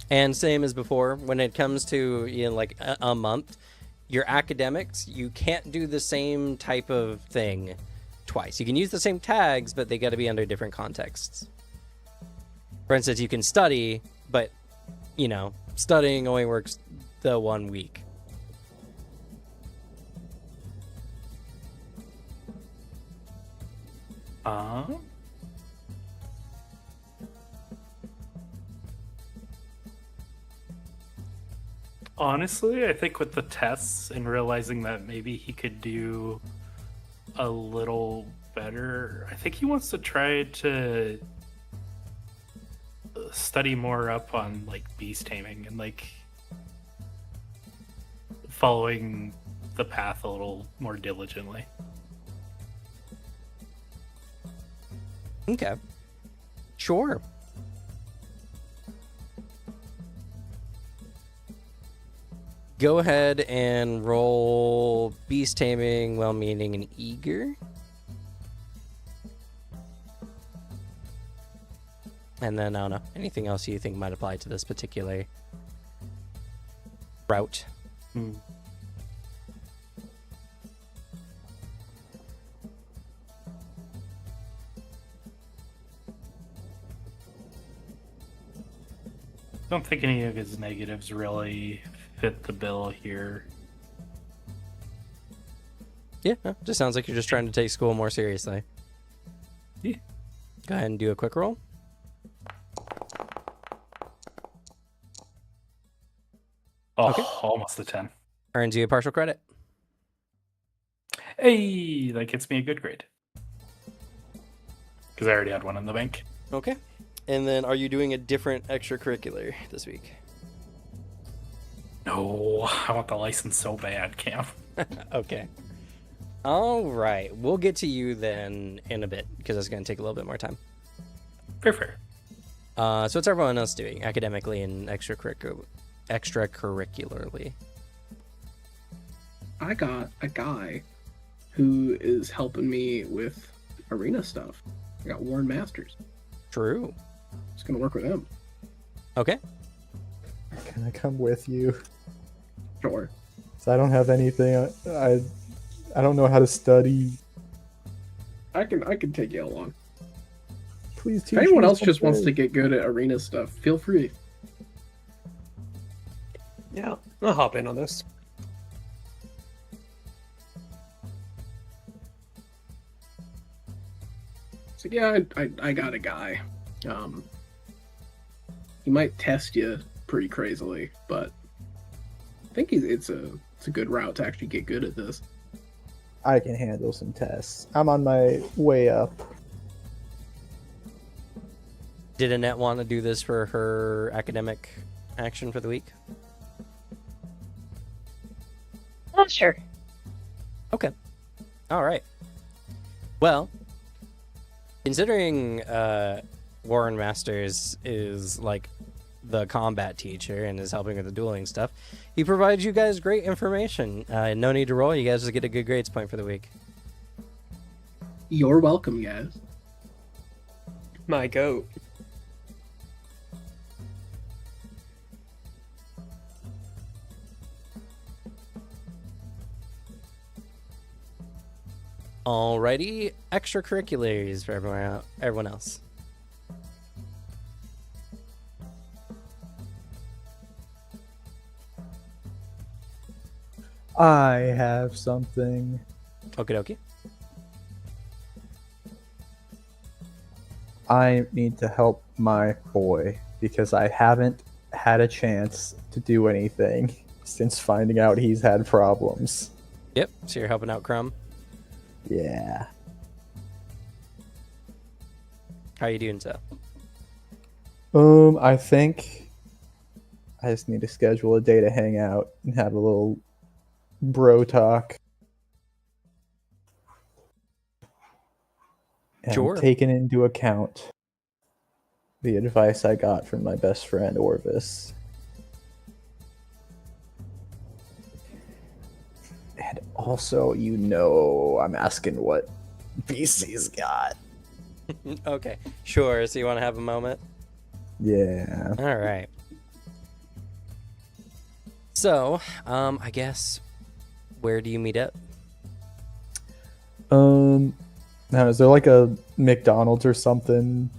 S3: And same as before, when it comes to like a month, your academics, you can't do the same type of thing twice. You can use the same tags, but they got to be under different contexts. For instance, you can study, but studying only works the 1 week.
S5: Honestly, I think with the tests and realizing that maybe he could do a little better, I think he wants to try to study more up on like beast taming and like following the path a little more diligently.
S3: Okay. Sure. Go ahead and roll beast taming, well-meaning, and eager. And then, I don't know, anything else you think might apply to this particular route.
S5: Don't think any of his negatives really fit the bill here.
S3: Yeah, no, just sounds like you're just trying to take school more seriously.
S5: Yeah.
S3: Go ahead and do a quick roll.
S5: Oh,
S3: Okay.
S5: almost a 10.
S3: Earns you a partial credit.
S5: Hey, that gets me a good grade. Because I already had one in the bank.
S3: Okay. And then are you doing a different extracurricular this week?
S5: No, I want the license so bad, Cam.
S3: Okay. All right, we'll get to you then in a bit because it's going to take a little bit more time.
S5: Fair.
S3: So what's everyone else doing academically and extracurricularly?
S4: I got a guy who is helping me with arena stuff. I got Warren Masters.
S3: True.
S4: Just gonna work with him.
S3: Okay.
S1: Can I come with you?
S4: Sure.
S1: So I don't have anything. I don't know how to study.
S4: I can take you along.
S1: Please teach
S4: If anyone
S1: me
S4: else just wants to
S1: someday.
S4: get good at arena stuff, feel free.
S2: Yeah, I'll hop in on this.
S4: So yeah, I got a guy. He might test you pretty crazily, but I think it's a good route to actually get good at this.
S1: I can handle some tests. I'm on my way up.
S3: Did Annette want to do this for her academic action for the week?
S6: Sure.
S3: Okay. All right. Well, considering Warren Masters is like the combat teacher and is helping with the dueling stuff, he provides you guys great information. No need to roll. You guys just get a good grades point for the week.
S4: You're welcome, guys.
S2: My goat.
S3: Alrighty, extracurriculars for everyone else.
S1: I have something.
S3: Okie dokie.
S1: I need to help my boy because I haven't had a chance to do anything since finding out he's had problems.
S3: Yep, so you're helping out Crumb.
S1: Yeah.
S3: How are you doing, so?
S1: I think I just need to schedule a day to hang out and have a little bro talk. And
S3: Sure.
S1: taking into account the advice I got from my best friend Orvis. And also, I'm asking what BC's got.
S3: Okay, sure. So you want to have a moment?
S1: Yeah.
S3: All right. So, I guess, where do you meet up?
S1: Now, is there like a McDonald's or something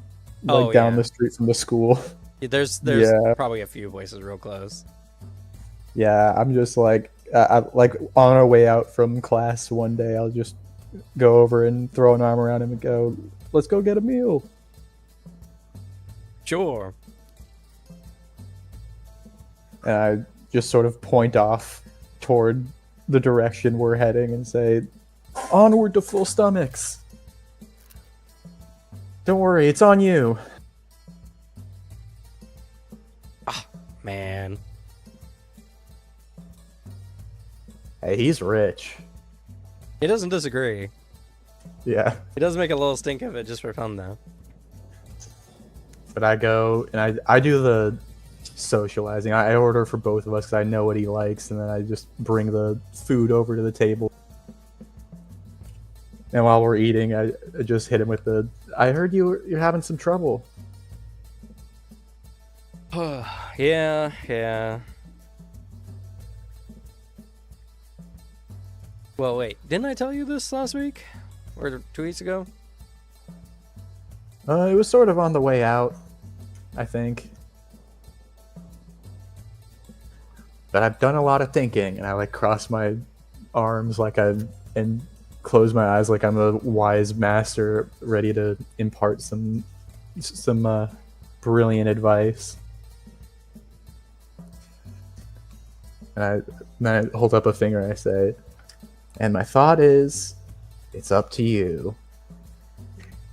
S1: like down
S3: yeah.
S1: the street from the school?
S3: There's
S1: Yeah.
S3: probably a few places real close.
S1: Yeah, I'm just like, like on our way out from class one day, I'll just go over and throw an arm around him and go, "Let's go get a meal."
S3: Sure.
S1: And I just sort of point off toward the direction we're heading and say, "Onward to full stomachs. Don't worry, it's on you."
S3: Man.
S1: Hey, he's rich.
S3: He doesn't disagree.
S1: Yeah.
S3: He does make a little stink of it just for fun, though.
S1: But I go and I do the socializing. I order for both of us because I know what he likes, and then I just bring the food over to the table. And while we're eating, I just hit him with the, "I heard you're having some trouble."
S3: Yeah. Well, wait. Didn't I tell you this last week? Or 2 weeks ago?
S1: It was sort of on the way out, I think. But I've done a lot of thinking, and I like cross my arms and close my eyes like I'm a wise master ready to impart some brilliant advice. And then I hold up a finger and I say, "And my thought is, it's up to you."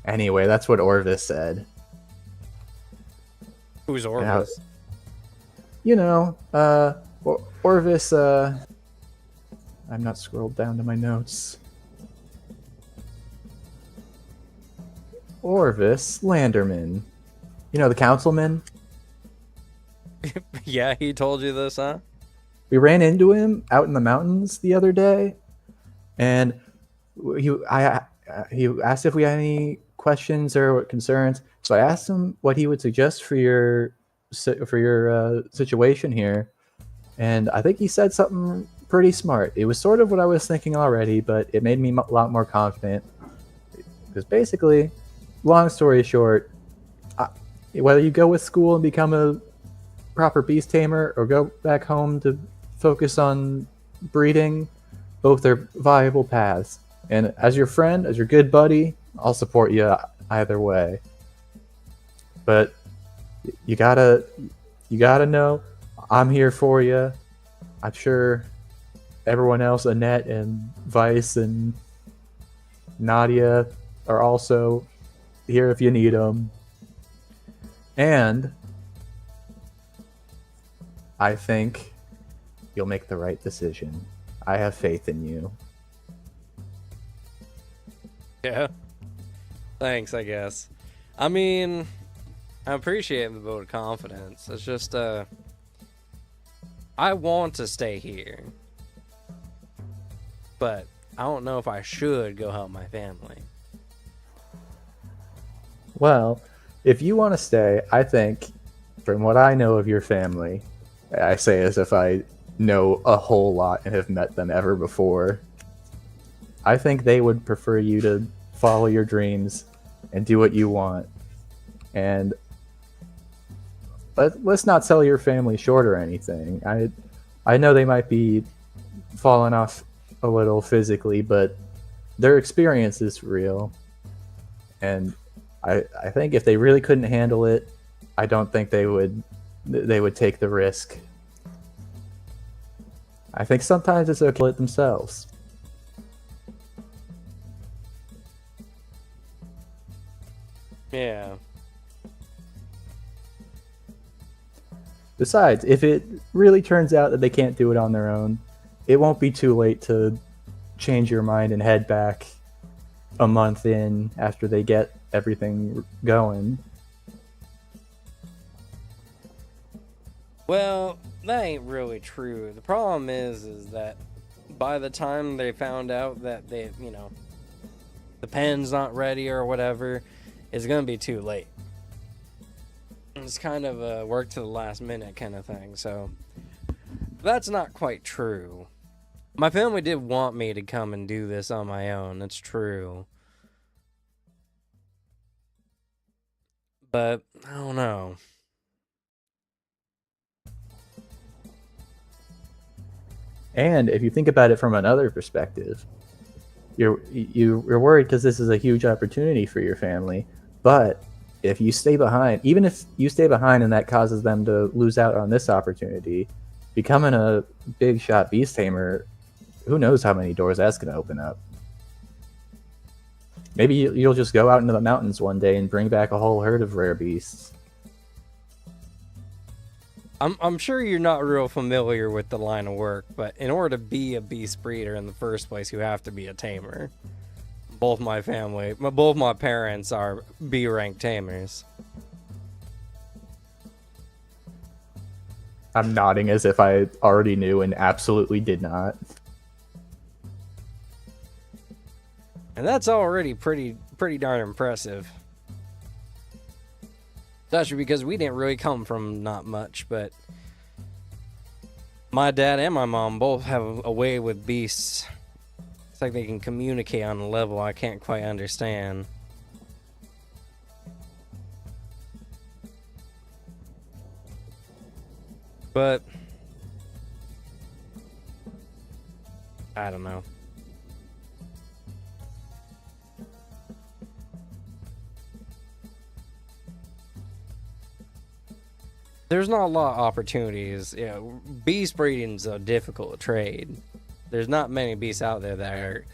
S1: Anyway, that's what Orvis said.
S3: Who's Orvis?
S1: You know, Orvis, I'm not scrolled down to my notes. Orvis Landerman. You know, the councilman?
S3: Yeah, he told you this, huh?
S1: We ran into him out in the mountains the other day, and he asked if we had any questions or concerns. So I asked him what he would suggest for your situation here, and I think he said something pretty smart. It was sort of what I was thinking already, but it made me a lot more confident. Because basically, long story short, whether you go with school and become a proper beast tamer or go back home to focus on breeding, both are viable paths. And as your friend, as your good buddy, I'll support you either way. But you gotta know I'm here for you. I'm sure everyone else, Annette and Vice and Nadia, are also here if you need them. And I think you'll make the right decision. I have faith in you.
S3: Yeah. Thanks, I guess. I mean, I appreciate the vote of confidence. It's just, I want to stay here. But I don't know if I should go help my family.
S1: Well, if you want to stay, I think, from what I know of your family, I say as if I know a whole lot and have met them ever before, I think they would prefer you to follow your dreams and do what you want. And let's not sell your family short or anything. I know they might be falling off a little physically, but their experience is real. And I think if they really couldn't handle it, I don't think they would take the risk. I think sometimes it's okay to kill it themselves.
S3: Yeah.
S1: Besides, if it really turns out that they can't do it on their own, it won't be too late to change your mind and head back a month in after they get everything going.
S3: Well, that ain't really true. The problem is that by the time they found out that they, the pen's not ready or whatever, it's gonna be too late. It's kind of a work to the last minute kind of thing, so that's not quite true. My family did want me to come and do this on my own, it's true. But, I don't know.
S1: And if you think about it from another perspective, you're worried because this is a huge opportunity for your family. But if you stay behind, even if you stay behind and that causes them to lose out on this opportunity, becoming a big shot beast tamer, who knows how many doors that's going to open up. Maybe you'll just go out into the mountains one day and bring back a whole herd of rare beasts.
S3: I'm sure you're not real familiar with the line of work, but in order to be a beast breeder in the first place, you have to be a tamer. Both my parents are B-rank tamers.
S1: I'm nodding as if I already knew and absolutely did not.
S3: And that's already pretty darn impressive. Especially because we didn't really come from not much, but my dad and my mom both have a way with beasts. It's like they can communicate on a level I can't quite understand. But I don't know. There's not a lot of opportunities. Beast breeding's a difficult trade. There's not many beasts out there that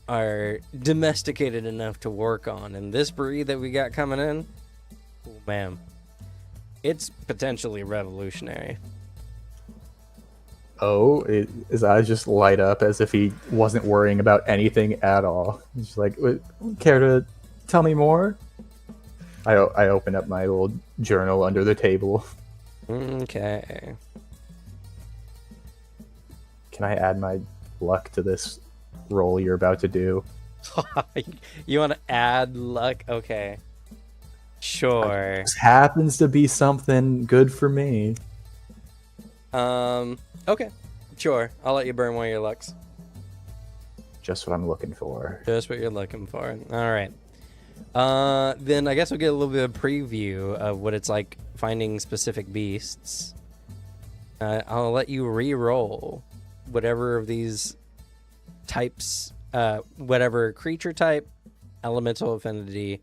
S3: are domesticated enough to work on. And this breed that we got coming in, oh man, it's potentially revolutionary.
S1: Oh, his eyes just light up as if he wasn't worrying about anything at all. He's like, care to tell me more? I open up my little journal under the table.
S3: Okay.
S1: Can I add my luck to this roll you're about to do?
S3: You want to add luck? Okay. Sure.
S1: This happens to be something good for me.
S3: Okay. Sure. I'll let you burn one of your lucks.
S1: Just what I'm looking for.
S3: Just what you're looking for. All right. Then I guess we'll get a little bit of preview of what it's like finding specific beasts. I'll let you re-roll whatever of these types, whatever creature type, elemental affinity,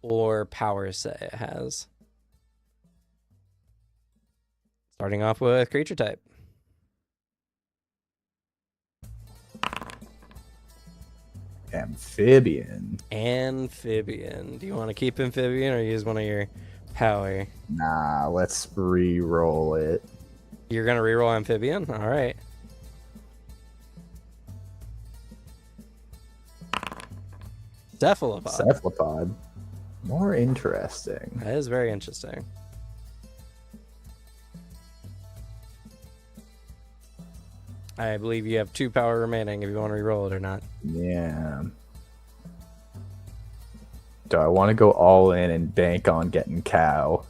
S3: or power set it has. Starting off with creature type.
S1: Amphibian.
S3: Amphibian. Do you want to keep amphibian or use one of your power?
S1: Nah, let's re-roll it.
S3: You're gonna reroll amphibian? Alright. Cephalopod.
S1: Cephalopod. More interesting.
S3: That is very interesting. I believe you have 2 power remaining if you want to reroll it or not.
S1: Yeah. Do I want to go all in and bank on getting cow?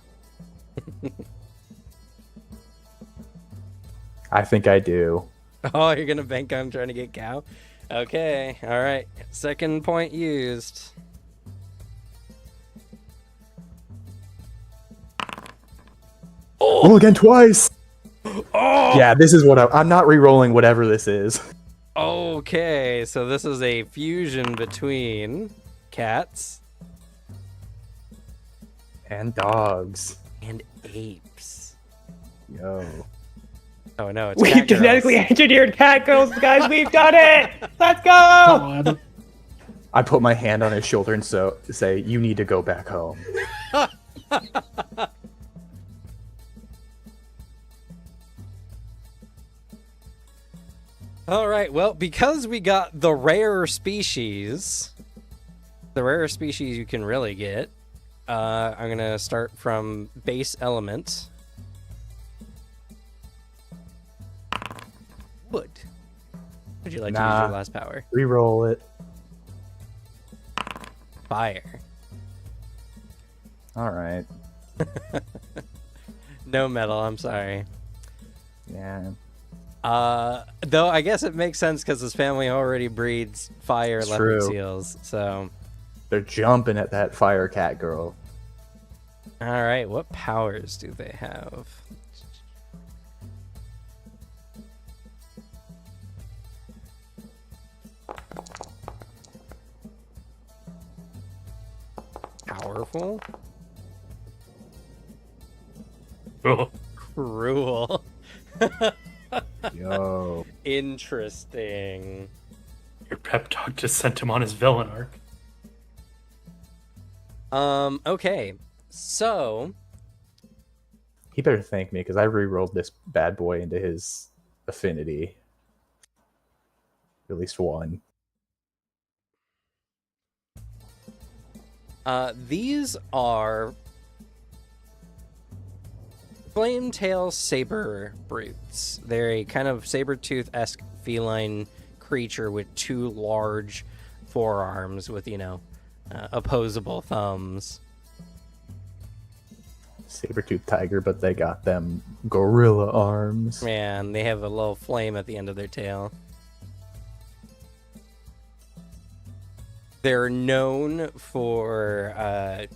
S1: I think I do.
S3: Oh, you're gonna bank on trying to get cow? Okay, alright. Second point used.
S1: Oh, again twice!
S3: Oh!
S1: Yeah, this is what I'm not re-rolling whatever this is.
S3: Okay, so this is a fusion between cats
S1: And dogs.
S3: and apes.
S1: Yo.
S3: Oh no, it's
S2: We've
S3: cat girls.
S2: genetically engineered cat girls, guys. We've done it. Let's go.
S4: God.
S1: I put my hand on his shoulder and say, you need to go back home.
S3: All right, well, because we got the rare species you can really get, I'm going to start from base element. Wood. Would you like to use
S1: Nah.
S3: your last power?
S1: Re-roll it.
S3: Fire.
S1: Alright.
S3: No metal, I'm sorry.
S1: Yeah.
S3: Though I guess it makes sense because his family already breeds fire
S1: It's
S3: leopard
S1: true.
S3: seals. So,
S1: They're jumping at that fire cat girl.
S3: all right, what powers do they have? Powerful,
S5: Oh,
S3: cruel,
S1: Yo.
S3: interesting.
S5: your pep talk just sent him on his villain arc.
S3: Okay, so
S1: He better thank me because I re-rolled this bad boy into his affinity. At least one.
S3: these are Flametail saber brutes. They're a kind of saber-tooth-esque feline creature with 2 large forearms with, opposable thumbs.
S1: Saber-tooth tiger, but they got them gorilla arms.
S3: And they have a little flame at the end of their tail. They're known for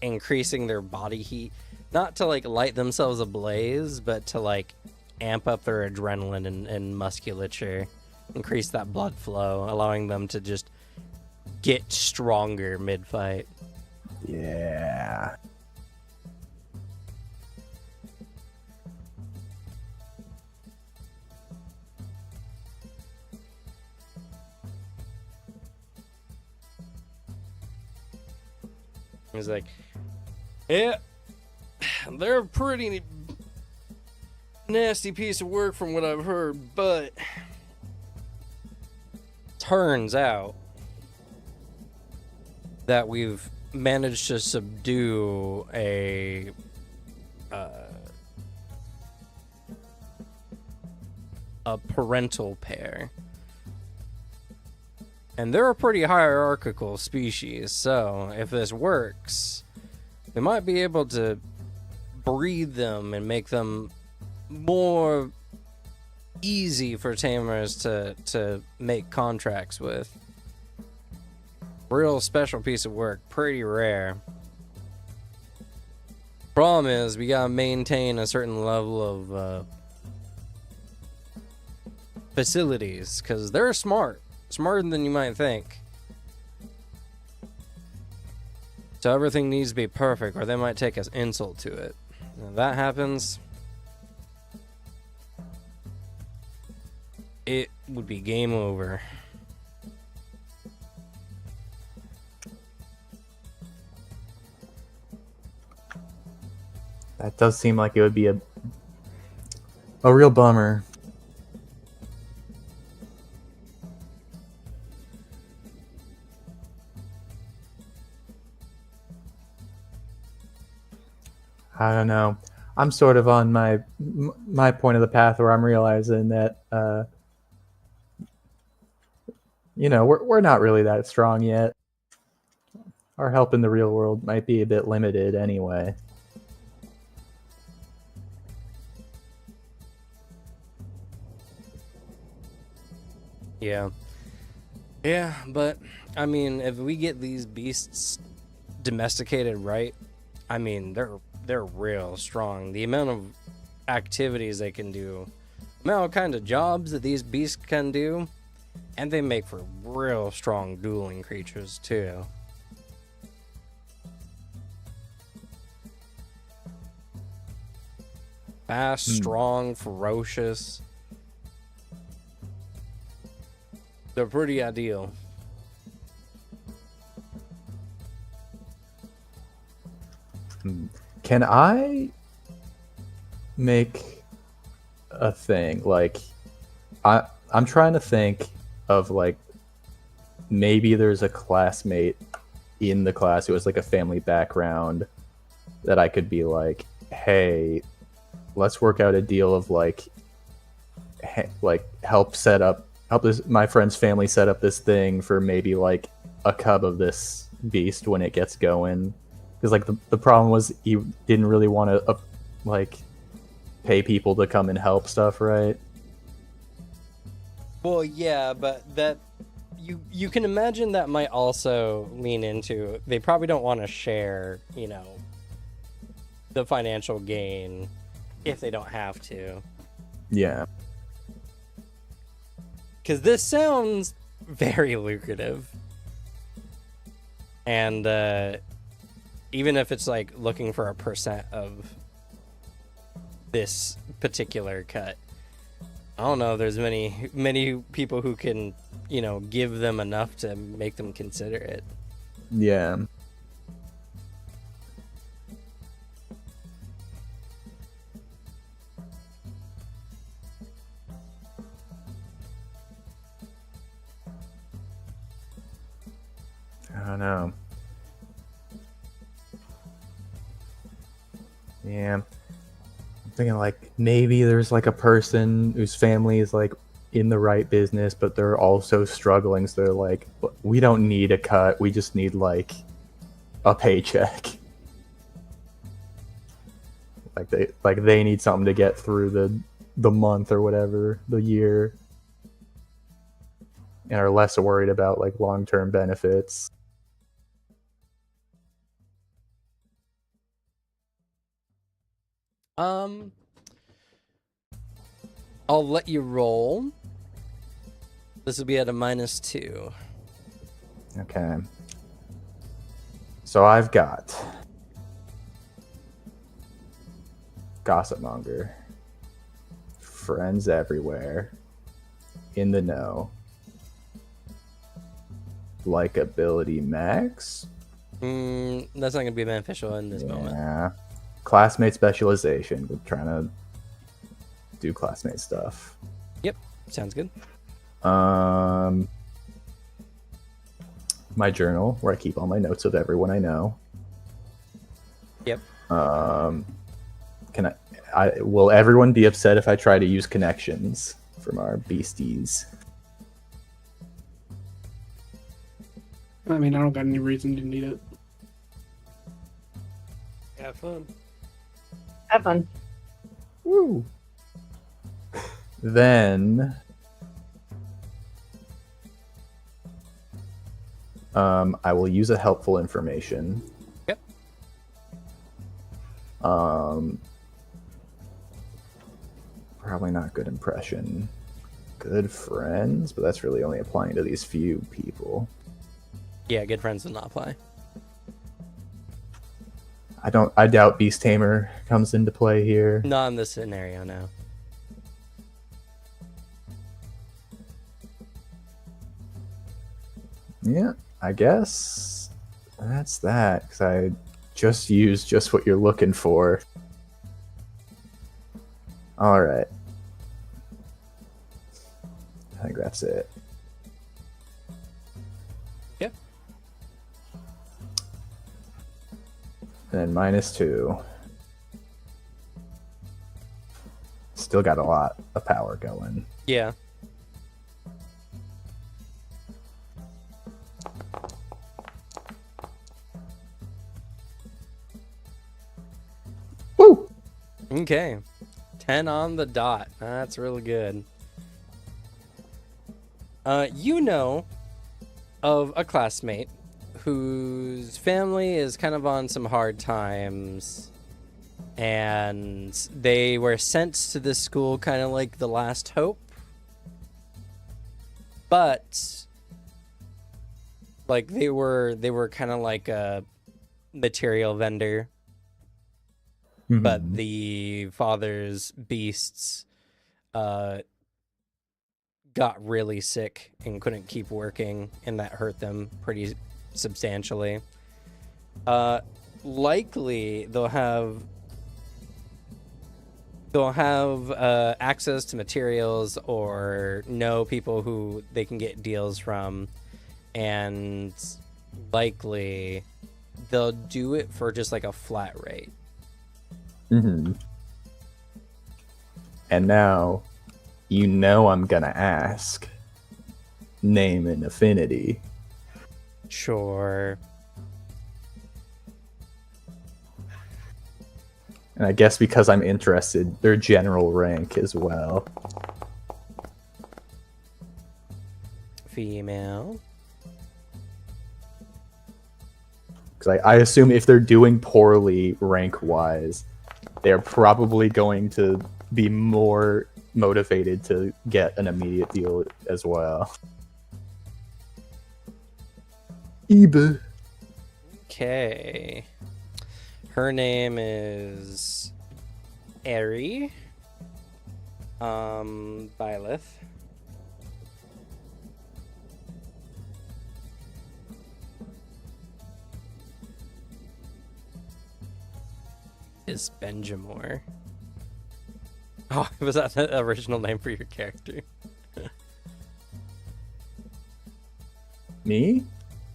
S3: increasing their body heat, not to light themselves ablaze, but to amp up their adrenaline and musculature, increase that blood flow, allowing them to just get stronger mid-fight.
S1: Yeah.
S3: He's like, yeah, they're a pretty nasty piece of work from what I've heard, but turns out that we've manage to subdue a parental pair. And they're a pretty hierarchical species, so if this works, we might be able to breed them and make them more easy for tamers to make contracts with. Real special piece of work, pretty rare. Problem is, we gotta maintain a certain level of facilities, because they're smarter than you might think. So everything needs to be perfect, or they might take us insult to it. And if that happens, it would be game over.
S1: That does seem like it would be a real bummer. I don't know. I'm sort of on my point of the path where I'm realizing that we're not really that strong yet. Our help in the real world might be a bit limited anyway.
S3: Yeah. Yeah, but I mean, if we get these beasts domesticated right, I mean, they're real strong. The amount of activities they can do, the amount of kind of jobs that these beasts can do, and they make for real strong dueling creatures too. Fast, strong, ferocious. They're pretty ideal.
S1: Can I make a thing like I'm trying to think of like maybe there's a classmate in the class who has like a family background that I could be like, hey, let's work out a deal of like help my friend's family set up this thing for maybe like a cub of this beast when it gets going. Because like the problem was he didn't really want to like pay people to come and help stuff, right?
S3: Well, yeah, but that you can imagine that might also lean into they probably don't want to share, the financial gain if they don't have to.
S1: Yeah.
S3: Because this sounds very lucrative. And even if it's like looking for a percent of this particular cut, I don't know if there's many people who can, give them enough to make them consider it.
S1: Yeah. I don't know. Yeah. I'm thinking like maybe there's like a person whose family is like in the right business, but they're also struggling. So they're like, we don't need a cut. We just need like a paycheck. Like they need something to get through the month or whatever, the year, and are less worried about like long-term benefits.
S3: I'll let you roll. This will be at a -2.
S1: Okay. So I've got Gossip Monger, friends everywhere, in the know, likability max.
S3: That's not going to be beneficial in this moment.
S1: Yeah. Classmate specialization. We're trying to do classmate stuff.
S3: Yep, sounds good.
S1: my journal where I keep all my notes of everyone I know.
S3: Yep.
S1: Can will everyone be upset if I try to use connections from our beasties?
S4: I mean, I don't got any reason to need it.
S2: Have fun.
S6: Have fun.
S1: Woo. Then I will use a helpful information.
S3: Yep.
S1: Probably not good impression. Good friends, but that's really only applying to these few people.
S3: Yeah, good friends does not apply.
S1: I doubt Beast Tamer comes into play here.
S3: Not in this scenario, no.
S1: Yeah, I guess that's that, because I just used just what you're looking for. Alright. I think that's it.
S3: Yep.
S1: And -2. Still got a lot of power going.
S3: Yeah.
S1: Woo!
S3: Okay. 10 on the dot. That's really good. You know of a classmate whose family is kind of on some hard times, and they were sent to this school kind of like the last hope, but like they were kind of like a material vendor, but the father's beasts got really sick and couldn't keep working, and that hurt them pretty substantially. Likely they'll have access to materials or know people who they can get deals from, and likely they'll do it for just like a flat rate.
S1: And now, you know I'm gonna ask. Name and affinity.
S3: Sure.
S1: And I guess because I'm interested, their general rank as well.
S3: Female.
S1: Because I assume if they're doing poorly rank-wise, they're probably going to be more motivated to get an immediate deal as well. Eba.
S3: Okay. Her name is Eri. Byleth. Is Benjamore. Oh, was that the original name for your character?
S1: Me?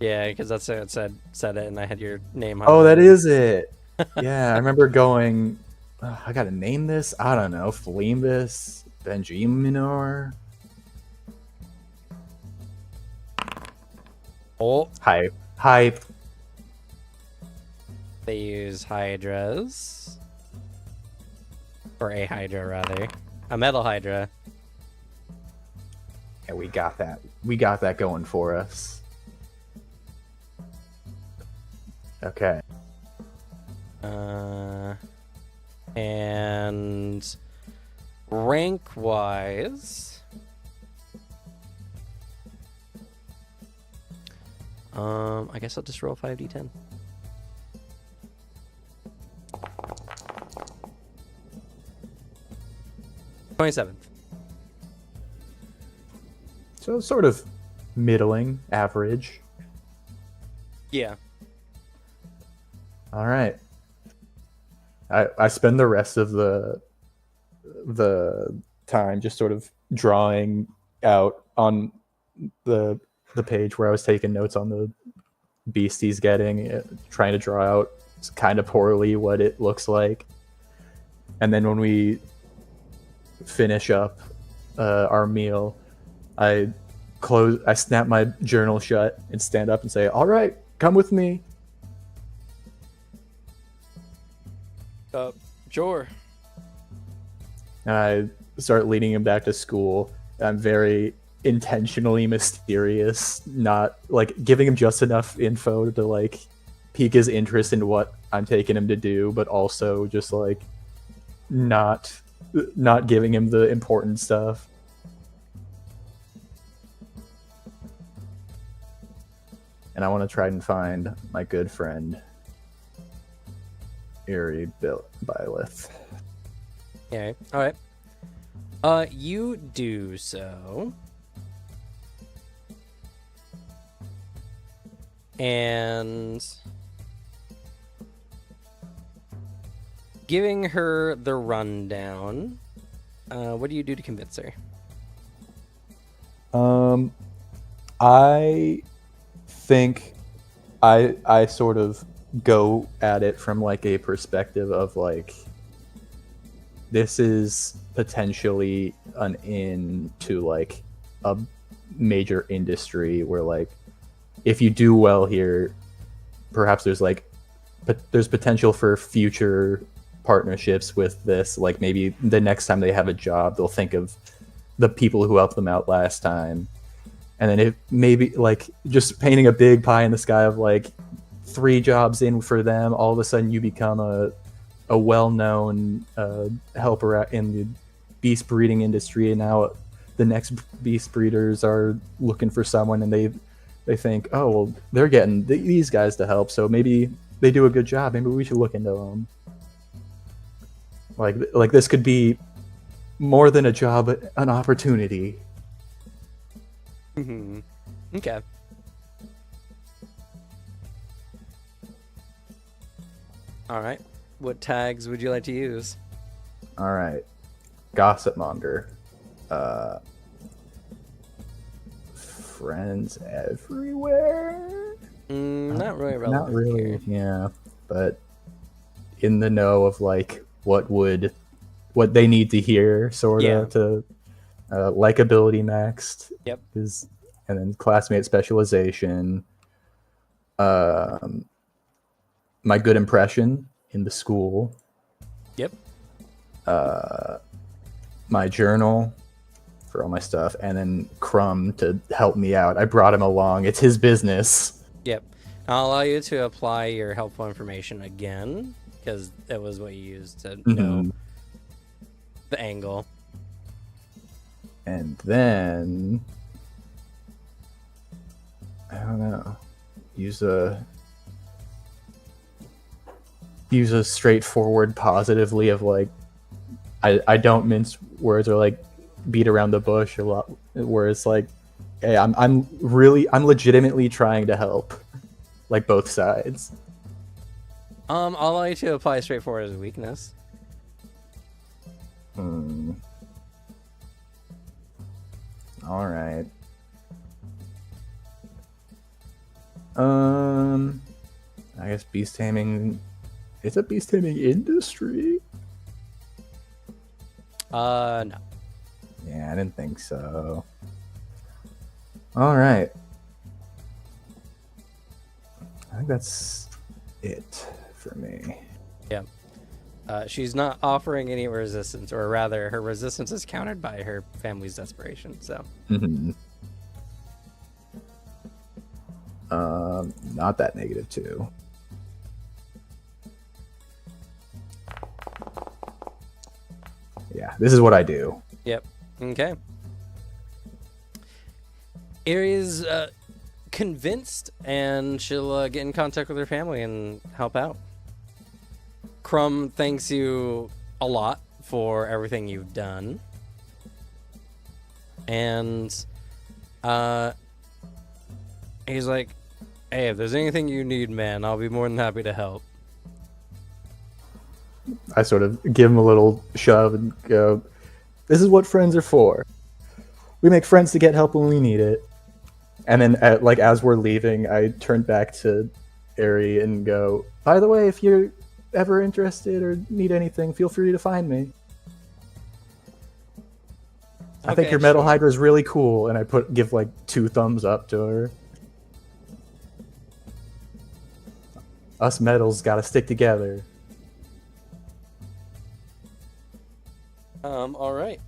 S3: Yeah, because that's how it said it, and I had your name.
S1: Oh, that
S3: highlighted.
S1: is it. Yeah, I remember going, I gotta name this? I don't know. Flimbus? Benjaminor?
S3: Oh,
S1: Hype. Hype.
S3: they use hydras. Or a hydra, rather. A metal hydra.
S1: Yeah, we got that. We got that going for us. Okay.
S3: And rank-wise... I guess I'll just roll 5d10. $27th.
S1: So sort of middling, average.
S3: Yeah.
S1: All right. I spend the rest of the time just sort of drawing out on the page where I was taking notes on Beastie's getting, trying to draw out kind of poorly what it looks like. And then when we finish up our meal, I snap my journal shut and stand up and say, "All right, come with me."
S3: Sure.
S1: And I start leading him back to school. I'm very intentionally mysterious, not like giving him just enough info to like pique his interest in what I'm taking him to do, but also just like not giving him the important stuff. And I want to try and find my good friend Eerie Byleth.
S3: Yeah. All right. You do so. And giving her the rundown, what do you do to convince her?
S1: I think I sort of go at it from like a perspective of like, this is potentially an in to like a major industry where like if you do well here, perhaps there's potential for future partnerships with this. Like maybe the next time they have a job, they'll think of the people who helped them out last time. And then if maybe like just painting a big pie in the sky of like 3 jobs in for them, all of a sudden you become a well-known helper in the beast breeding industry, and now the next beast breeders are looking for someone, and they think, oh well, they're getting these guys to help, so maybe they do a good job. Maybe we should look into them. Like this could be more than a job, but an opportunity.
S3: Mm-hmm. Okay. All right. What tags would you like to use?
S1: All right, gossip monger. Friends everywhere.
S3: Not really relevant.
S1: Not really.
S3: Here.
S1: Yeah, but in the know of like what they need to hear, sort of to likability maxed.
S3: Yep.
S1: And then classmate specialization. My good impression in the school.
S3: Yep.
S1: My journal for all my stuff, and then Crumb to help me out. I brought him along. It's his business.
S3: Yep. I'll allow you to apply your helpful information again, because that was what you used to know the angle.
S1: And then I don't know. Use a straightforward positively of like, I don't mince words or like beat around the bush a lot, where it's like, hey, I'm legitimately trying to help, like both sides.
S3: I'll allow you to apply straightforward as a weakness.
S1: All right. I guess beast taming. It's a beast taming industry.
S3: No.
S1: Yeah, I didn't think so. All right. I think that's it for me.
S3: Yeah. She's not offering any resistance, or rather, her resistance is countered by her family's desperation. So.
S1: Not that negative too. Yeah, this is what I do.
S3: Yep. Okay. Aries convinced, and she'll get in contact with her family and help out. Crumb thanks you a lot for everything you've done. And he's like, hey, if there's anything you need, man, I'll be more than happy to help.
S1: I sort of give him a little shove and go, this is what friends are for. We make friends to get help when we need it. And then, like as we're leaving, I turn back to Ari and go, "By the way, if you're ever interested or need anything, feel free to find me. I think
S3: Okay,
S1: your metal
S3: sure.
S1: hydra is really cool." And I give like 2 thumbs up to her. Us metals gotta stick together.
S3: All right.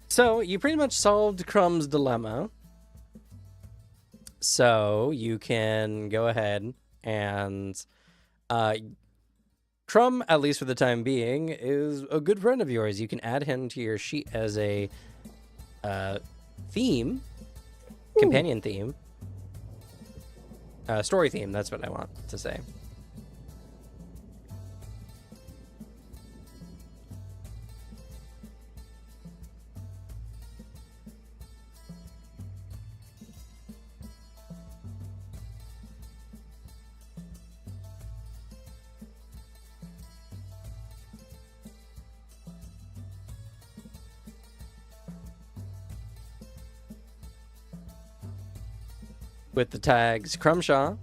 S3: So you pretty much solved Crumb's dilemma. So you can go ahead and Crumb, at least for the time being, is a good friend of yours. You can add him to your sheet as a theme, companion theme, story theme. That's what I want to say. With the tags Crumshaw,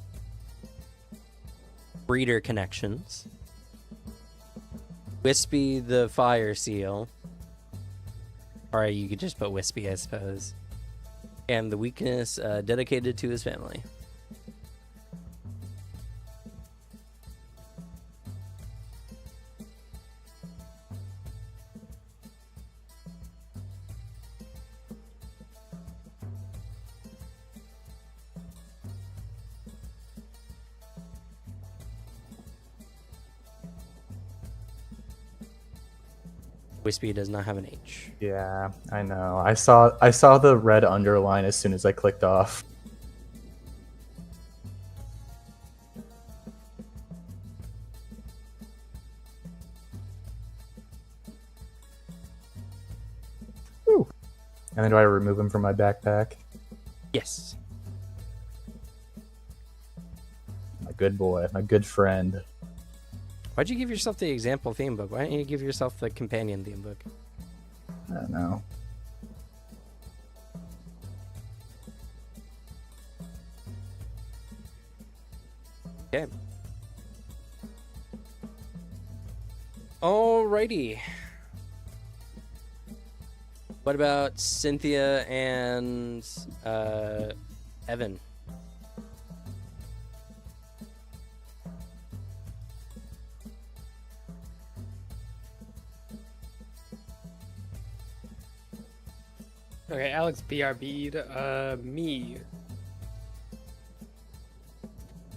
S3: Breeder Connections, Wispy the Fire Seal, or you could just put Wispy, I suppose, and the weakness dedicated to his family. Wispy does not have an H.
S1: Yeah, I know. I saw the red underline as soon as I clicked off. Whew. And then do I remove him from my backpack?
S3: Yes.
S1: My good boy, my good friend.
S3: Why'd you give yourself the example theme book? Why don't you give yourself the companion theme book?
S1: I don't know.
S3: Okay. Alrighty. What about Cynthia and Evan?
S2: Okay, Alex BRB'd. Me.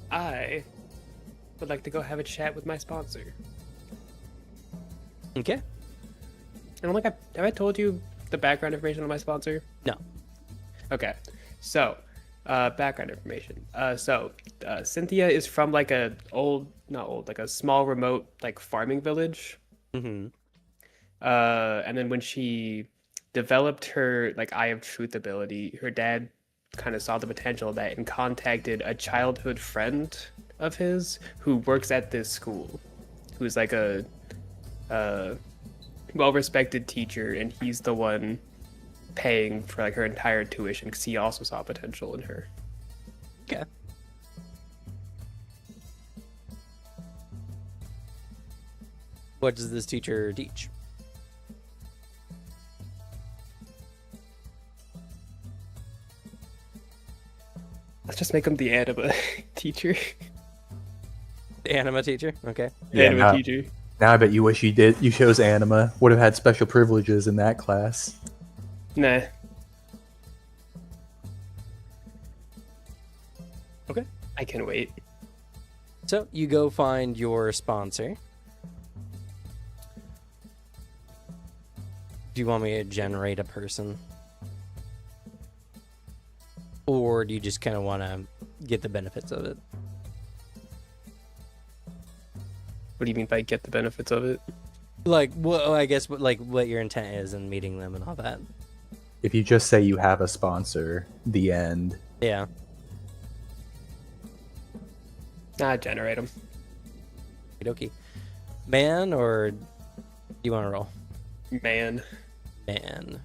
S2: I would like to go have a chat with my sponsor.
S3: Okay.
S2: I don't think have I told you the background information on my sponsor?
S3: No.
S2: Okay, so background information. Cynthia is from like like a small remote like farming village.
S3: Mm-hmm.
S2: And then when she developed her like Eye of Truth ability, her dad kind of saw the potential of that and contacted a childhood friend of his who works at this school, who's like a well-respected teacher, and he's the one paying for like her entire tuition because he also saw potential in her.
S3: Okay. What does this teacher teach?
S2: Let's just make him the anima teacher.
S3: The anima teacher? Okay.
S1: Yeah,
S2: Anima teacher.
S1: now I bet you wish you chose anima. Would have had special privileges in that class.
S2: Nah.
S3: Okay.
S2: I can wait.
S3: So you go find your sponsor. Do you want me to generate a person? Or do you just kind of want to get the benefits of it?
S2: What do you mean by get the benefits of it?
S3: Like, well, I guess like what your intent is in meeting them and all that.
S1: If you just say you have a sponsor, the end.
S3: Yeah.
S2: Generate them.
S3: Okie dokie. Man, or do you want to roll?
S2: Man.
S3: Man.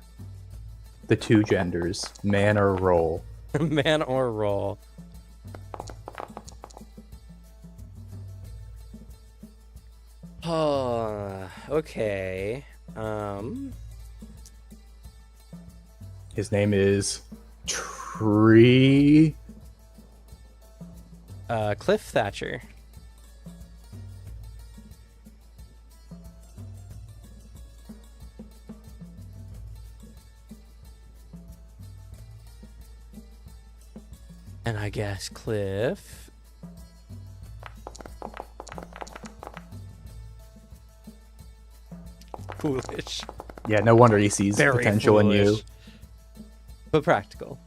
S1: the two genders, man or roll.
S3: Man or roll. Oh, okay.
S1: His name is Tree.
S3: Cliff Thatcher. And I guess Cliff. Foolish.
S1: Yeah, no wonder he sees
S3: Very
S1: potential in you.
S3: foolish. But practical.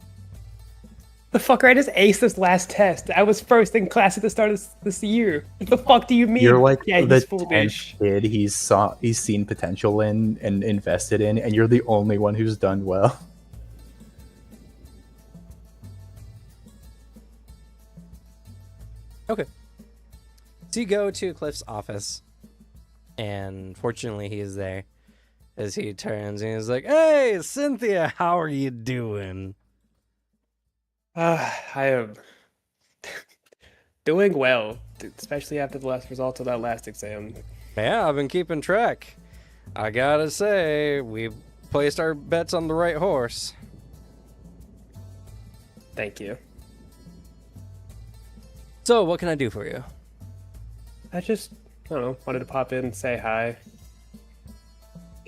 S2: The fucker, I just aced this last test. I was first in class at the start of this year. What the fuck do you mean?
S1: You're like
S2: yeah,
S1: the
S2: he's
S1: 10th
S2: foolish.
S1: kid he's seen potential in and invested in, and you're the only one who's done well.
S3: Okay. So you go to Cliff's office, and fortunately he is there. As he turns and he's like, "Hey, Cynthia, how are you doing?"
S2: I am doing well, especially after the last results of that last exam.
S3: Yeah, I've been keeping track. I gotta say, we placed our bets on the right horse.
S2: Thank you.
S3: So, what can I do for you?
S2: I don't know, wanted to pop in and say hi.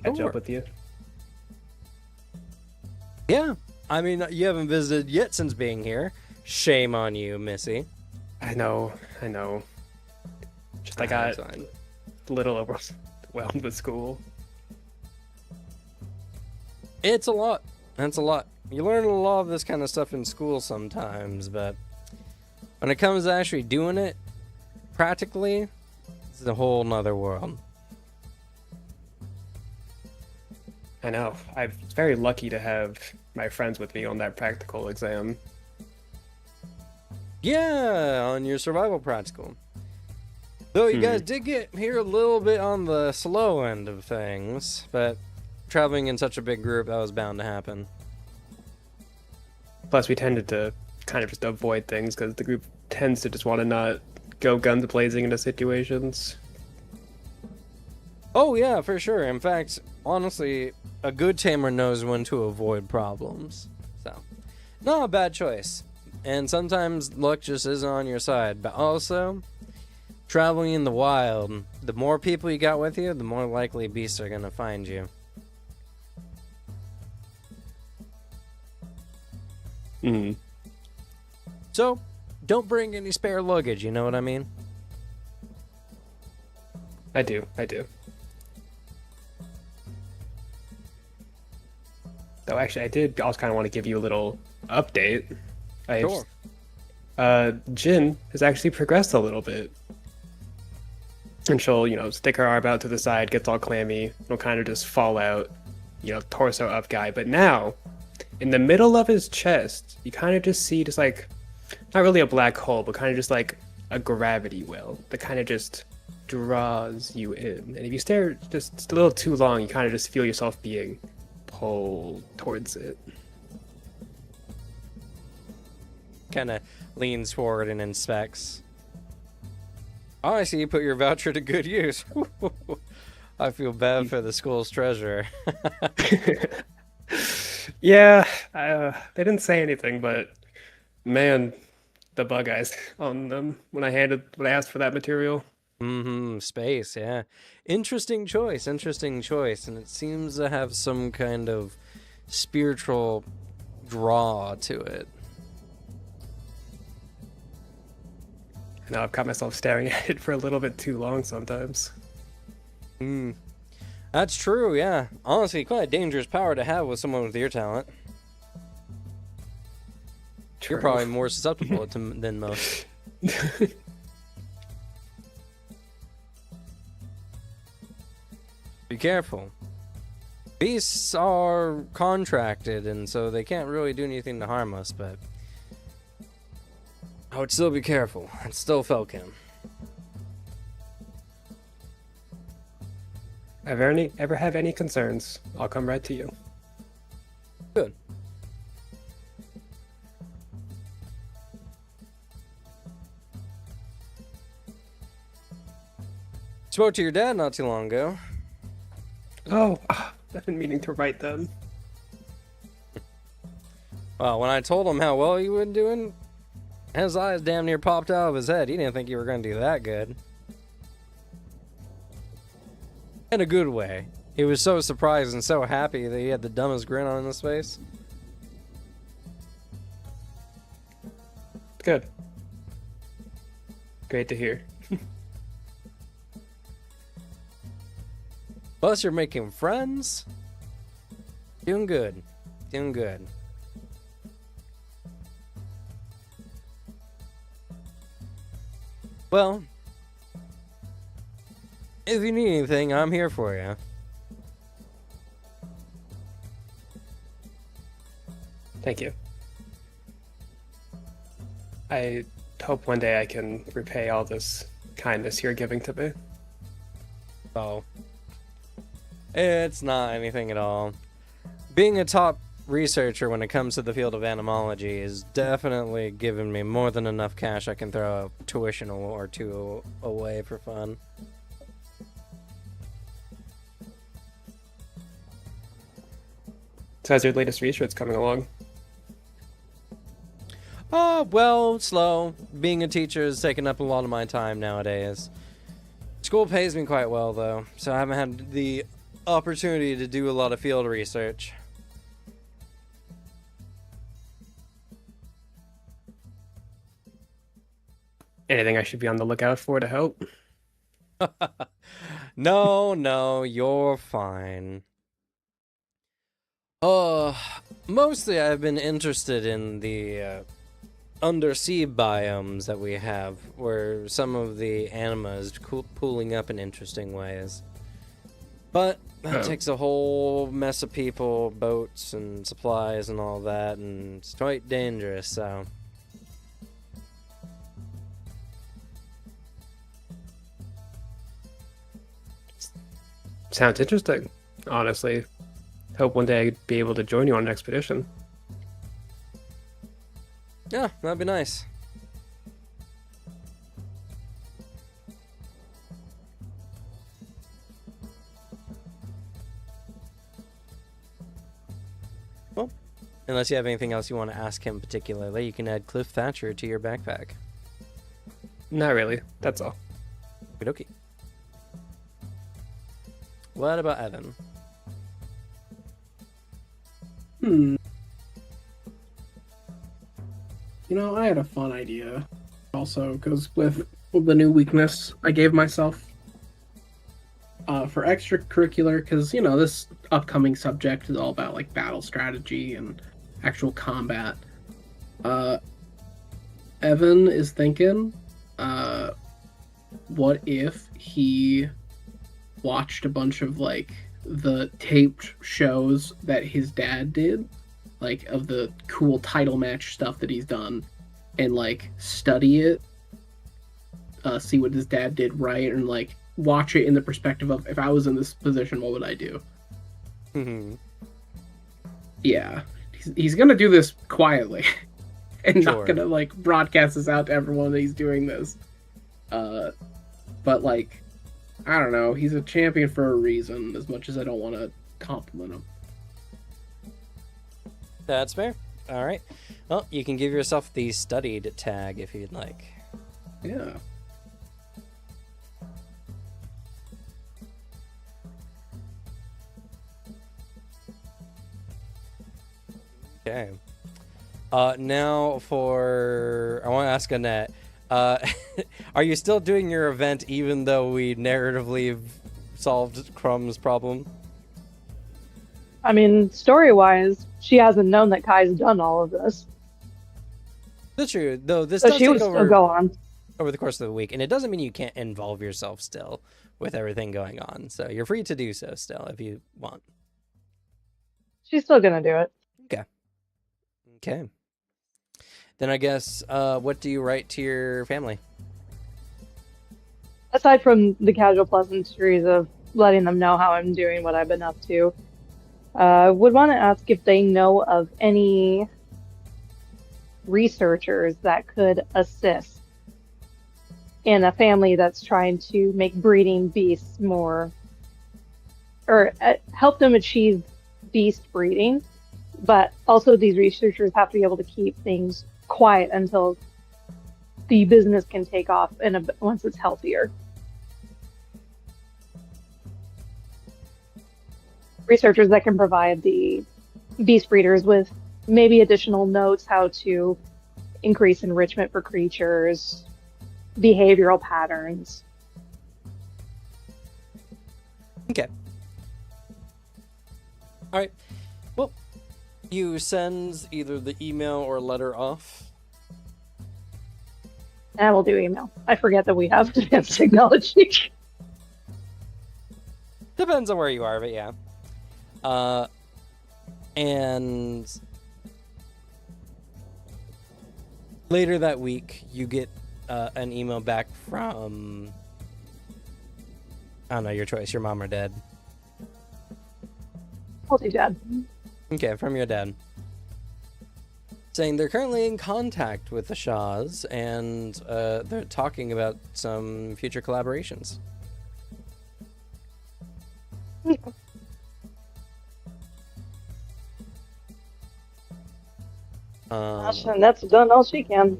S2: Catch
S3: Sure.
S2: up with you.
S3: Yeah, I mean, you haven't visited yet since being here. Shame on you, Missy.
S2: I know. Just I got
S3: That's fine.
S2: a little overwhelmed with school.
S3: It's a lot. That's a lot. You learn a lot of this kind of stuff in school sometimes, but when it comes to actually doing it practically, it's a whole nother world.
S2: I know. I was very lucky to have my friends with me on that practical exam.
S3: Yeah, on your survival practical. Though you guys did get here a little bit on the slow end of things, but traveling in such a big group, that was bound to happen.
S2: Plus, we tended to kind of just avoid things because the group tends to just want to not go guns blazing into situations.
S3: Oh yeah, for sure. In fact, honestly, a good tamer knows when to avoid problems. So, not a bad choice. And sometimes luck just isn't on your side. But also, traveling in the wild, the more people you got with you, the more likely beasts are gonna find you.
S2: Hmm.
S3: So, don't bring any spare luggage, you know what I mean?
S2: I do. Though actually, I also kind of want to give you a little update.
S3: Sure.
S2: Jin has actually progressed a little bit. And she'll, stick her arm out to the side, gets all clammy, will kind of just fall out, torso up guy. But now, in the middle of his chest, you kind of just see just like, not really a black hole, but kind of just like a gravity well that kind of just draws you in. And if you stare just a little too long, you kind of just feel yourself being pulled towards it.
S3: Kind of leans forward and inspects. Oh, I see you put your voucher to good use. I feel bad for the school's treasurer.
S2: Yeah, they didn't say anything, but man, the bug eyes on them when I asked for that material.
S3: Space, yeah. Interesting choice, and it seems to have some kind of spiritual draw to it.
S2: I know I've caught myself staring at it for a little bit too long sometimes.
S3: That's true, yeah. Honestly, quite a dangerous power to have with someone with your talent. You're
S2: True.
S3: probably more susceptible than most. Be careful. Beasts are contracted, and so they can't really do anything to harm us, but I would still be careful. It's still Felkin.
S2: Ever have any concerns, I'll come right to you.
S3: Good. Spoke to your dad not too long ago.
S2: Oh, I've been meaning to write them.
S3: Well, when I told him how well you were doing, his eyes damn near popped out of his head. He didn't think you were going to do that good. In a good way. He was so surprised and so happy that he had the dumbest grin on his face.
S2: Good. Great to hear.
S3: Plus, you're making friends. Doing good. Doing good. Well, if you need anything, I'm here for you.
S2: Thank you. I hope one day I can repay all this kindness you're giving to me.
S3: Oh. It's not anything at all. Being a top researcher when it comes to the field of animology is definitely giving me more than enough cash I can throw a tuition or two away for fun.
S2: So how's your latest research coming along?
S3: Well, slow. Being a teacher is taking up a lot of my time nowadays. School pays me quite well, though, so I haven't had the opportunity to do a lot of field research.
S2: Anything I should be on the lookout for to help?
S3: No, you're fine. Mostly I've been interested in the undersea biomes that we have, where some of the anima is pooling up in interesting ways. But that takes a whole mess of people, boats, and supplies and all that, and it's quite dangerous, so...
S2: Sounds interesting, honestly. Hope one day I'd be able to join you on an expedition.
S3: Yeah, that'd be nice. Well, unless you have anything else you want to ask him particularly, you can add Cliff Thatcher to your backpack.
S2: Not really, that's all.
S3: Okey-dokey. What about Evan?
S4: You know, I had a fun idea. Also goes with the new weakness I gave myself. For extracurricular, because, you know, this upcoming subject is all about, like, battle strategy and actual combat. Evan is thinking, what if he watched a bunch of, like, the taped shows that his dad did, like, of the cool title match stuff that he's done, and, like, study it, see what his dad did right, and, like, watch it in the perspective of, if I was in this position, what would I do? Yeah. He's gonna do this quietly, and
S3: Sure.
S4: not gonna, like, broadcast this out to everyone that he's doing this. But, like, I don't know, he's a champion for a reason, as much as I don't want to compliment him.
S3: That's fair. Alright. Well, you can give yourself the studied tag if you'd like.
S4: Yeah.
S3: Okay. Now for... I want to ask Annette. Are you still doing your event even though we narratively solved Crumb's problem?
S6: I mean, story-wise, she hasn't known that Kai's done all of this.
S3: That's true, though this
S6: So
S3: does
S6: she
S3: take
S6: would still
S3: over
S6: go on.
S3: over the course of the week, and it doesn't mean you can't involve yourself still with everything going on, so you're free to do so still if you want.
S6: She's still gonna do it.
S3: Okay. Then I guess, what do you write to your family?
S6: Aside from the casual pleasantries of letting them know how I'm doing, what I've been up to, would want to ask if they know of any researchers that could assist in a family that's trying to make breeding beasts more, or help them achieve beast breeding. But also, these researchers have to be able to keep things quiet until the business can take off once it's healthier. Researchers that can provide the beast breeders with maybe additional notes how to increase enrichment for creatures, behavioral patterns.
S3: Okay. All right. Well, you send either the email or letter off.
S6: And we'll do email. I forget that we have advanced technology.
S3: Depends on where you are, but yeah. And later that week, you get an email back from, I don't know, your choice, your mom or dad.
S6: I'll do Dad.
S3: Okay, from your dad. Saying they're currently in contact with the Shaws and they're talking about some future collaborations.
S6: And that's done all she can.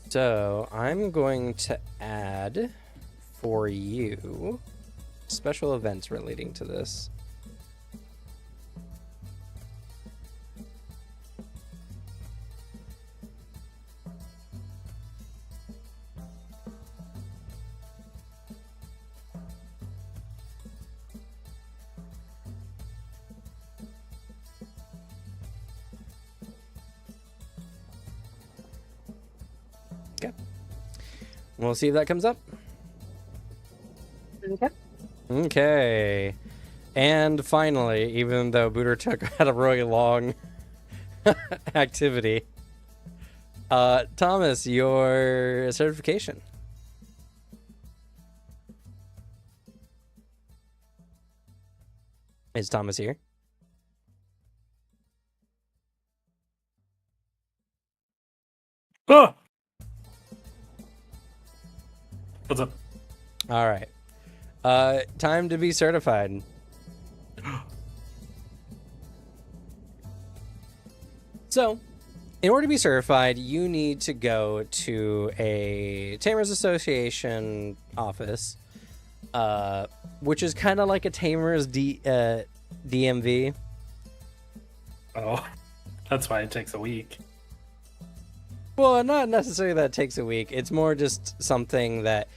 S3: So I'm going to add for you special events relating to this. Okay. We'll see if that comes up.
S6: Okay.
S3: Okay. And finally, even though Booter took had a really long activity, Thomas, your certification. Is Thomas here?
S5: Oh! What's up?
S3: All right. Time to be certified. So, in order to be certified, you need to go to a Tamers Association office, which is kind of like a Tamers DMV.
S5: Oh, that's why it takes a week.
S3: Well, not necessarily that it takes a week. It's more just something that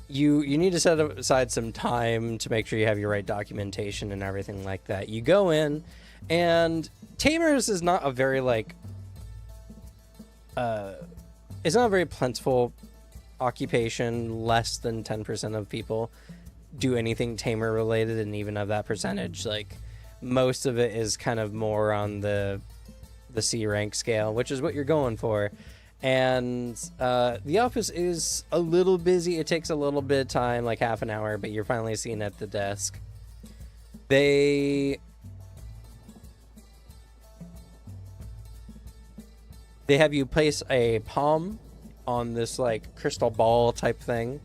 S3: you need to set aside some time to make sure you have your right documentation and everything like that. You go in, and Tamers is not a very it's not a very plentiful occupation. Less than 10% of people do anything Tamer related, and even of that percentage, like most of it is kind of more on the C rank scale, which is what you're going for. And the office is a little busy. It takes a little bit of time, like half an hour, but you're finally seen at the desk. They have you place a palm on this like crystal ball type thing,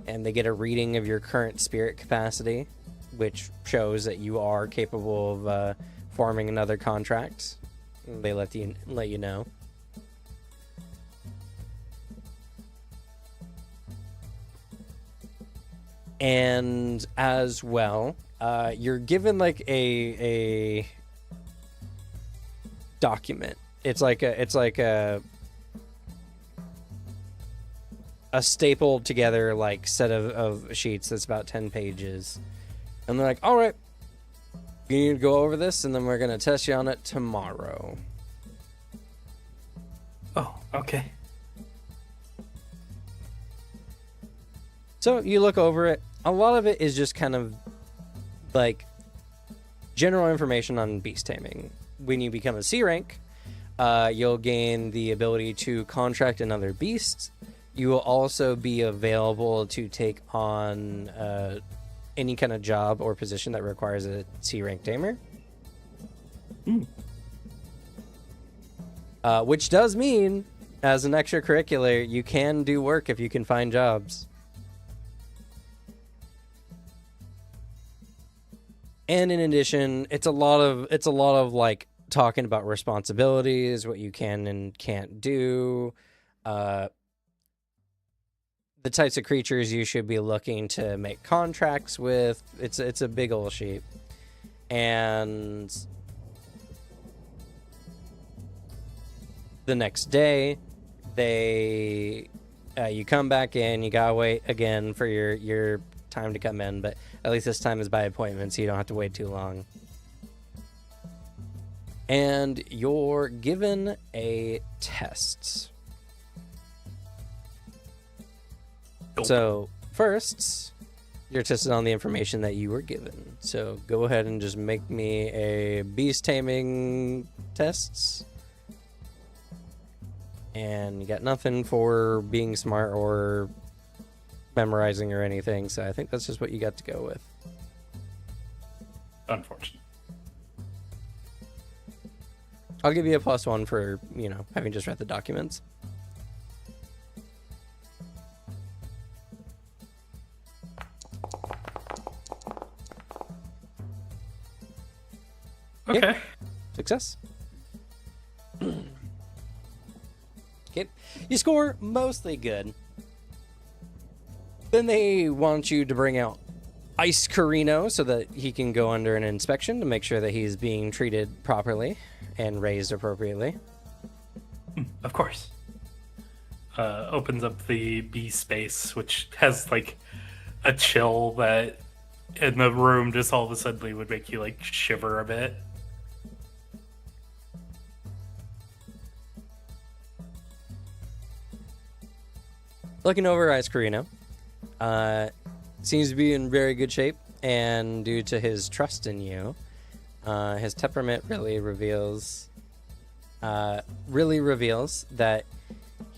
S3: and they get a reading of your current spirit capacity, which shows that you are capable of forming another contract. They let you know. And as well, you're given like a document. It's like a stapled together like set of sheets that's about 10 pages. And they're like, all right, you need to go over this, and then we're gonna test you on it tomorrow.
S5: Oh, okay.
S3: So you look over it. A lot of it is just kind of like general information on beast taming. When you become a C rank, you'll gain the ability to contract another beast. You will also be available to take on any kind of job or position that requires a C rank tamer. Which does mean as an extracurricular, you can do work if you can find jobs. And in addition, it's a lot of like talking about responsibilities, what you can and can't do, the types of creatures you should be looking to make contracts with. It's a big old sheet. And the next day, you come back in, you gotta wait again for your time to come in, but at least this time is by appointment, so you don't have to wait too long. And you're given a test.
S5: Nope.
S3: So first, you're tested on the information that you were given. So go ahead and just make me a beast taming tests. And you got nothing for being smart or memorizing or anything, so I think that's just what you got to go with.
S5: Unfortunate.
S3: I'll give you a +1 for, having just read the documents.
S5: Okay.
S3: Success. Okay. You score mostly good. Then they want you to bring out Ice Carino so that he can go under an inspection to make sure that he's being treated properly and raised appropriately.
S5: Of course. Opens up the B space, which has like a chill that in the room just all of a sudden would make you like shiver a bit.
S3: Looking over Ice Carino, seems to be in very good shape, and due to his trust in you, his temperament really reveals that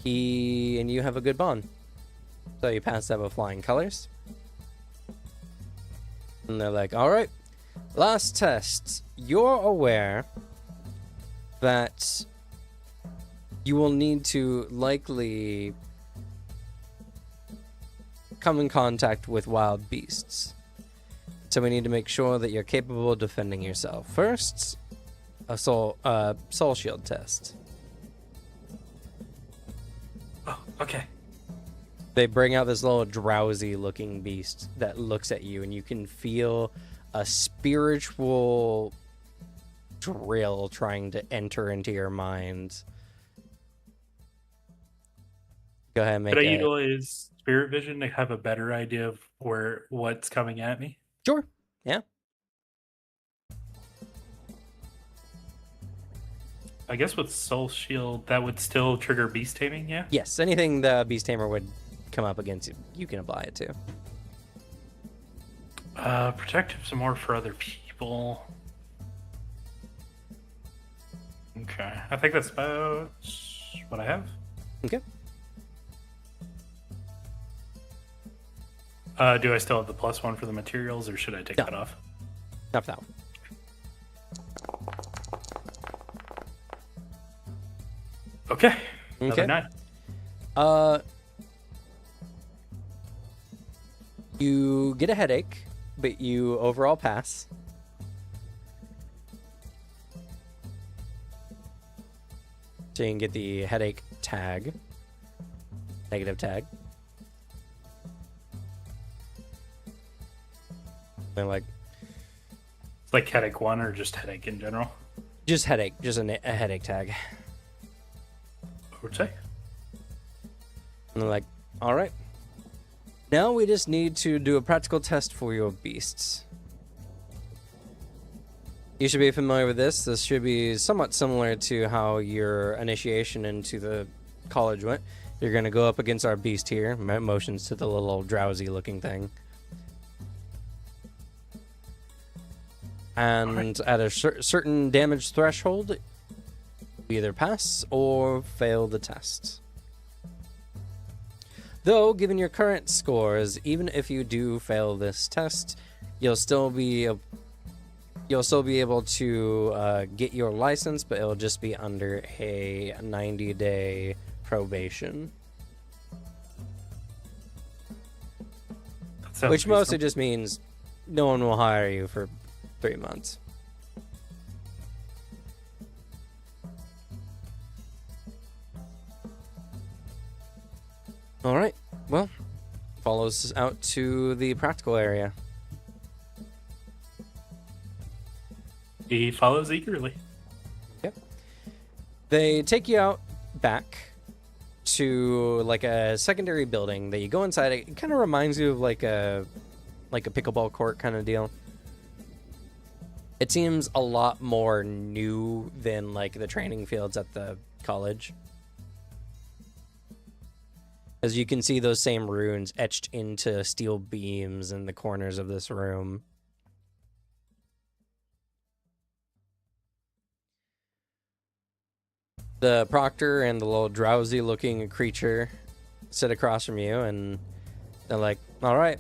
S3: he and you have a good bond. So you pass that with flying colors. And they're like, all right, last test. You're aware that you will need to likely come in contact with wild beasts. So we need to make sure that you're capable of defending yourself. First, a soul shield test.
S5: Oh, okay.
S3: They bring out this little drowsy looking beast that looks at you, and you can feel a spiritual drill trying to enter into your mind. Go ahead and make
S5: Could I
S3: it.
S5: utilize spirit vision to have a better idea of what's coming at me?
S3: Sure. Yeah.
S5: I guess with Soul Shield, that would still trigger beast taming, yeah?
S3: Yes. Anything the Beast Tamer would come up against you can apply it to.
S5: Protective some more for other people. Okay. I think that's about what I have.
S3: Okay.
S5: Do I still have the +1 for the materials, or should I take
S3: No.
S5: that off?
S3: Not for that one.
S5: Okay. Another
S3: Okay.
S5: 9.
S3: You get a headache, but you overall pass. So you can get the headache tag. Negative tag. They're like,
S5: It's like headache 1 or just headache in general,
S3: just headache, just a headache tag.
S5: I would say.
S3: And they're like, all right. Now we just need to do a practical test for your beasts. You should be familiar with this. This should be somewhat similar to how your initiation into the college went. You're going to go up against our beast here. Motions to the little drowsy looking thing. And at a certain damage threshold, you either pass or fail the test. Though, given your current scores, even if you do fail this test, you'll still be able to get your license, but it'll just be under a 90-day probation.
S5: That sounds
S3: Which mostly
S5: reasonable.
S3: just means no one will hire you for 3 months. All right. Well, follows out to the practical area.
S5: He follows eagerly.
S3: They take you out back to like a secondary building that you go inside. It kind of reminds you of like a pickleball court kind of deal. It seems a lot more new than like the training fields at the college. As you can see those same runes etched into steel beams in the corners of this room. The proctor and the little drowsy looking creature sit across from you and they're like, all right,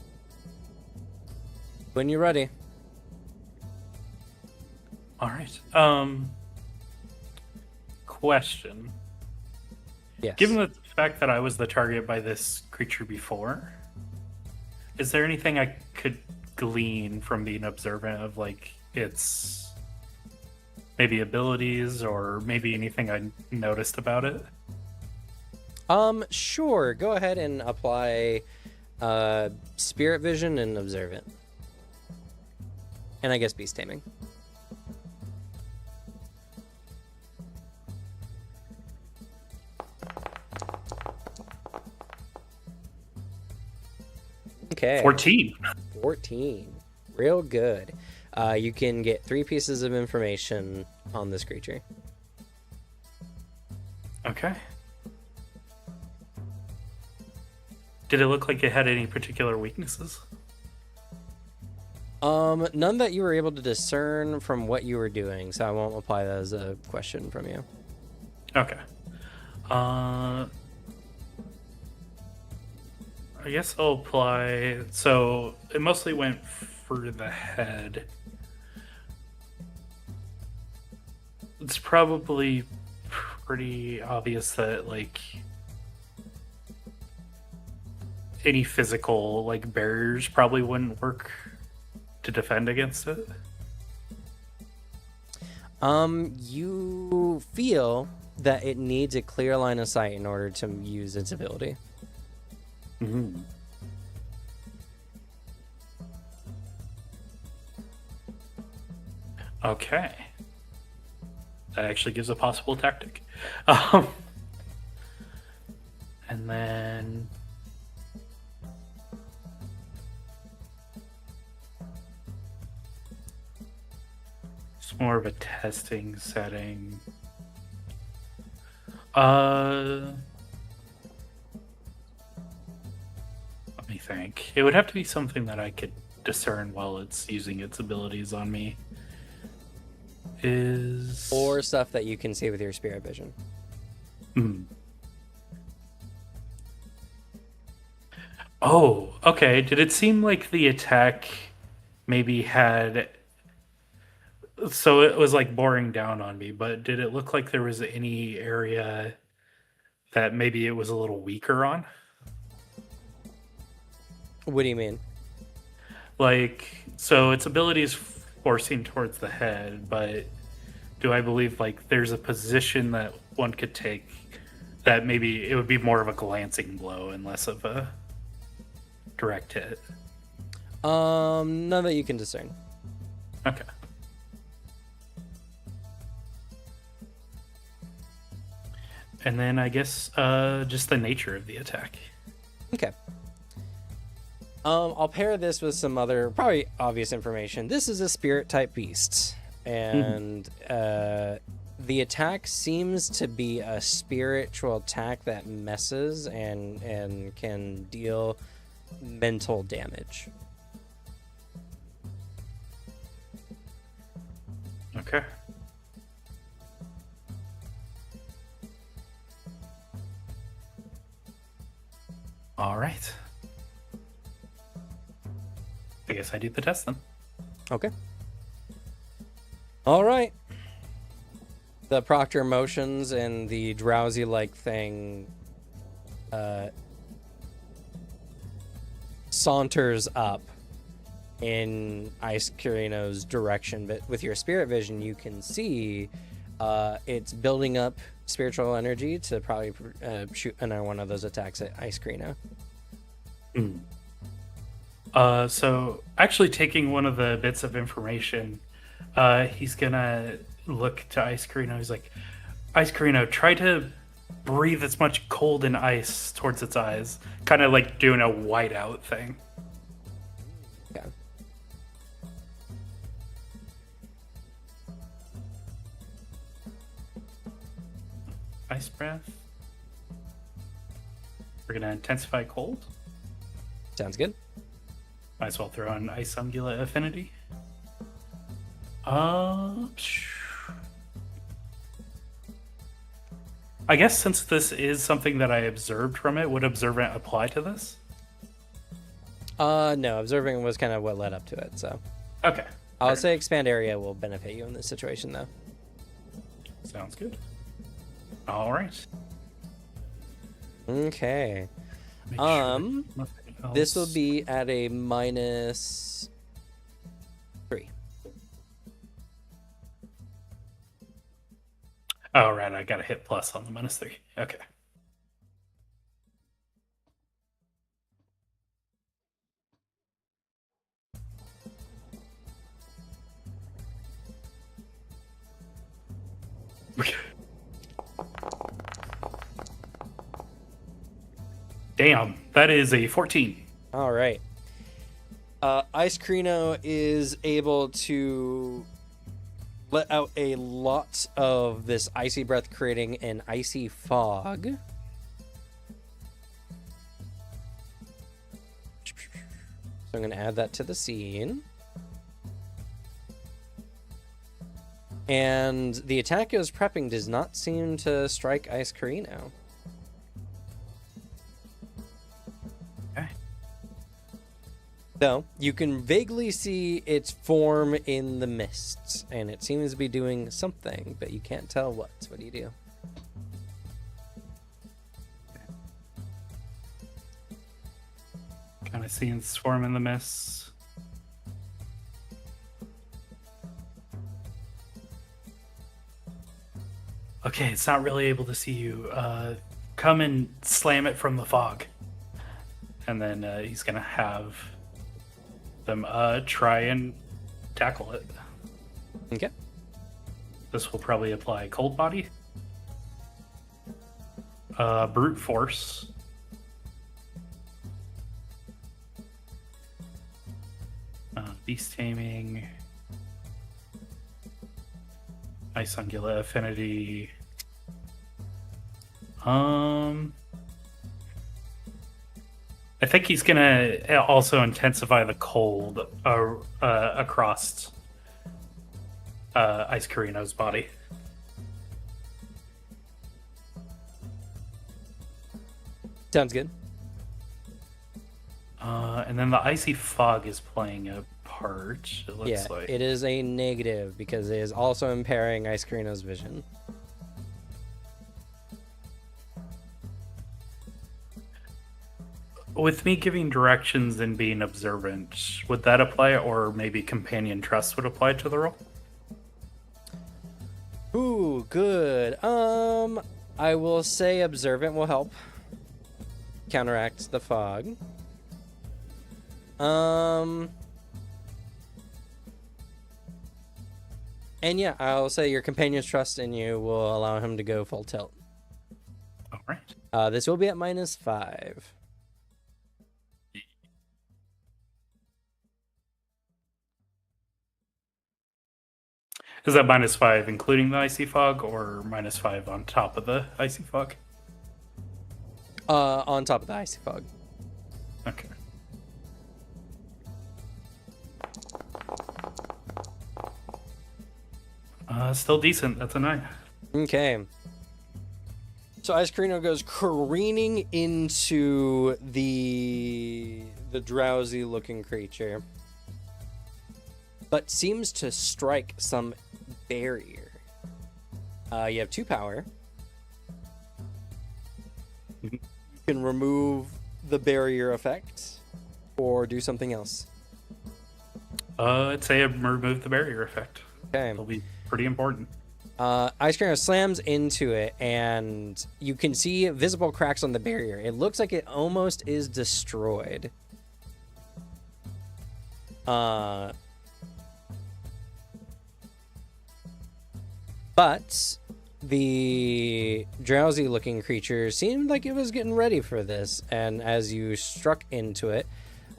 S3: when you're ready.
S5: All right. Question.
S3: Yes.
S5: Given the fact that I was the target by this creature before, is there anything I could glean from being observant of like its maybe abilities or maybe anything I noticed about it?
S3: Sure. Go ahead and apply spirit vision and observant. And I guess beast taming. Okay.
S5: 14.
S3: 14. Real good. You can get 3 pieces of information on this creature.
S5: Okay. Did it look like it had any particular weaknesses?
S3: None that you were able to discern from what you were doing, so I won't apply that as a question from you.
S5: Okay. I guess I'll apply. So it mostly went for the head. It's probably pretty obvious that like any physical like barriers probably wouldn't work to defend against it.
S3: You feel that it needs a clear line of sight in order to use its ability.
S5: Mm-hmm. Okay. That actually gives a possible tactic. And then it's more of a testing setting. Let me think. It would have to be something that I could discern while it's using its abilities on me. Is
S3: Or stuff that you can see with your spirit vision.
S5: Oh, okay. Did it seem like the attack maybe had... So it was like boring down on me, but did it look like there was any area that maybe it was a little weaker on?
S3: What do you mean?
S5: Like, so its ability is forcing towards the head, but do I believe like there's a position that one could take that maybe it would be more of a glancing blow and less of a direct hit?
S3: None that you can discern.
S5: Okay. And then I guess just the nature of the attack.
S3: Okay. I'll pair this with some other probably obvious information. This is a spirit type beast, and the attack seems to be a spiritual attack that messes and can deal mental damage.
S5: Okay. All right. I guess I do the test then.
S3: Okay. All right. The proctor motions and the drowsy-like thing saunters up in Ice Kirino's direction, but with your spirit vision, you can see it's building up spiritual energy to probably shoot another one of those attacks at Ice Kirino.
S5: So actually taking one of the bits of information, he's gonna look to Ice Carino. He's like, Ice Carino, try to breathe as much cold and ice towards its eyes. Kind of like doing a whiteout thing.
S3: Okay.
S5: Ice breath. We're gonna intensify cold.
S3: Sounds good.
S5: Might as well throw on Ice Ungula Affinity. I guess since this is something that I observed from it, would Observant apply to this?
S3: No, observing was kind of what led up to it, so.
S5: Okay.
S3: I'll say expand area will benefit you in this situation, though.
S5: Sounds good. All right.
S3: Okay.
S5: Make sure nothing
S3: This will
S5: else-
S3: be at a -3.
S5: Oh, right. I got a hit plus on the -3. Okay. Damn, that is a 14.
S3: All right. Ice Crino is able to let out a lot of this icy breath, creating an icy fog. So I'm going to add that to the scene. And the attack it was prepping does not seem to strike Ice Carino.
S5: Okay.
S3: So you can vaguely see its form in the mists, and it seems to be doing something, but you can't tell what. What do you do?
S5: Kind of seeing swarm in the mists. Okay, it's not really able to see you. Come and slam it from the fog. And then he's going to have them try and tackle it.
S3: Okay.
S5: This will probably apply cold body. Brute force. Beast taming. Ice Ungula affinity. I think he's gonna also intensify the cold across Ice Carino's body.
S3: Sounds good.
S5: And then the icy fog is playing a part. It looks
S3: Yeah,
S5: like
S3: it is a negative because it is also impairing Ice Carino's vision.
S5: with me giving directions and being observant, would that apply, or maybe companion trust would apply to the role?
S3: Ooh, good. I will say observant will help counteract the fog. And yeah, I'll say your companion's trust in you will allow him to go full tilt.
S5: All right.
S3: This will be at -5.
S5: Is that -5 including the icy fog, or -5 on top of the icy fog?
S3: On top of the icy fog.
S5: Okay. Still decent. That's a 9.
S3: Okay. So Ice Carino goes careening into the drowsy-looking creature, but seems to strike some barrier. You have 2 power. can remove the barrier effect or do something else.
S5: I'd say remove the barrier effect.
S3: Okay.
S5: It'll be pretty important.
S3: Ice Cream slams into it, and you can see visible cracks on the barrier. It looks like it almost is destroyed. But the drowsy-looking creature seemed like it was getting ready for this, and as you struck into it,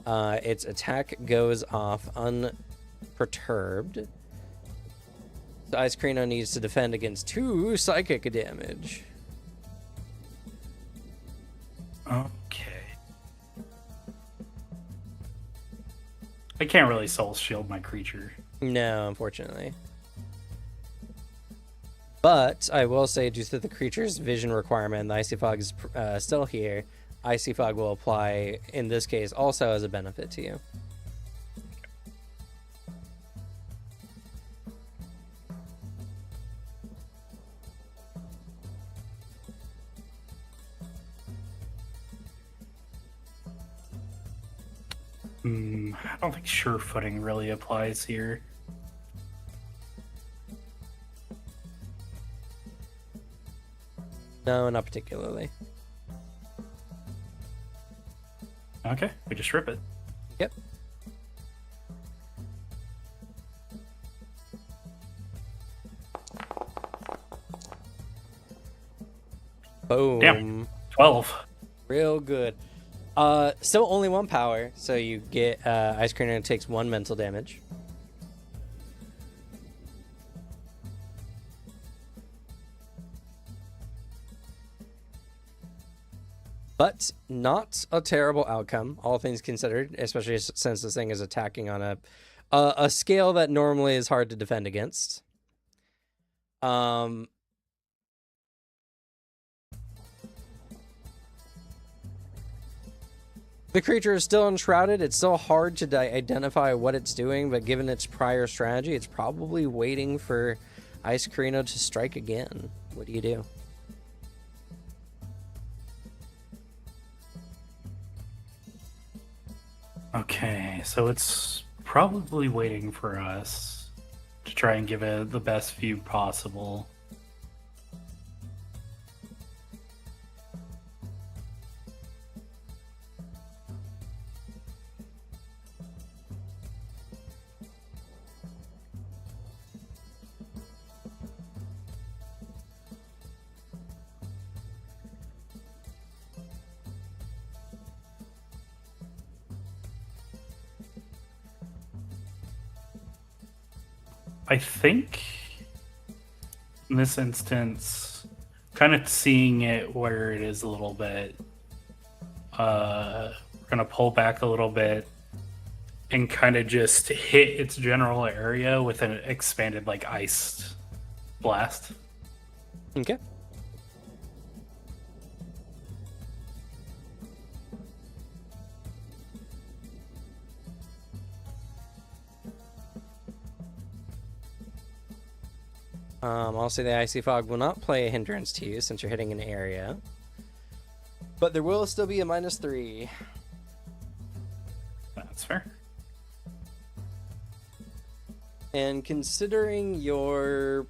S3: its attack goes off unperturbed. The Ice Crino needs to defend against 2 psychic damage.
S5: Okay. I can't really soul shield my creature.
S3: No, unfortunately. But I will say, due to the creature's vision requirement, the Icy Fog is still here. Icy Fog will apply, in this case, also as a benefit to you.
S5: I don't think sure footing really applies here.
S3: No, not particularly.
S5: Okay, we just rip it.
S3: Yep. Boom.
S5: Damn. 12.
S3: Real good. Still only 1 power, so you get Ice Creamer takes 1 mental damage. But not a terrible outcome, all things considered, especially since this thing is attacking on a scale that normally is hard to defend against. The creature is still enshrouded. It's still hard to identify what it's doing, but given its prior strategy, it's probably waiting for Ice Carino to strike again. What do you do?
S5: Okay, so it's probably waiting for us to try and give it the best view possible. I think in this instance, kind of seeing it where it is a little bit, we're going to pull back a little bit and kind of just hit its general area with an expanded, like, ice blast.
S3: Okay. I'll say the Icy Fog will not play a hindrance to you since you're hitting an area. But there will still be a -3.
S5: That's fair.
S3: And considering your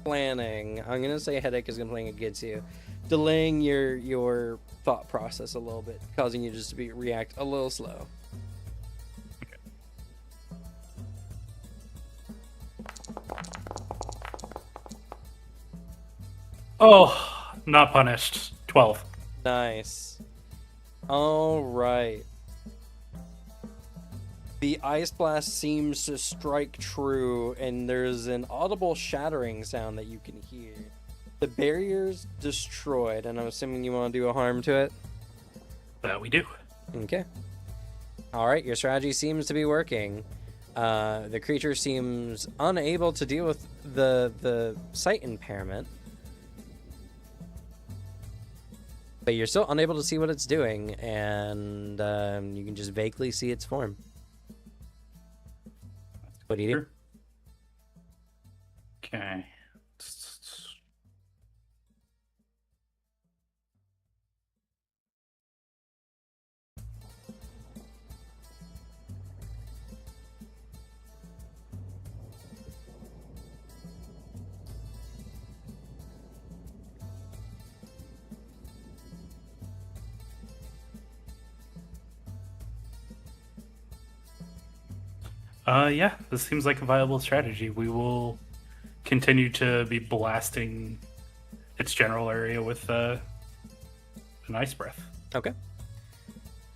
S3: planning, I'm going to say Headache is going to play against you. Delaying your thought process a little bit, causing you just to react a little slow.
S5: Oh, not punished. 12.
S3: Nice. All right. The ice blast seems to strike true, and there's an audible shattering sound that you can hear. The barrier's destroyed, and I'm assuming you want to do a harm to it?
S5: That we do.
S3: Okay. All right, your strategy seems to be working. The creature seems unable to deal with the sight impairment. But you're still unable to see what it's doing, and you can just vaguely see its form. What do you do?
S5: Okay. Yeah, this seems like a viable strategy. We will continue to be blasting its general area with an ice breath.
S3: Okay.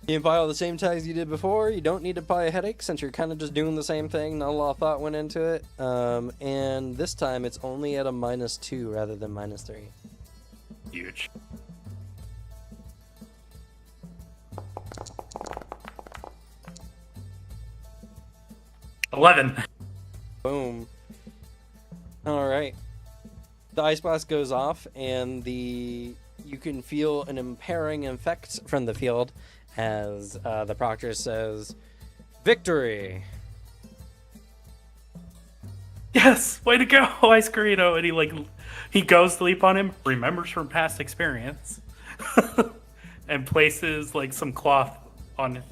S3: You apply all the same tags you did before. You don't need to apply a headache since you're kind of just doing the same thing. Not a lot of thought went into it. And this time it's only at a -2 rather than -3.
S5: Huge. $11.
S3: Boom. All right. The ice blast goes off, and you can feel an impairing effect from the field as the proctor says, "Victory!"
S5: Yes, way to go, Ice Carino. And he goes to leap on him, remembers from past experience, and places like some cloth on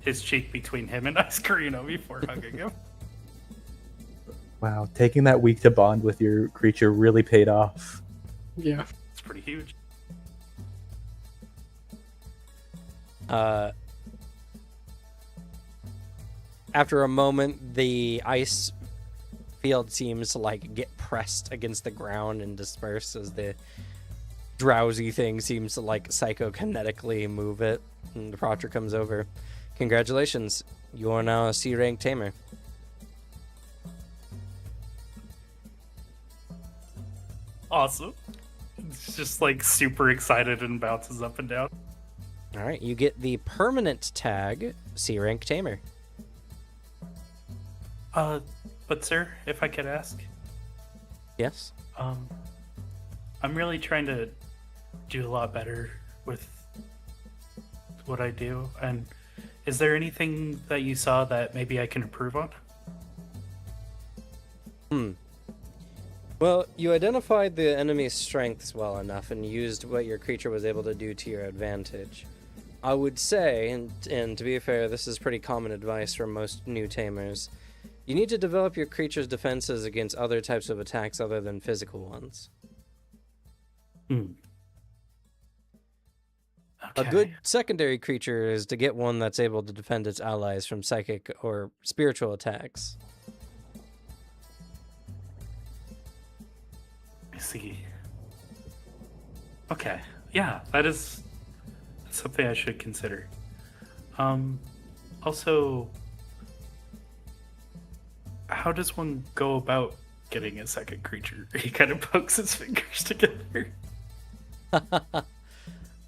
S5: his cheek between him and Ice Carino before hugging him.
S1: Wow, taking that week to bond with your creature really paid off.
S4: Yeah.
S5: It's pretty huge.
S3: After a moment, the ice field seems to get pressed against the ground and disperse as the drowsy thing seems to psychokinetically move it. And the proctor comes over. Congratulations, you are now a C-rank tamer.
S5: Awesome. It's just super excited and bounces up and down.
S3: All right, you get the permanent tag, C-rank tamer.
S5: But sir, if I could ask,
S3: Yes.
S5: I'm really trying to do a lot better with what I do. And is there anything that you saw that maybe I can improve on?
S3: Well, you identified the enemy's strengths well enough and used what your creature was able to do to your advantage. I would say, and to be fair, this is pretty common advice from most new tamers, you need to develop your creature's defenses against other types of attacks other than physical ones.
S5: Okay.
S3: A good secondary creature is to get one that's able to defend its allies from psychic or spiritual attacks.
S5: I see. Okay. Yeah, that's something I should consider. Also, how does one go about getting a second creature? He kind of pokes his fingers together.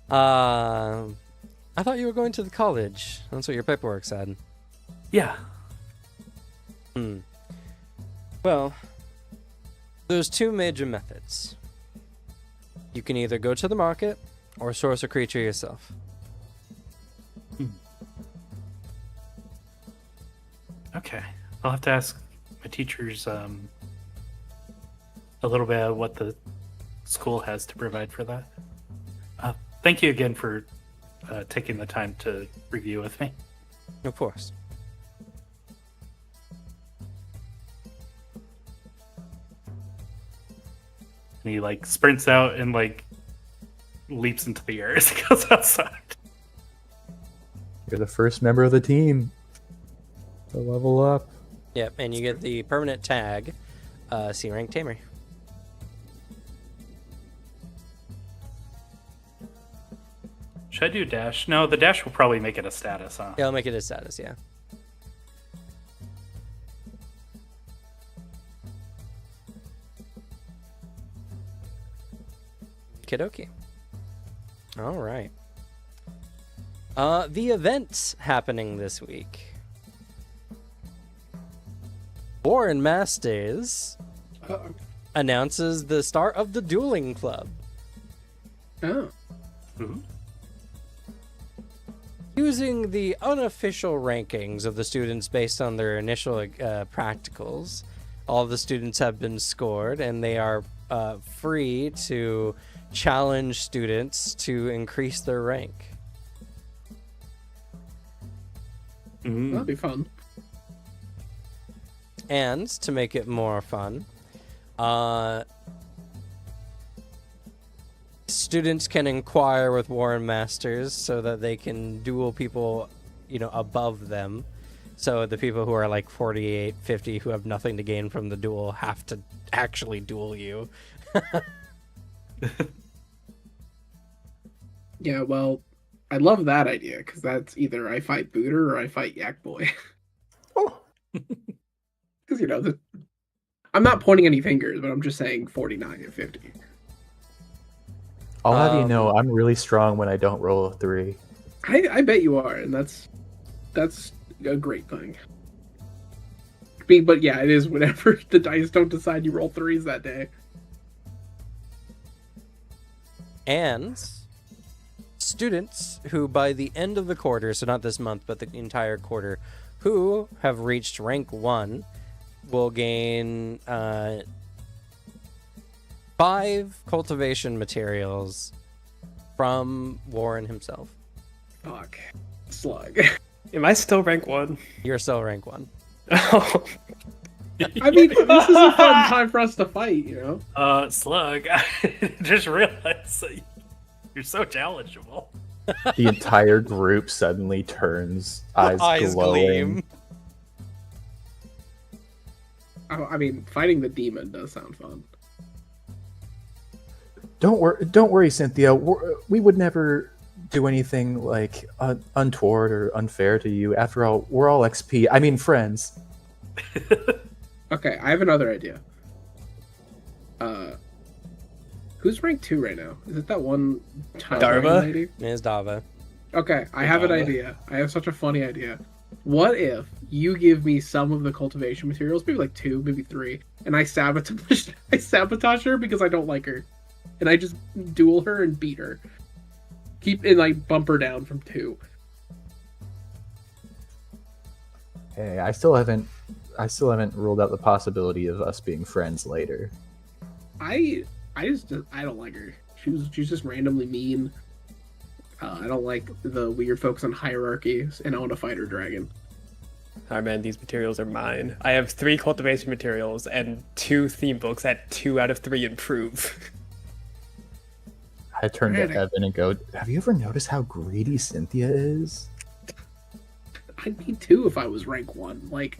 S3: I thought you were going to the college. That's what your paperwork said.
S5: Yeah.
S3: Well, there's two major methods. You can either go to the market or source a creature yourself.
S5: Okay. I'll have to ask my teachers a little bit of what the school has to provide for that. Thank you again for taking the time to review with me.
S3: Of course.
S5: And he sprints out and leaps into the air as he goes outside.
S1: You're the first member of the team to level up.
S3: Yep, and you get the permanent tag, C-rank tamer.
S5: Should I do dash? No, the dash will probably make it a status, huh?
S3: Yeah, I'll make it a status, yeah. Kidoki. All right. The events happening this week. Warren Masters
S4: Uh-oh.
S3: announces the start of the dueling club.
S4: Oh.
S5: Ooh.
S3: Using the unofficial rankings of the students based on their initial practicals, all the students have been scored, and they are free to challenge students to increase their rank.
S4: That'd be fun.
S3: And to make it more fun, students can inquire with Warren Masters so that they can duel people, above them. So the people who are like 48, 50, who have nothing to gain from the duel have to actually duel you.
S4: Yeah, well, I love that idea because that's either I fight Booter or I fight Yak Boy.
S1: Oh.
S4: Because I'm not pointing any fingers, but I'm just saying 49 and 50.
S1: I'll have you know, I'm really strong when I don't roll a 3.
S4: I bet you are, and that's a great thing. But yeah, it is whenever the dice don't decide you roll 3s that day.
S3: And students who, by the end of the quarter, so not this month, but the entire quarter, who have reached rank 1 will gain 5 cultivation materials from Warren himself.
S4: Fuck. Slug.
S2: Am I still rank 1?
S3: You're still rank 1.
S2: Oh.
S4: I mean, this is a fun time for us to fight, you know?
S5: Slug, I just realized that you're so challengeable.
S1: The entire group suddenly turns, eyes glowing.
S3: gleam.
S4: I mean, fighting the demon does sound fun.
S1: Don't worry, Cynthia. We would never do anything like untoward or unfair to you. After all, we're all XP. I mean, friends.
S4: Okay, I have another idea. Who's rank 2 right now? Is it that one
S2: Darva?
S4: lady?
S3: Ms. Dava.
S4: Okay, I have an idea. I have such a funny idea. What if you give me some of the cultivation materials, maybe like 2, maybe 3, and I sabotage her because I don't like her, and I just duel her and beat her, and like bump her down from 2.
S1: Hey, I still haven't ruled out the possibility of us being friends later.
S4: I don't like her. She's just randomly mean. I don't like the weird folks on hierarchies, and I want to fight her dragon.
S2: Alright, man, these materials are mine. I have 3 cultivation materials and 2 theme books at 2 out of 3 improve.
S1: I turn to
S4: Man,
S1: Evan and go, have you ever noticed how greedy Cynthia is?
S4: I'd be too if I was rank 1. Like,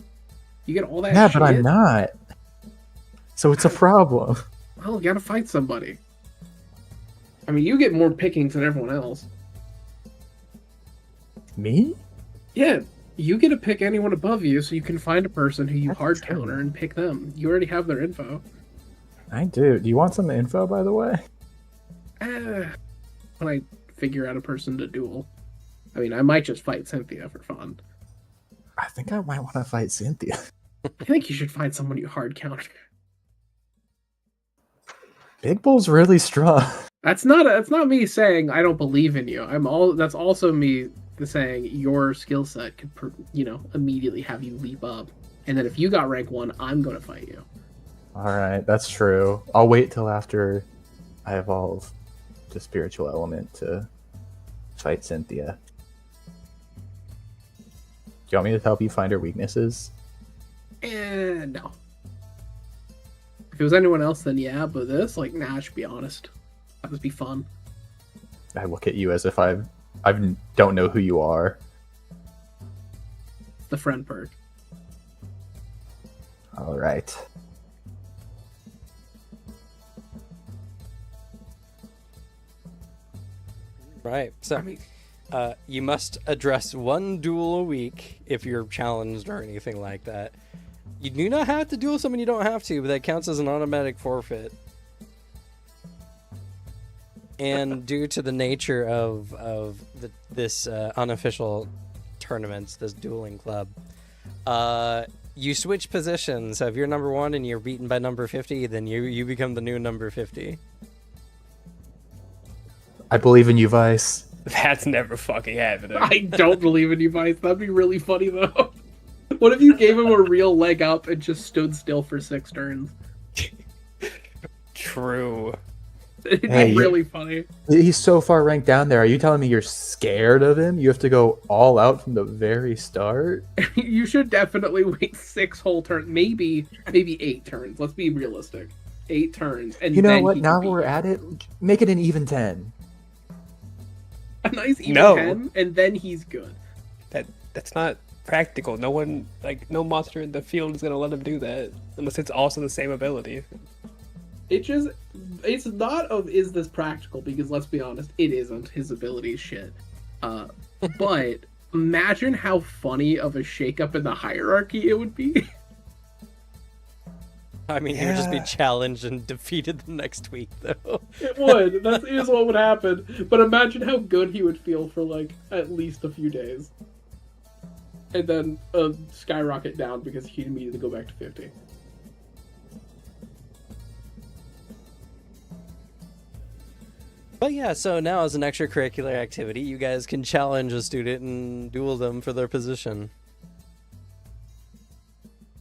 S4: you get all that
S1: Yeah,
S4: shit.
S1: but I'm not. So it's a problem.
S4: Well, you gotta fight somebody. I mean, you get more pickings than everyone else.
S1: Me?
S4: Yeah, you get to pick anyone above you, so you can find a person who you
S1: That's
S4: hard
S1: true.
S4: counter and pick them. You already have their info.
S1: I do. Do you want some info, by the way?
S4: When I figure out a person to duel. I mean, I might just fight Cynthia for fun.
S1: I think I might want to fight Cynthia.
S4: I think you should find someone you hard counter.
S1: Big Bull's really strong.
S4: That's not me saying I don't believe in you. That's also me saying your skill set could immediately have you leap up. And then if you got rank 1, I'm going to fight you.
S1: Alright, that's true. I'll wait till after I evolve to spiritual element to fight Cynthia. Do you want me to help you find her weaknesses?
S4: No. If it was anyone else, then yeah, but this, nah, I should be honest. That would be fun.
S1: I look at you as if I don't know who you are.
S4: The friend perk.
S1: Alright.
S3: Right. So
S4: I mean,
S3: you must address 1 duel a week if you're challenged or anything like that. You do not have to duel someone you don't have to, but that counts as an automatic forfeit. And due to the nature of this unofficial tournaments, this dueling club, you switch positions. So if you're number 1 and you're beaten by number 50, then you become the new number 50.
S1: I believe in you, Vice.
S2: That's never fucking happening.
S4: I don't believe in you, Vice. That'd be really funny, though. What if you gave him a real leg up and just stood still for 6 turns?
S2: True.
S4: It'd
S1: Hey,
S4: be really funny.
S1: He's so far ranked down there. Are you telling me you're scared of him? You have to go all out from the very start?
S4: You should definitely wait 6 whole turns. Maybe 8 turns. Let's be realistic. 8 turns. And
S1: You know
S4: then
S1: what?
S4: he
S1: Now
S4: can beat
S1: we're
S4: you.
S1: at it. Make it an even 10.
S4: A nice even
S2: No.
S4: 10, and then he's good.
S2: That's not practical. No one, like, no monster in the field is gonna let him do that unless it's also the same ability.
S4: It's not of is this practical, because let's be honest, it isn't. His ability is shit. But imagine how funny of a shakeup in the hierarchy it would be.
S3: I mean, he would just be challenged and defeated the next week, though.
S4: It would. That is what would happen. But imagine how good he would feel for like at least a few days, and then skyrocket down because he immediately go back to 50.
S3: But yeah, so now as an extracurricular activity, you guys can challenge a student and duel them for their position.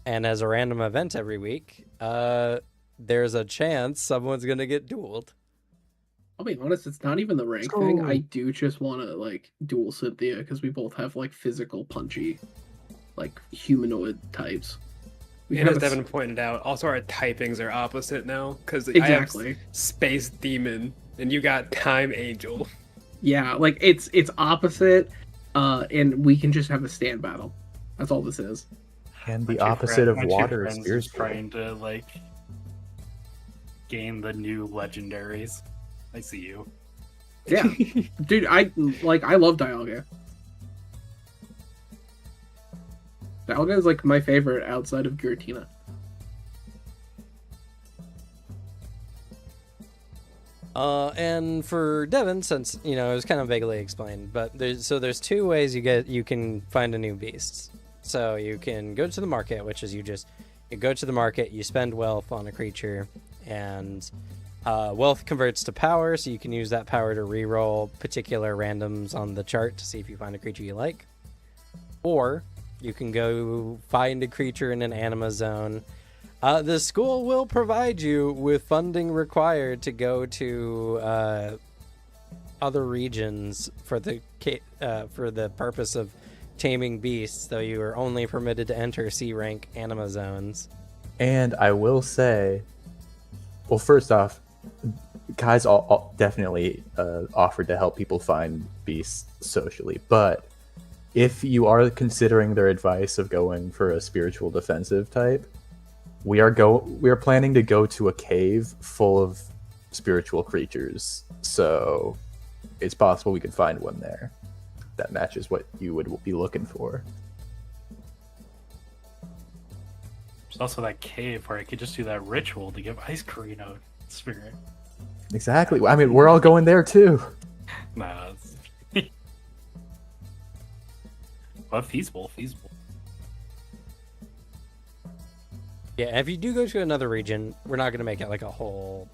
S3: And as a random event every week, there's a chance someone's gonna get dueled.
S4: I'll be honest, it's not even the rank thing. I do just want to like duel Cynthia because we both have like physical punchy, like humanoid types. We
S2: And
S4: have
S2: as
S4: a
S2: Devin pointed out, also our typings are opposite now because
S4: Exactly.
S2: I have Space Demon and you got Time Angel.
S4: Yeah, like it's opposite, and we can just have a stand battle. That's all this is.
S1: And the
S5: My two
S1: opposite of
S5: my two
S1: water is
S5: friends
S1: spiritual.
S5: trying to like gain the new legendaries. I see you.
S4: Yeah, dude, I love Dialga. Dialga is like my favorite outside of Giratina.
S3: And for Devin, since it was kind of vaguely explained, but there's two ways you can find a new beast. So you can go to the market, which is you go to the market, you spend wealth on a creature, and wealth converts to power, so you can use that power to reroll particular randoms on the chart to see if you find a creature you like. Or you can go find a creature in an anima zone. The school will provide you with funding required to go to other regions for the purpose of taming beasts, though you are only permitted to enter C-rank anima zones.
S1: And I will say, well, first off, guys all definitely offered to help people find beasts socially, but if you are considering their advice of going for a spiritual defensive type, we are planning to go to a cave full of spiritual creatures, so it's possible we could find one there that matches what you would be looking for.
S5: There's also that cave where I could just do that ritual to give Ice Carino spirit.
S1: Exactly. I mean, we're all going there too.
S5: Nah. But feasible.
S3: Yeah, if you do go to another region, we're not going to make it like a whole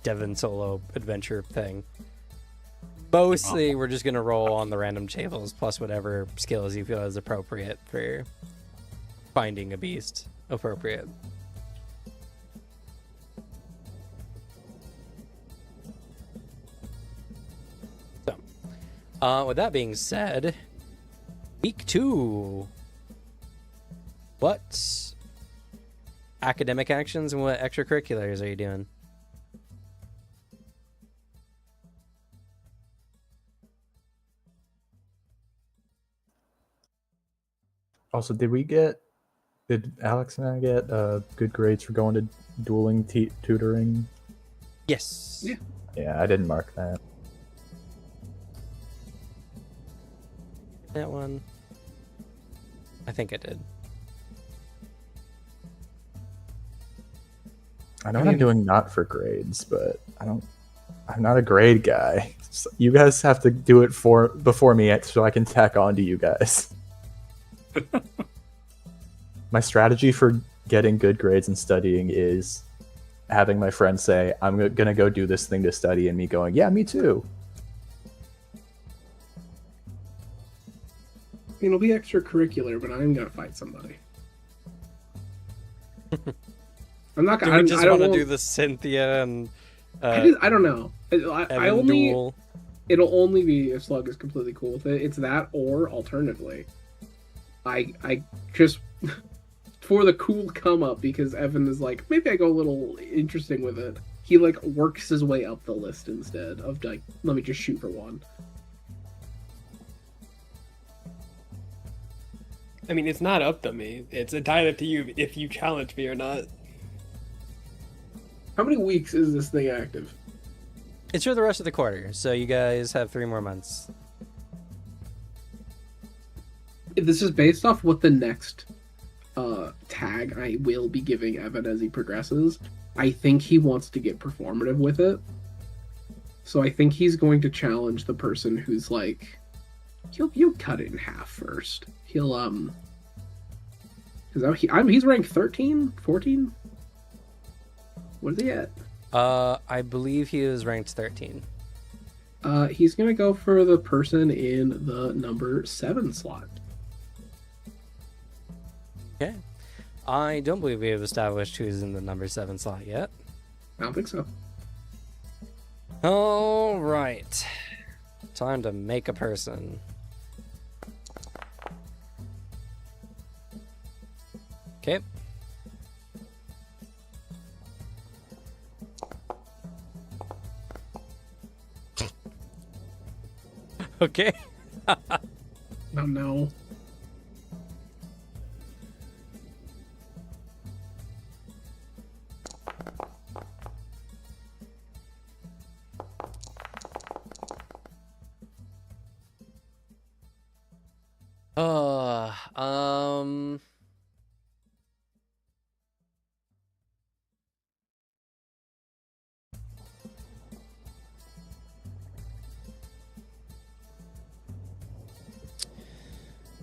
S3: Devin solo adventure thing. Mostly, we're just going to roll on the random tables plus whatever skills you feel is appropriate for finding a beast appropriate. So, with that being said, week 2. What academic actions and what extracurriculars are you doing?
S1: Also, did Alex and I get good grades for going to dueling tutoring?
S3: Yes.
S4: Yeah.
S1: Yeah, I didn't mark that.
S3: That one. I think I did.
S1: I know what I'm doing not for grades, but I'm not a grade guy. So you guys have to do it before me so I can tack on to you guys. My strategy for getting good grades and studying is having my friends say, I'm going to go do this thing to study, and me going, yeah, me too.
S4: It'll be extracurricular, but I'm gonna fight somebody. I'm not gonna.
S3: Do we just
S4: I don't
S3: want to do the Cynthia and
S4: I don't know. I
S3: Evan
S4: only.
S3: duel?
S4: It'll only be if Slug is completely cool with it. It's that, or alternatively, I just for the cool come up because Evan is like, maybe I go a little interesting with it. He like works his way up the list instead of like, let me just shoot for one.
S2: I mean, it's not up to me. It's entirely up to you if you challenge me or not.
S4: How many weeks is this thing active?
S3: It's for the rest of the quarter, so you guys have 3 more months.
S4: This is based off what the next tag I will be giving Evan as he progresses. I think he wants to get performative with it. So I think he's going to challenge the person who's like, he'll cut it in half first. He'll he's ranked 13, 14. What is he at?
S3: I believe he is ranked 13.
S4: He's gonna go for the person in the number 7 slot.
S3: Okay. I don't believe we have established who's in the number 7 slot yet.
S4: I don't think so.
S3: All right. Time to make a person. Okay. Okay.
S4: Oh no.
S3: Um.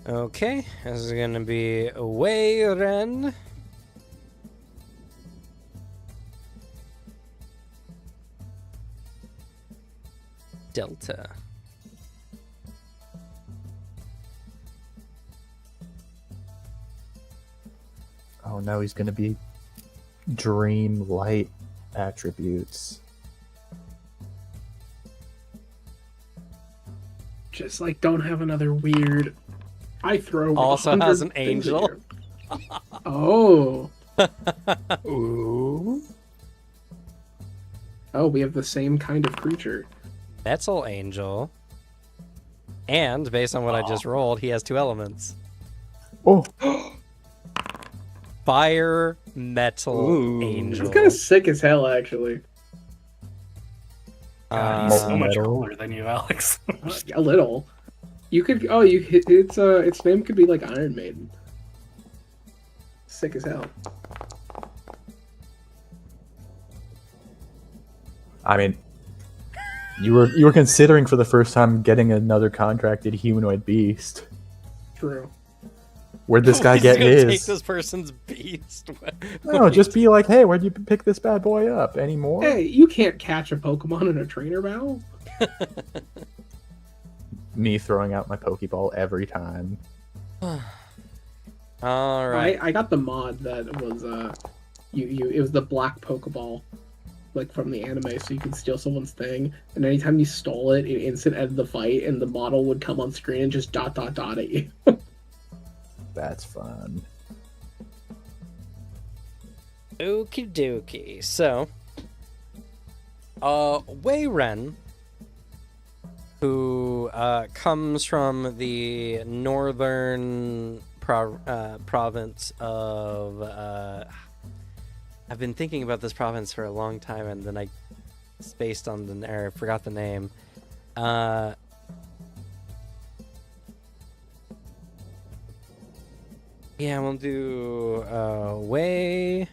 S3: Okay, this is gonna be away, Ren. Delta.
S1: Oh no, he's gonna be dream light attributes.
S4: Just like don't have another weird. I throw.
S3: Also
S4: 100
S3: has an
S4: things at
S3: angel.
S4: you. Oh.
S1: Ooh.
S4: Oh, we have the same kind of creature.
S3: Metal Angel. And based on what I just rolled, he has 2 elements.
S1: Oh.
S3: Fire, metal,
S2: Ooh.
S3: angel.
S4: It's kind of sick as hell, actually.
S5: God, he's so much
S1: Metal.
S5: cooler than you, Alex.
S4: A little. You could. Oh, you. Its name could be like Iron Maiden. Sick as hell.
S1: I mean, you were considering for the first time getting another contracted humanoid beast.
S4: True.
S1: Where'd this guy
S3: He's
S1: get
S3: gonna Take
S1: his?
S3: this person's beast.
S1: No, just be like, hey, where'd you pick this bad boy up? Any more?
S4: Hey, you can't catch a Pokemon in a trainer battle.
S1: Me throwing out my Pokeball every time.
S3: All right.
S4: I got the mod that was it was the black Pokeball, like from the anime, so you could steal someone's thing, and anytime you stole it, it instant ended the fight, and the model would come on screen and just dot dot dot at you.
S1: That's fun.
S3: Okie dokie. So, Wei Ren, who comes from the northern province of. I've been thinking about this province for a long time, and then I spaced on the or forgot the name. Yeah, we'll do Wei.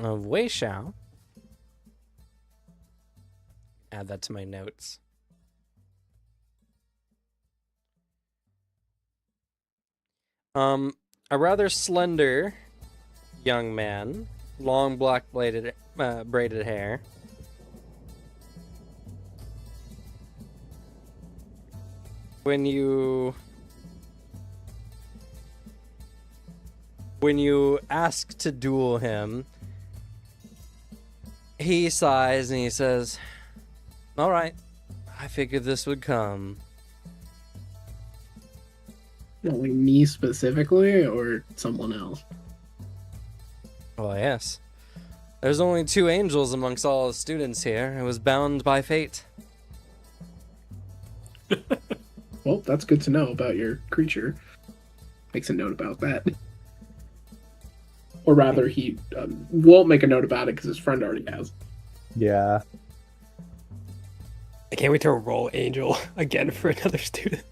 S3: Of Wei Xiao. Add that to my notes. A rather slender young man, long black braided hair. When you ask to duel him, he sighs and he says, "All right, I figured this would come."
S4: Like me specifically, or someone else?
S3: Well, yes. There's only 2 angels amongst all the students here. It was bound by fate.
S4: Well, that's good to know about your creature. Makes a note about that. Or rather, he won't make a note about it because his friend already has.
S1: Yeah.
S2: I can't wait to roll Angel again for another student.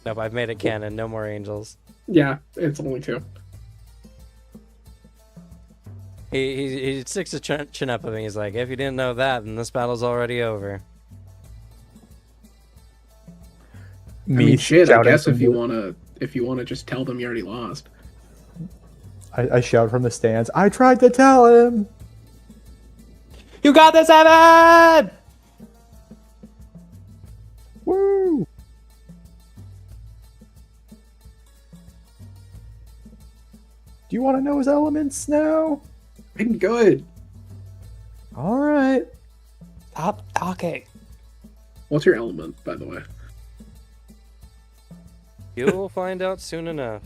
S3: Nope, I've made it canon. No more angels.
S4: Yeah, it's only 2.
S3: He sticks a chin up at me. He's like, if you didn't know that, then this battle's already over.
S4: I mean, shit. I
S1: shouting
S4: guess
S1: from
S4: if you wanna just tell them you already lost.
S1: I shout from the stands, I tried to tell him!
S2: You got this, Evan!
S1: Woo! Do you want to know his elements now?
S4: I'm good.
S1: Alright.
S2: Stop talking.
S4: What's your element, by the way?
S3: You'll find out soon enough.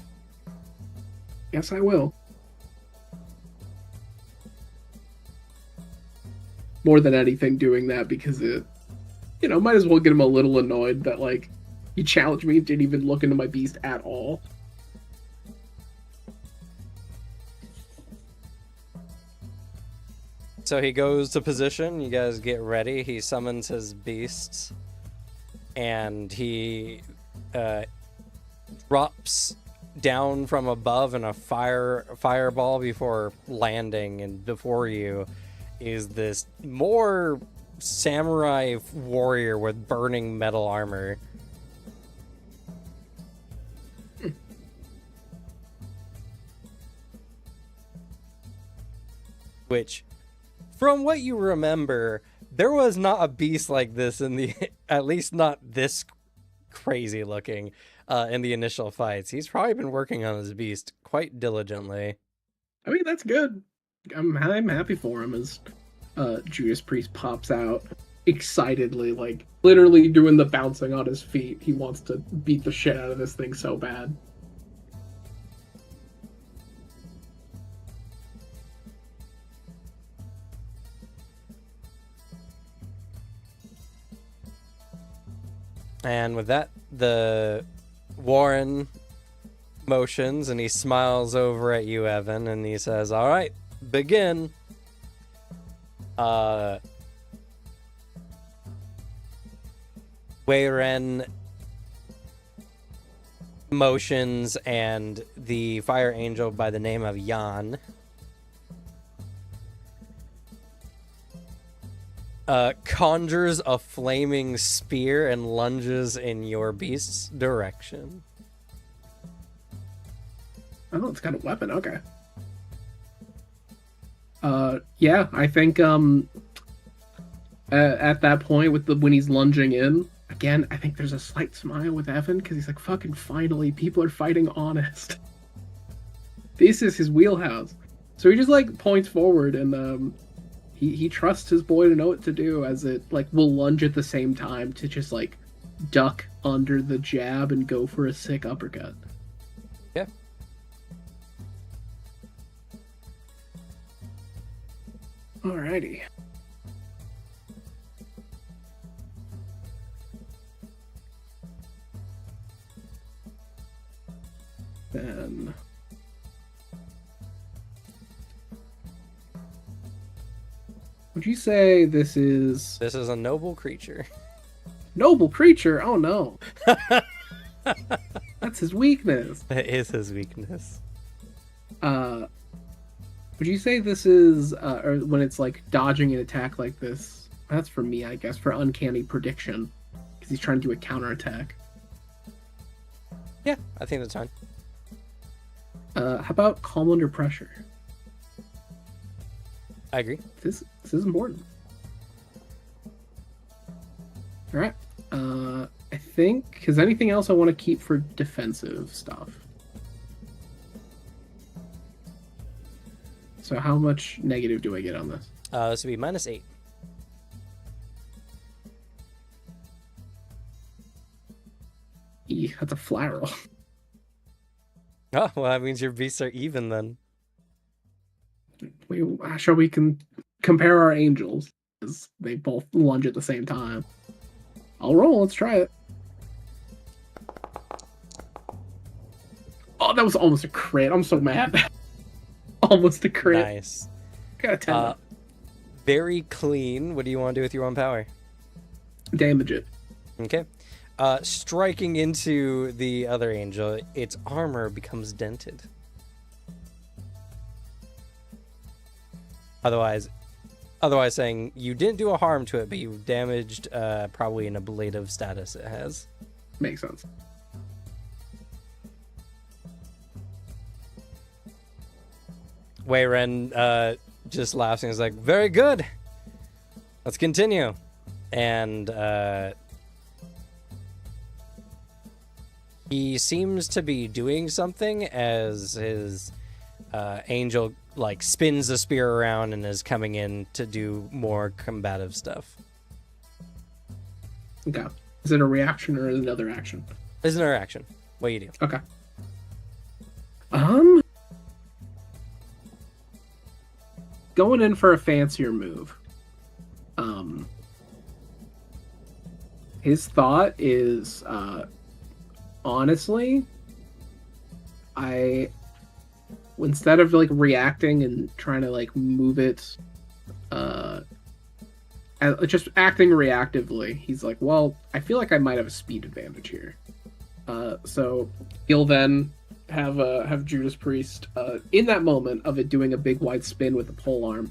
S4: Yes, I will. More than anything, doing that because it, might as well get him a little annoyed that, like, you challenged me, didn't even look into my beast at all.
S3: So he goes to position. You guys get ready. He summons his beasts, and he drops down from above in a fireball before landing. And before you is this more samurai warrior with burning metal armor. Which, from what you remember, there was not a beast like this in the, at least not this crazy looking, in the initial fights. He's probably been working on his beast quite diligently.
S4: I mean, that's good. I'm happy for him as Judas Priest pops out excitedly, like literally doing the bouncing on his feet. He wants to beat the shit out of this thing so bad.
S3: And with that, the Warren motions and he smiles over at you, Evan, and he says, all right, begin. Weiren motions, and the fire angel by the name of Jan conjures a flaming spear and lunges in your beast's direction.
S4: Oh, it's got a weapon. Okay. Yeah, I think at that point when he's lunging in again, I think there's a slight smile with Evan because he's like, "Fucking finally, people are fighting honest." This is his wheelhouse. So he just like points forward and he trusts his boy to know what to do, as it like will lunge at the same time to just like duck under the jab and go for a sick uppercut.
S3: Yeah.
S4: Alrighty. Then would you say this is
S3: a noble creature.
S4: noble creature? Oh no. That's his weakness.
S3: That is his weakness.
S4: Would you say this is or when it's like dodging an attack like this? That's for me, I guess, for uncanny prediction, because he's trying to do a counterattack.
S3: Yeah, I think that's fine.
S4: How about calm under pressure?
S3: I agree.
S4: This is important. All right. I think, because anything else I want to keep for defensive stuff. So how much negative do I get on this?
S3: This would be -8.
S4: That's a flat roll.
S3: Oh, well, that means your beasts are even then.
S4: Shall we can compare our angels? Because they both lunge at the same time. I'll roll. Let's try it. Oh, that was almost a crit. I'm so mad. Almost a crit.
S3: Nice.
S4: Got a 10.
S3: Very clean. What do you want to do with your 1 power?
S4: Damage it.
S3: Okay. Striking into the other angel, its armor becomes dented. Otherwise saying you didn't do a harm to it, but you damaged probably an ablative status it has.
S4: Makes sense.
S3: Wei Ren just laughs and is like, very good. Let's continue. And he seems to be doing something as his angel like spins the spear around and is coming in to do more combative stuff.
S4: Okay. Is it a reaction or another action?
S3: It's another action. What do you do?
S4: Okay. Going in for a fancier move. His thought is, honestly, instead of like reacting and trying to like move it, just acting reactively, he's like, well, I feel like I might have a speed advantage here. So he'll then have Judas Priest in that moment of it doing a big wide spin with the pole arm,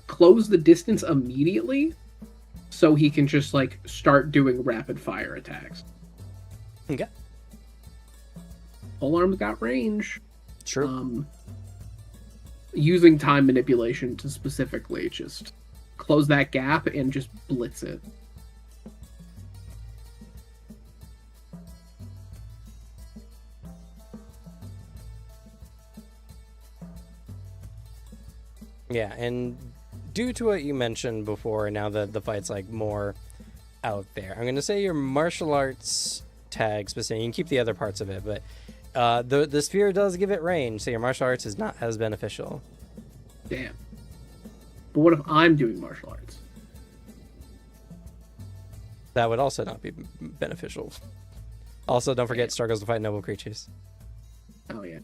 S4: close the distance immediately, so he can just like start doing rapid fire attacks.
S3: Okay.
S4: Pole arm's got range.
S3: True.
S4: Using time manipulation to specifically just close that gap and just blitz it.
S3: Yeah, and due to what you mentioned before, now that the fight's like more out there, I'm going to say your martial arts tag specific. You can keep the other parts of it, but the sphere does give it range, so your martial arts is not as beneficial.
S4: Damn. But what if I'm doing martial arts?
S3: That would also not be beneficial. Also, don't forget struggles to fight noble creatures.
S4: Oh yeah.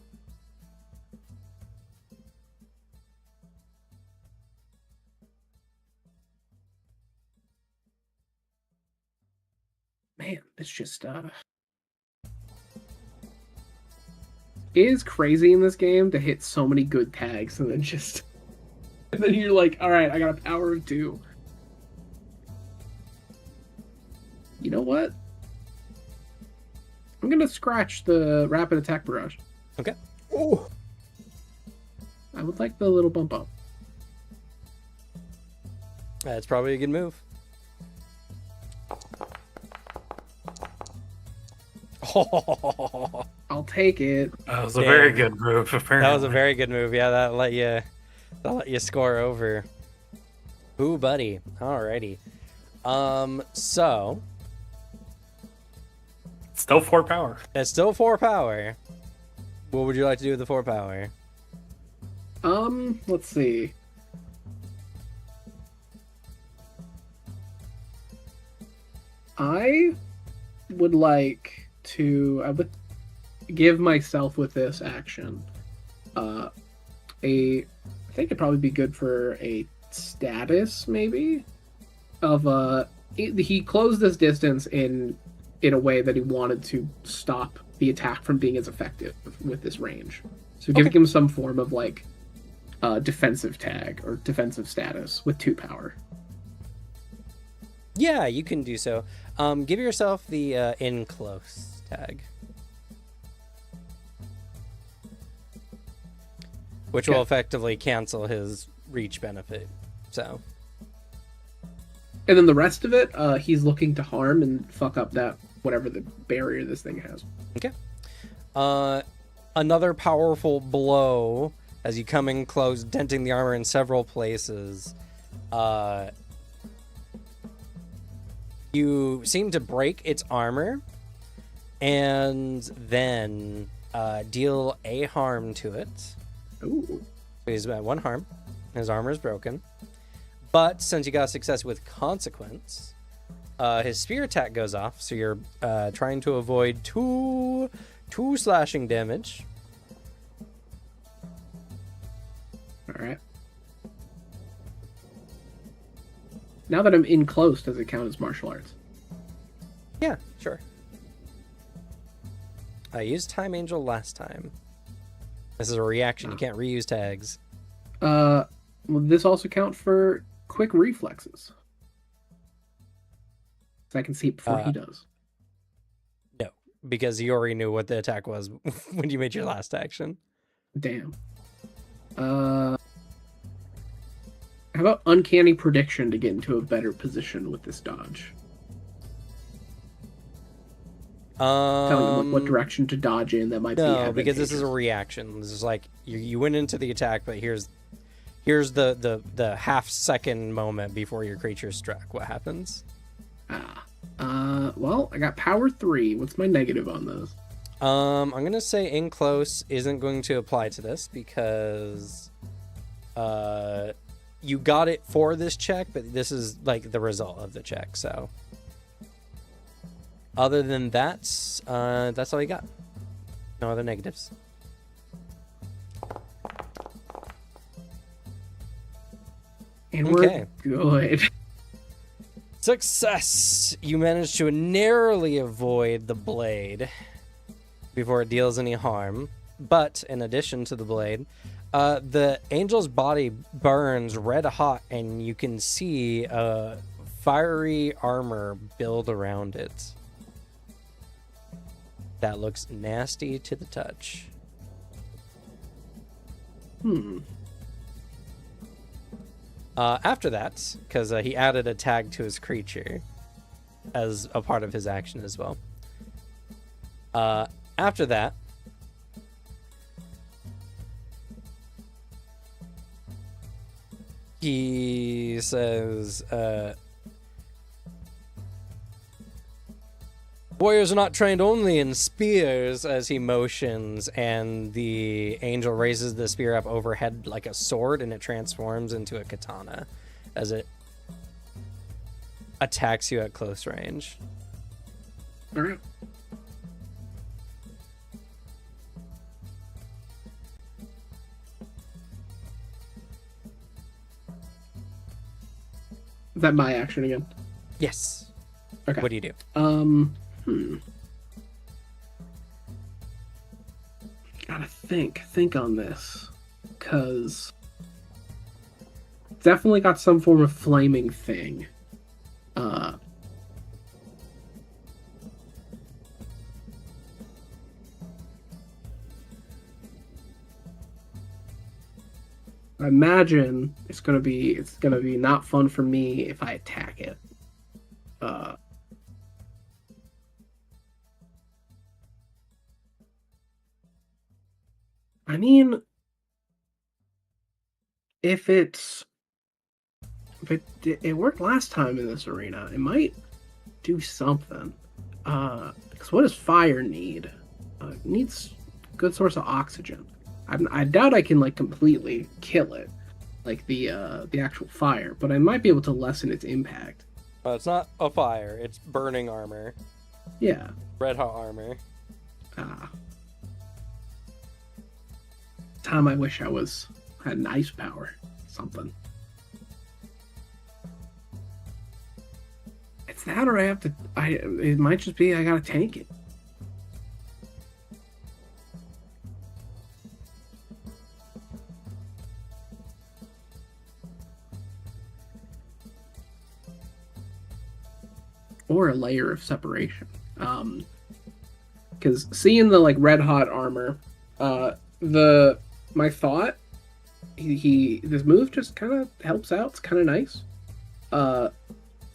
S4: Man, it's just it is crazy in this game to hit so many good tags and then just and then you're like, all right, I got a power of 2. You know what? I'm gonna scratch the rapid attack barrage.
S3: Okay.
S1: Oh,
S4: I would like the little bump up.
S3: That's probably a good move. Oh,
S4: I'll take it.
S5: That was a
S3: Damn.
S5: very good move, apparently.
S3: that was a very good move. Yeah, that let you score over. Ooh, buddy. Alrighty. So
S5: Still 4 power.
S3: it's still 4 power. What would you like to do with the 4 power?
S4: Let's see. I would give myself with this action I think it'd probably be good for a status maybe of he closed this distance in a way that he wanted to stop the attack from being as effective with this range. So giving him some form of like defensive tag or defensive status with 2 power.
S3: Yeah, you can do so. Give yourself the in close tag, which will effectively cancel his reach benefit. So,
S4: And then the rest of it, he's looking to harm and fuck up that whatever the barrier this thing has.
S3: okay. Another powerful blow as you come in close, denting the armor in several places. You seem to break its armor, and then deal a harm to it.
S4: Ooh.
S3: So he's at 1 harm. His armor is broken. But since you got a success with consequence, his spear attack goes off. So you're trying to avoid two slashing damage.
S4: All right. Now that I'm in close, does it count as martial arts?
S3: Yeah, sure. I used Time Angel last time. This is a reaction. You can't reuse tags.
S4: Will this also count for quick reflexes? So I can see it before he does.
S3: No, because you already knew what the attack was when you made your last action.
S4: Damn. How about uncanny prediction to get into a better position with this dodge? Telling him what direction to dodge in that might be
S3: No, because this is a
S4: advantageous.
S3: reaction. This is like you went into the attack, but here's the half-second moment before your creature struck. What happens?
S4: Well, I got power 3. What's my negative on those?
S3: I'm gonna say in close isn't going to apply to this because you got it for this check, but this is like the result of the check. So other than that, that's all you got. No other negatives.
S4: And
S3: Okay.
S4: we're good.
S3: Success! You managed to narrowly avoid the blade before it deals any harm. But in addition to the blade, the angel's body burns red hot, and you can see fiery armor build around it. That looks nasty to the touch. After that, because he added a tag to his creature as a part of his action as well. After that, he says, warriors are not trained only in spears, as he motions, and the angel raises the spear up overhead like a sword, and it transforms into a katana as it attacks you at close range.
S4: All right. Is that my action again?
S3: Yes.
S4: Okay.
S3: What do you do?
S4: Gotta think on this, cause definitely got some form of flaming thing. I imagine it's gonna be not fun for me if I attack it. I mean, if it worked last time in this arena, it might do something. Because what does fire need? It needs a good source of oxygen. I doubt I can like completely kill it, like the actual fire, but I might be able to lessen its impact.
S3: It's not a fire, it's burning armor.
S4: Yeah.
S3: Red hot armor.
S4: Time I wish I had an ice power, something. It's that, or I have to. It might just be I gotta tank it. Or a layer of separation. Because seeing the like red hot armor, my thought, this move just kind of helps out. It's kind of nice.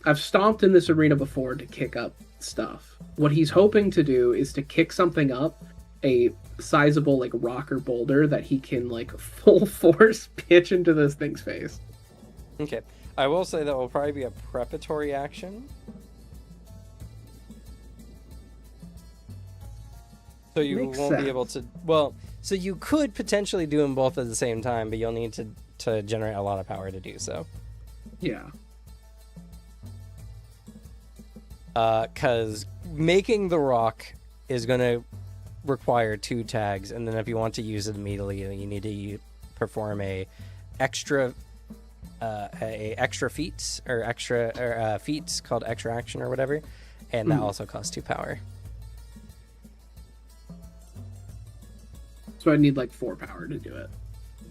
S4: I've stomped in this arena before to kick up stuff. What he's hoping to do is to kick something up, a sizable like rock or boulder that he can like full force pitch into this thing's face.
S3: Okay. I will say that will probably be a preparatory action. So you
S4: Makes
S3: won't be able
S4: sense.
S3: to. Well, so you could potentially do them both at the same time, but you'll need to generate a lot of power to do so.
S4: Yeah.
S3: Because making the rock is going to require 2 tags, and then if you want to use it immediately, you need to perform a extra feats feats called extra action or whatever, and that also costs 2 power.
S4: So I need like 4 power to do it.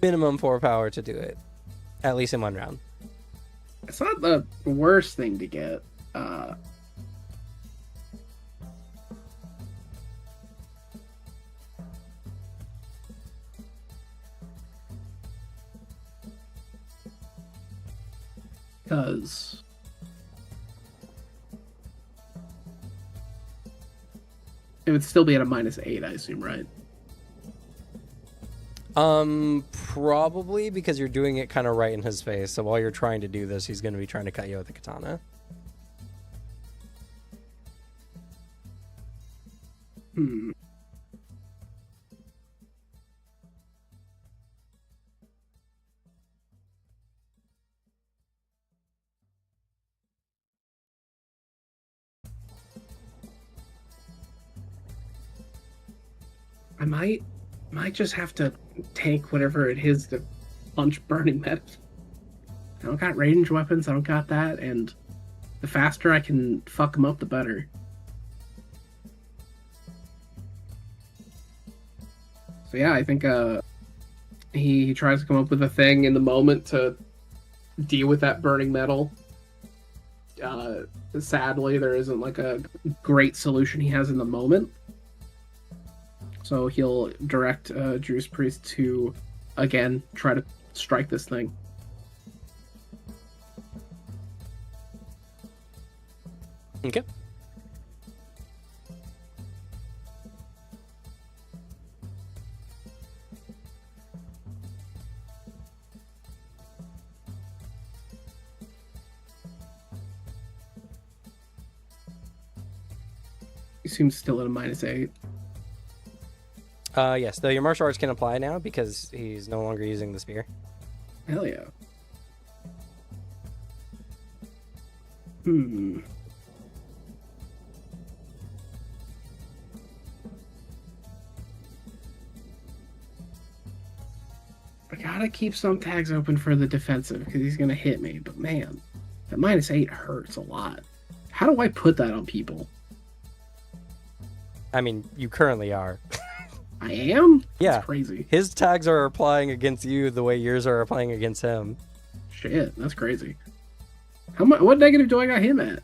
S3: Minimum 4 power to do it, at least in 1 round.
S4: It's not the worst thing to get. Because it would still be at a -8, I assume, right?
S3: Probably because you're doing it kind of right in his face. So while you're trying to do this, he's going to be trying to cut you with the katana.
S4: Hmm. I might just have to tank whatever it is to punch burning metal. I don't got range weapons, I don't got that, and the faster I can fuck him up, the better. So yeah, I think he tries to come up with a thing in the moment to deal with that burning metal. Sadly, there isn't like a great solution he has in the moment. So he'll direct Juice Priest to, again, try to strike this thing.
S3: Okay.
S4: He seems still at a -8.
S3: Yes, though your martial arts can apply now because he's no longer using the spear.
S4: Hell yeah. I gotta keep some tags open for the defensive because he's gonna hit me. But man, that -8 hurts a lot. How do I put that on people?
S3: I mean, you currently are.
S4: I am?
S3: Yeah.
S4: That's crazy.
S3: His tags are applying against you the way yours are applying against him.
S4: Shit, that's crazy. How much? What negative do I got him at?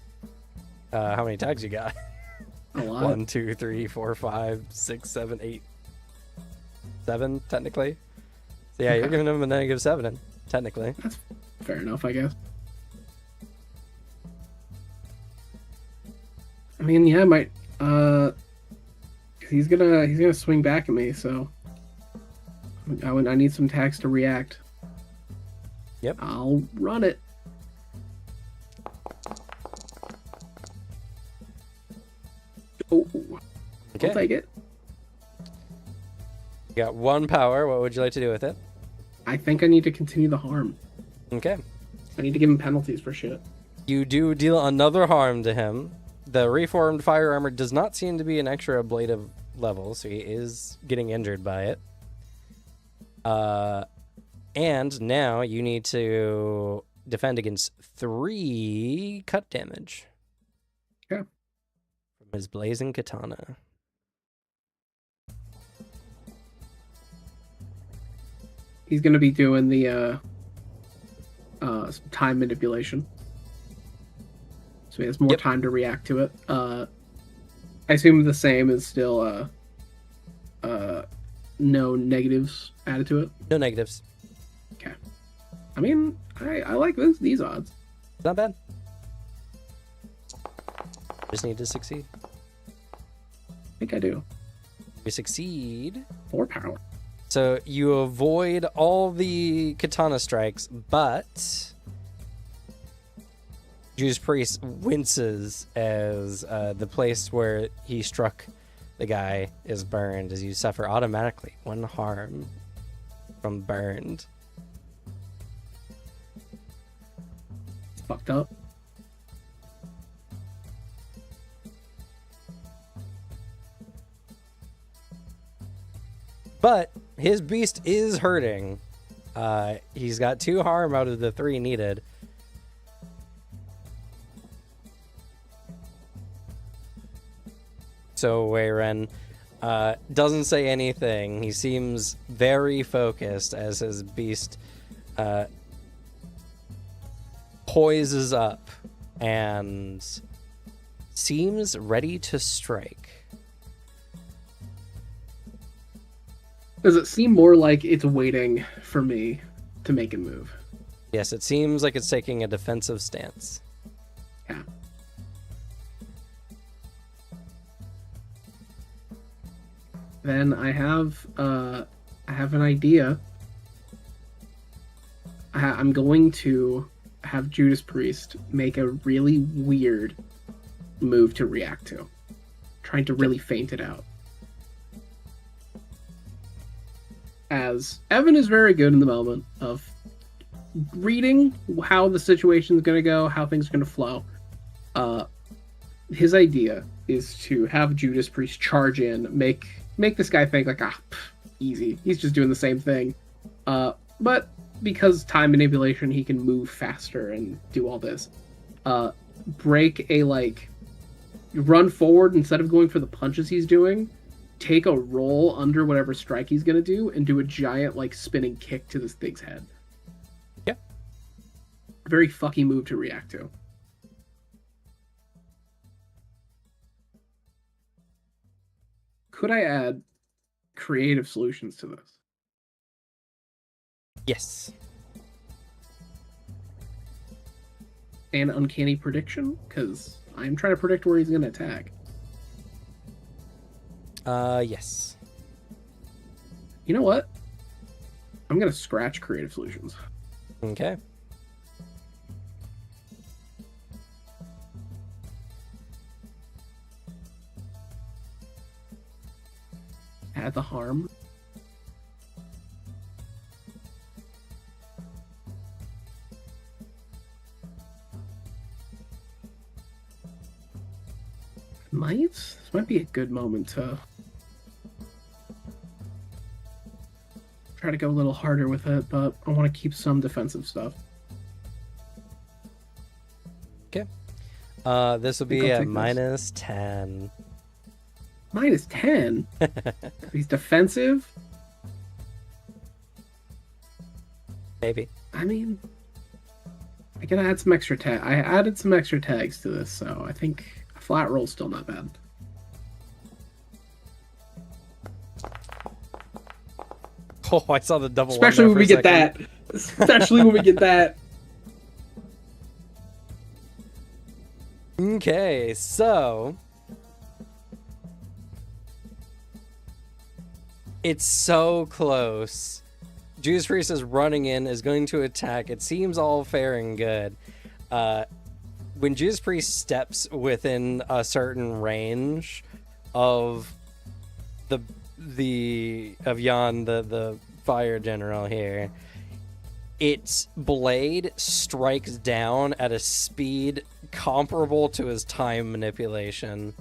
S3: How many tags you got?
S4: A lot.
S3: 1, 2, 3, 4, 5, 6, 7, 8, 7, technically. So yeah, you're giving him a -7, technically.
S4: That's fair enough, I guess. I mean, yeah, I might. He's gonna swing back at me, so I need some tags to react.
S3: Yep.
S4: I'll run it. Oh,
S3: Okay.
S4: I'll take it.
S3: You got 1 power. What would you like to do with it?
S4: I think I need to continue the harm.
S3: Okay.
S4: I need to give him penalties for shit.
S3: You do deal another harm to him. The reformed fire armor does not seem to be an extra ablative level, so he is getting injured by it. And now you need to defend against 3 cut damage.
S4: Okay.
S3: From his blazing katana.
S4: He's gonna be doing the time manipulation, so he has more
S3: Yep.
S4: time to react to it. I assume the same is still no negatives added to it.
S3: No negatives.
S4: Okay. I mean, I like these odds.
S3: It's not bad. Just need to succeed.
S4: I think I do.
S3: You succeed.
S4: 4 power.
S3: So you avoid all the katana strikes, but Juice Priest winces as the place where he struck the guy is burned, as you suffer automatically 1 harm from burned.
S4: It's fucked up.
S3: But his beast is hurting. He's got 2 harm out of the 3 needed. So Weiren doesn't say anything. He seems very focused as his beast poises up and seems ready to strike.
S4: Does it seem more like it's waiting for me to make a move?
S3: Yes, it seems like it's taking a defensive stance.
S4: Yeah. Then I have an idea. I'm going to have Judas Priest make a really weird move to react to, trying to really feint it out. As Evan is very good in the moment of reading how the situation is going to go, how things are going to flow. His idea is to have Judas Priest charge in, make this guy think like, easy. He's just doing the same thing. But because time manipulation, he can move faster and do all this. Break a run forward instead of going for the punches he's doing. Take a roll under whatever strike he's gonna do and do a giant spinning kick to this thing's head.
S3: Yeah.
S4: Very fucky move to react to. Could I add creative solutions to this?
S3: Yes.
S4: And uncanny prediction? Because I'm trying to predict where he's gonna attack.
S3: Yes.
S4: You know what? I'm gonna scratch creative solutions.
S3: Okay.
S4: Add the harm. This might be a good moment to try to go a little harder with it, but I want to keep some defensive stuff.
S3: Okay. This will
S4: I think
S3: be
S4: I'll
S3: at
S4: take this.
S3: minus 10.
S4: Minus 10? He's defensive?
S3: Maybe.
S4: I mean, I gotta add some extra tag. I added some extra tags to this, so I think a flat roll's still not bad.
S3: Oh, I saw the double.
S4: Especially when we get that. Especially when we get that.
S3: Okay, so it's so close. Judas Priest is running in, is going to attack. It seems all fair and good. When Judas Priest steps within a certain range of Jan, the fire general here, its blade strikes down at a speed comparable to his time manipulation.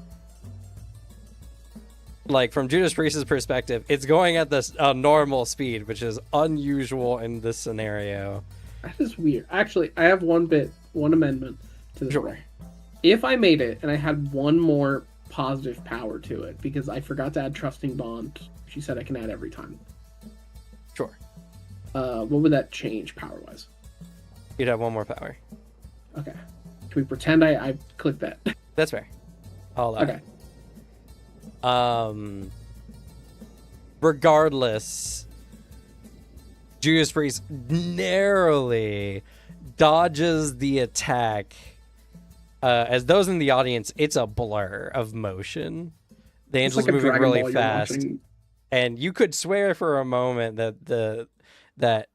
S3: Like, from Judas Priest's perspective, it's going at this normal speed, which is unusual in this scenario.
S4: That is weird. Actually, I have one amendment to this.
S3: Sure.
S4: If I made it and I had one more positive power to it, because I forgot to add Trusting Bond, she said I can add every time.
S3: Sure.
S4: What would that change power-wise?
S3: You'd have one more power.
S4: Okay. Can we pretend I clicked that?
S3: That's fair. I'll allow
S4: Okay.
S3: it. Regardless, Judas Priest narrowly dodges the attack. As those in the audience, it's a blur of motion. The
S4: It's
S3: angel's
S4: like a
S3: moving
S4: Dragon
S3: really
S4: Ball you're
S3: fast,
S4: watching.
S3: and you could swear for a moment that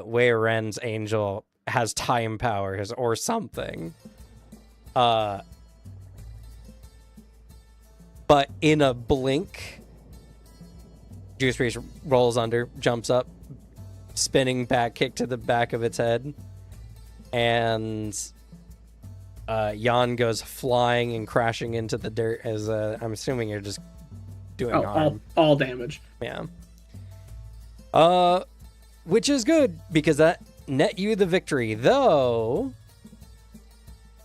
S3: Wei Ren's angel has time powers or something. But in a blink, Judas Priest rolls under, jumps up, spinning back kick to the back of its head, and Jan goes flying and crashing into the dirt as I'm assuming you're just doing harm.
S4: All damage.
S3: Yeah. Which is good because that net you the victory, though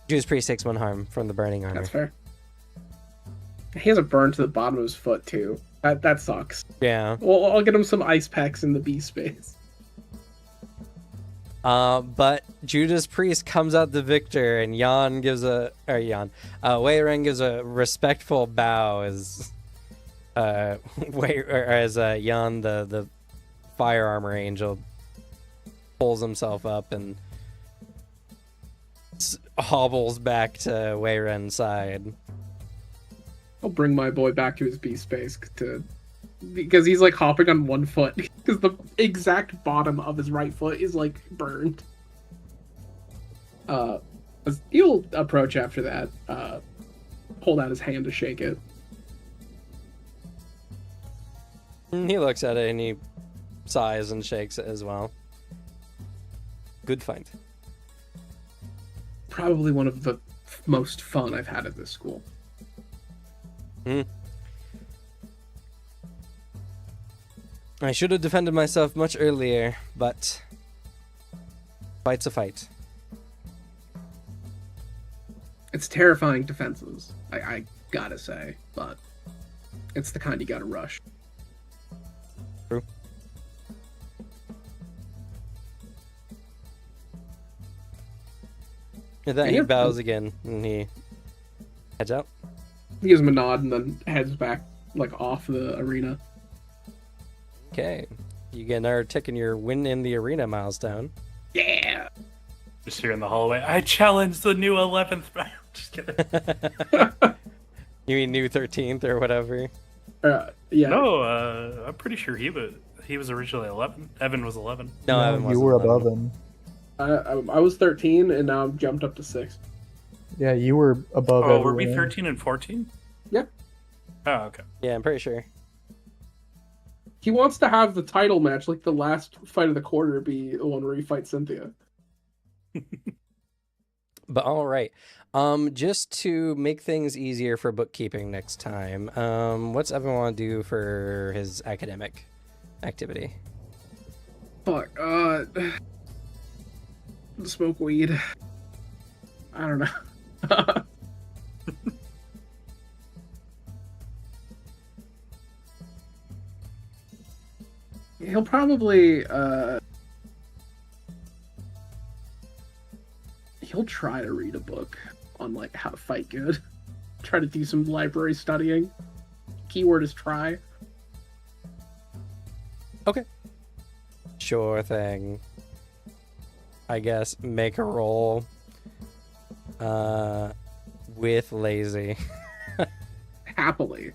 S3: Judas Priest takes 1 harm from the burning armor.
S4: That's fair. He has a burn to the bottom of his foot too. That sucks.
S3: Yeah.
S4: Well, I'll get him some ice packs in the B space.
S3: But Judas Priest comes out the victor, and Wei Ren gives a respectful bow as Jan, the fire armor angel, pulls himself up and hobbles back to Wei Ren's side.
S4: I'll bring my boy back to his B space because he's like hopping on 1 foot because the exact bottom of his right foot is like burned. He'll approach after that, hold out his hand to shake it.
S3: He looks at it and he sighs and shakes it as well. Good fight.
S4: Probably one of the most fun I've had at this school.
S3: I should have defended myself much earlier, but fight's a fight.
S4: It's terrifying defenses, I gotta say, but it's the kind you gotta rush.
S3: True. With that, he bows again and he heads out.
S4: He gives him a nod and then heads back, like, off the arena.
S3: Okay. You get another tick in your win in the arena milestone.
S4: Yeah!
S5: Just here in the hallway. I challenge the new 11th. Just kidding.
S3: You mean new 13th or whatever?
S4: Yeah.
S5: No, I'm pretty sure he was originally 11. Evan was 11.
S3: No, Evan
S1: you
S3: wasn't
S1: were
S3: 11.
S1: above him.
S4: I was 13 and now I'm jumped up to 6.
S1: Yeah, you were above.
S5: Oh, were we
S1: everyone.
S5: 13 and 14?
S4: Yep.
S5: Oh, okay.
S3: Yeah, I'm pretty sure.
S4: He wants to have the title match, like the last fight of the quarter, be the one where he fights Cynthia.
S3: But all right. Just to make things easier for bookkeeping next time, what's everyone want to do for his academic activity?
S4: Fuck, smoke weed. I don't know. He'll probably, he'll try to read a book on, like, how to fight good. Try to do some library studying. Keyword is try.
S3: Okay. Sure thing. I guess make a roll with lazy.
S4: Happily.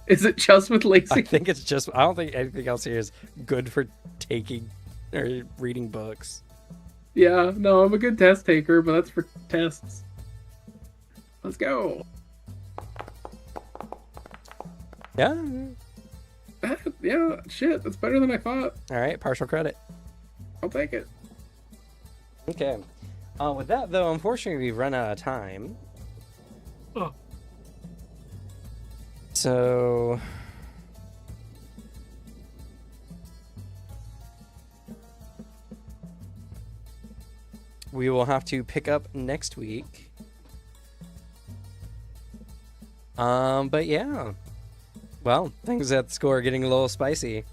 S4: Is it just with lazy?
S3: I think it's just, I don't think anything else here is good for taking or reading books.
S4: Yeah, no, I'm a good test taker, but that's for tests. Let's go.
S3: Yeah.
S4: Yeah, shit, that's better than I thought.
S3: All right, partial credit.
S4: I'll take it.
S3: Okay. With that, though, unfortunately, we've run out of time.
S5: Oh.
S3: So... we will have to pick up next week. But yeah. Well, things at the school are getting a little spicy.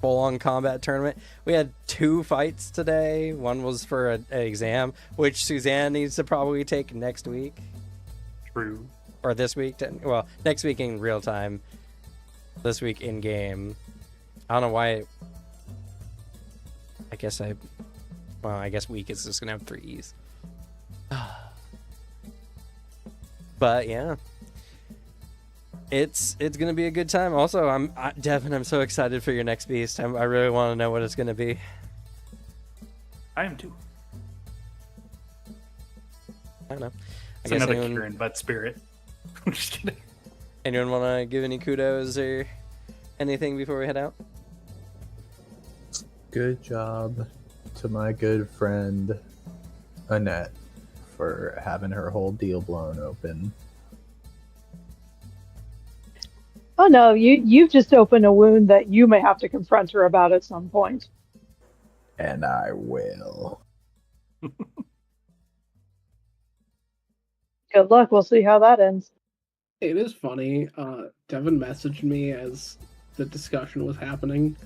S3: Full-on combat tournament. We had 2 fights today. One was for an exam, which Suzanne needs to probably take next week.
S5: True.
S3: Or this week. Well, next week in real time. This week in game. I don't know why. I guess week is just gonna have 3 E's. But yeah. It's gonna be a good time. Also, Devin, I'm so excited for your next beast. I really want to know what it's gonna be.
S5: I am too.
S3: I don't know.
S5: It's another Kieran butt spirit. I'm just kidding.
S3: Anyone want to give any kudos or anything before we head out?
S1: Good job to my good friend Annette for having her whole deal blown open.
S6: Oh no, you've just opened a wound that you may have to confront her about at some point.
S1: And I will.
S6: Good luck. We'll see how that ends.
S4: It is funny. Devin messaged me as the discussion was happening,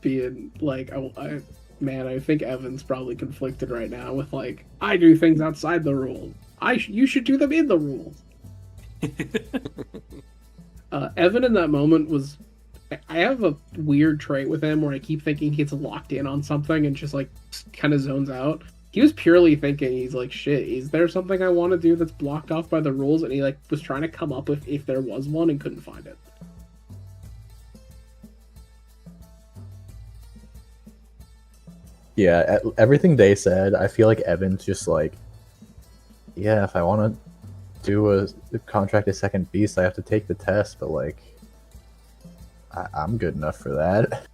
S4: being like, I think Evan's probably conflicted right now with like, I do things outside the rules. You should do them in the rules. Evan in that moment was. I have a weird trait with him where I keep thinking he gets locked in on something and just like kind of zones out. He was purely thinking, he's like, shit, is there something I want to do that's blocked off by the rules? And he like was trying to come up with if there was one and couldn't find it.
S1: Yeah, everything they said, I feel like Evan's just like, yeah, if I want to do a contract as second beast, I have to take the test, but like, I'm good enough for that.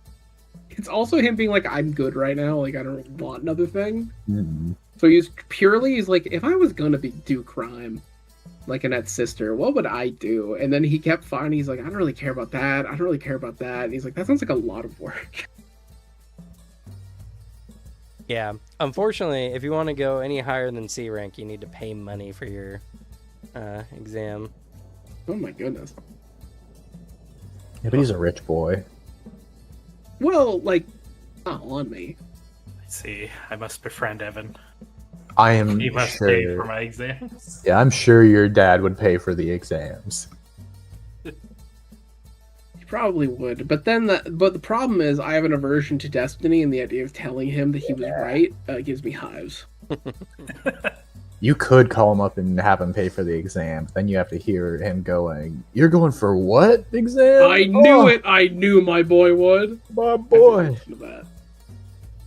S4: It's also him being like, I'm good right now, like I don't want another thing.
S1: Mm-hmm.
S4: So he's like, if I was gonna do crime, like Annette's sister, what would I do? And then he kept finding, he's like, I don't really care about that. I don't really care about that. And he's like, that sounds like a lot of work.
S3: Yeah. Unfortunately, if you want to go any higher than C rank, you need to pay money for your exam.
S4: Oh my goodness.
S1: Yeah, but he's a rich boy.
S4: Well, like, not on me.
S5: I see. I must befriend Evan.
S1: I am
S5: He must
S1: sure.
S5: pay for my exams.
S1: Yeah, I'm sure your dad would pay for the exams.
S4: He probably would. But then, but the problem is, I have an aversion to Destiny, and the idea of telling him that he was right gives me hives.
S1: You could call him up and have him pay for the exam. Then you have to hear him going, "You're going for what exam?"
S4: I knew it. I knew my boy would.
S1: My boy.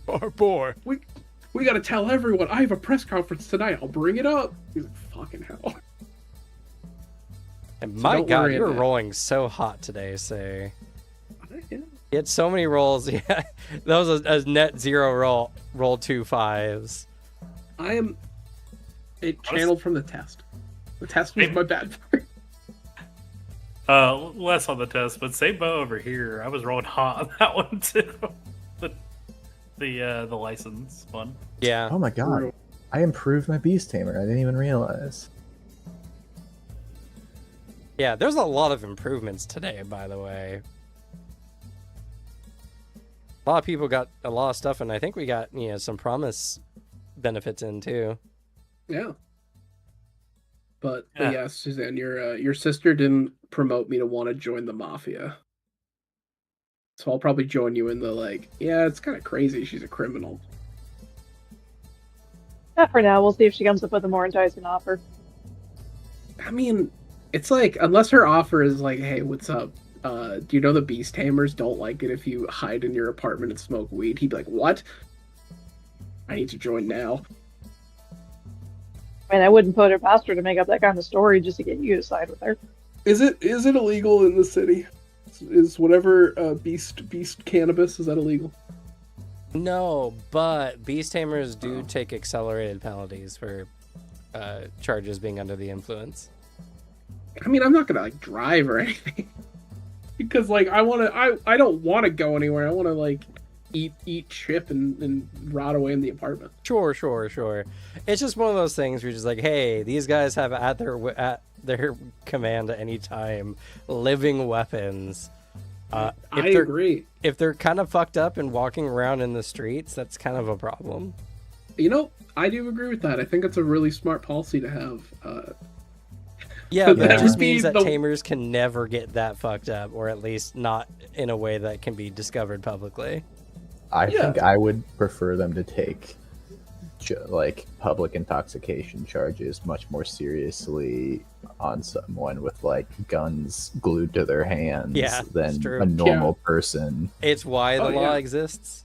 S3: Our boy.
S4: We gotta tell everyone. I have a press conference tonight. I'll bring it up. He's like, fucking hell.
S3: And
S4: So
S3: my
S4: don't
S3: God,
S4: worry
S3: you're
S4: about it.
S3: rolling so hot today, so
S4: Yeah.
S3: you had so many rolls. Yeah, that was a net zero roll. Roll 2 5s.
S4: I am. It channeled from the test. The test was my bad part.
S5: Less on the test, but same bow over here. I was rolling hot on that one too. The license one.
S3: Yeah.
S1: Oh my god. I improved my beast tamer. I didn't even realize.
S3: Yeah, there's a lot of improvements today, by the way. A lot of people got a lot of stuff, and I think we got, some promise benefits in too.
S4: Yeah. But
S5: Yeah.
S4: yeah, Suzanne, your sister didn't promote me to want to join the mafia. So I'll probably join you in the yeah, it's kind of crazy. She's a criminal.
S6: Not for now. We'll see if she comes up with a more enticing offer.
S4: I mean, it's like, unless her offer is like, hey, what's up? Do you know the Beast Tamers don't like it if you hide in your apartment and smoke weed? He'd be like, what? I need to join now.
S6: I mean, I wouldn't put it past her to make up that kind of story just to get you to side with her.
S4: Is it illegal in the city? Is whatever beast cannabis, is that illegal?
S3: No, but Beast Tamers do take accelerated penalties for charges being under the influence.
S4: I mean, I'm not gonna drive or anything. Because I don't want to go anywhere. I want to eat chip and rot away in the apartment.
S3: Sure. It's just one of those things where you're just like, hey, these guys have at their command at any time living weapons.
S4: I agree.
S3: If they're kind of fucked up and walking around in the streets, that's kind of a problem.
S4: I do agree with that. I think it's a really smart policy to have.
S3: Yeah,
S4: But
S3: but
S4: that
S3: it just
S4: would be
S3: means that
S4: the-
S3: Tamers can never get that fucked up, or at least not in a way that can be discovered publicly.
S1: I think I would prefer them to take public intoxication charges much more seriously on someone with guns glued to their hands
S3: Yeah, it's
S1: than
S3: true.
S1: a normal person.
S3: It's why the
S4: Oh,
S3: law
S4: yeah.
S3: exists.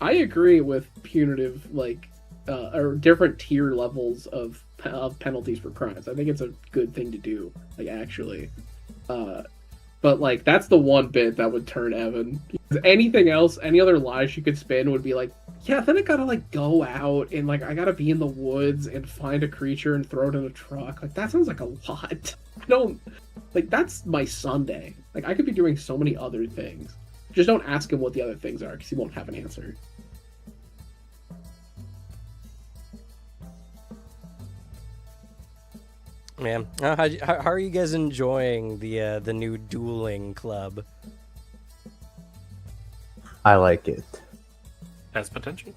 S4: I agree with punitive, or different tier levels of penalties for crimes. I think it's a good thing to do, like actually. But like that's the one bit that would turn Evan. Because anything else, any other lie she could spin would be like, yeah, then I gotta like go out and like I gotta be in the woods and find a creature and throw it in a truck. Like that sounds like a lot. I don't like that's my Sunday. Like I could be doing so many other things. Just don't ask him what the other things are because he won't have an answer.
S3: Man, how are you guys enjoying the new dueling club?
S1: I like it.
S5: Has potential.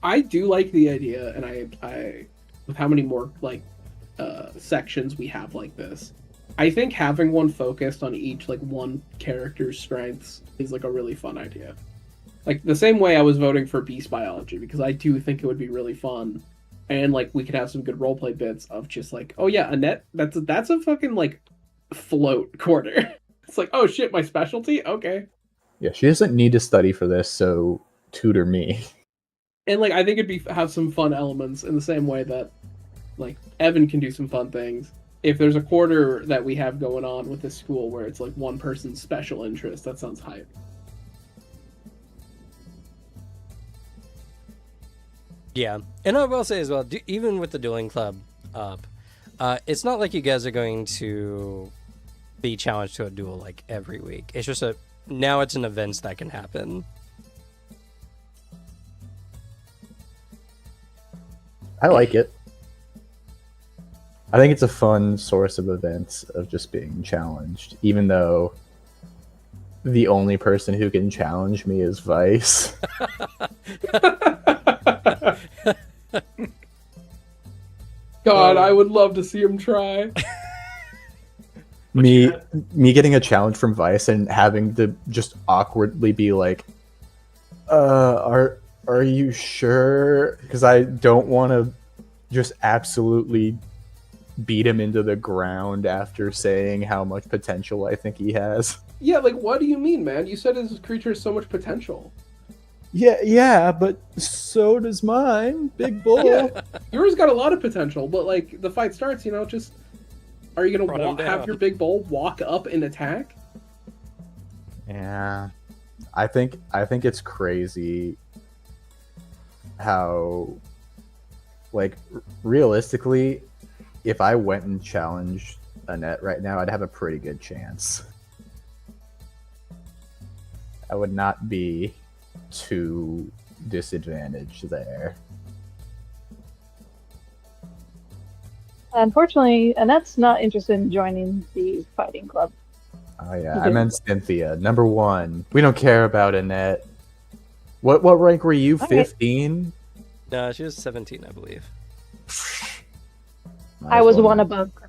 S4: I do like the idea, and I with how many more like sections we have like this, I think having one focused on each like one character's strengths is like a really fun idea. Like the same way I was voting for beast biology because I do think it would be really fun, and like we could have some good roleplay bits of just like, oh yeah, Annette, that's a fucking like float quarter. It's like, oh shit, my specialty, okay.
S1: Yeah, she doesn't need to study for this, so tutor me.
S4: And like I think it'd be have some fun elements in the same way that like Evan can do some fun things. If there's a quarter that we have going on with this school where it's like one person's special interest, that sounds hype.
S3: Yeah, and I will say as well, even with the dueling club up, it's not like you guys are going to be challenged to a duel like every week. It's just now it's an event that can happen.
S1: I like it. I think it's a fun source of events of just being challenged, even though the only person who can challenge me is Vice.
S4: God, I would love to see him try.
S1: me getting a challenge from Vice and having to just awkwardly be like, are you sure? Because I don't want to just absolutely beat him into the ground after saying how much potential I think he has.
S4: Yeah, like what do you mean, man? You said his creature has so much potential.
S1: Yeah, but so does mine, Big Bull.
S4: Yeah, yours got a lot of potential, but like the fight starts, just are you
S3: Run him
S4: gonna have
S3: down.
S4: your big bull walk up and attack?
S1: Yeah, I think it's crazy how, like, realistically, if I went and challenged Annette right now, I'd have a pretty good chance. I would not be too disadvantaged there.
S6: Unfortunately, Annette's not interested in joining the fighting club.
S1: Oh yeah, I meant Cynthia. Number 1. We don't care about Annette. What rank were you?
S6: Okay.
S1: 15?
S3: No, she was 17, I believe.
S6: I was one above her.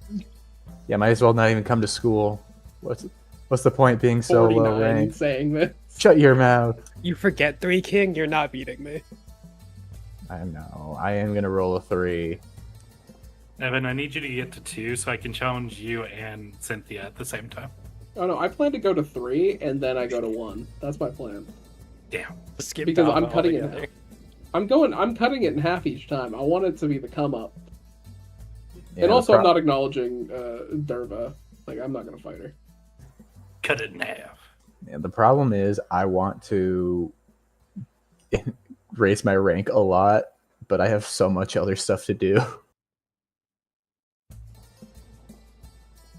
S1: Yeah, might as well not even come to school. What's the point being so
S4: 49
S1: low ranked?
S4: saying this.
S1: Shut your mouth.
S2: You forget 3 King, you're not beating me.
S1: I know. I am gonna roll a 3.
S5: Evan, I need you to get to 2 so I can challenge you and Cynthia at the same time.
S4: Oh no, I plan to go to 3 and then I go to 1. That's my plan.
S5: Damn.
S3: Skip
S4: Because
S3: Dava
S4: I'm cutting it
S3: altogether.
S4: I'm cutting it in half each time. I want it to be the come up.
S1: Yeah,
S4: And also
S1: the
S4: I'm not acknowledging Derva. Like I'm not gonna fight her.
S5: Cut it in half.
S1: Yeah, the problem is I want to raise my rank a lot, but I have so much other stuff to do.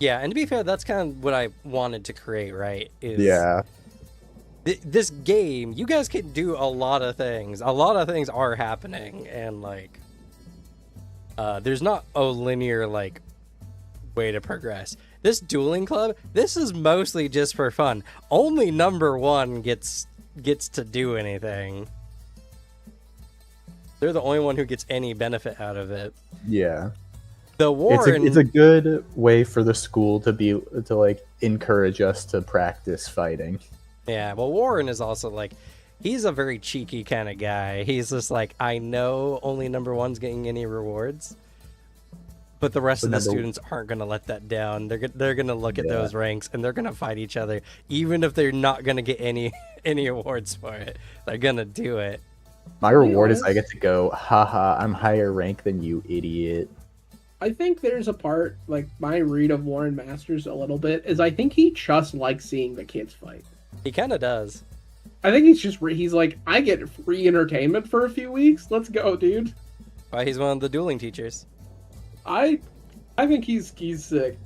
S3: Yeah, and to be fair, that's kind of what I wanted to create, right? Is
S1: Yeah.
S3: this game, you guys can do a lot of things. A lot of things are happening, and like, there's not a linear like way to progress. This dueling club, this is mostly just for fun. Only number 1 gets to do anything. They're the only one who gets any benefit out of it.
S1: Yeah.
S3: The Warren,
S1: It's a good way for the school to like encourage us to practice fighting.
S3: yeah. Well, Warren is also like, he's a very cheeky kind of guy. He's just like, I know only number 1's getting any rewards, but the rest of the students aren't gonna let that down. They're gonna look at those ranks and they're gonna fight each other, even if they're not gonna get any awards for it. They're gonna do it.
S1: My reward is I get to go, haha, I'm higher rank than you, idiot.
S4: I think there's a part, like, my read of Warren Masters a little bit, is I think he just likes seeing the kids fight.
S3: He kind of does.
S4: I think he's like, I get free entertainment for a few weeks. Let's go, dude.
S3: Why he's one of the dueling teachers.
S4: I think he's sick.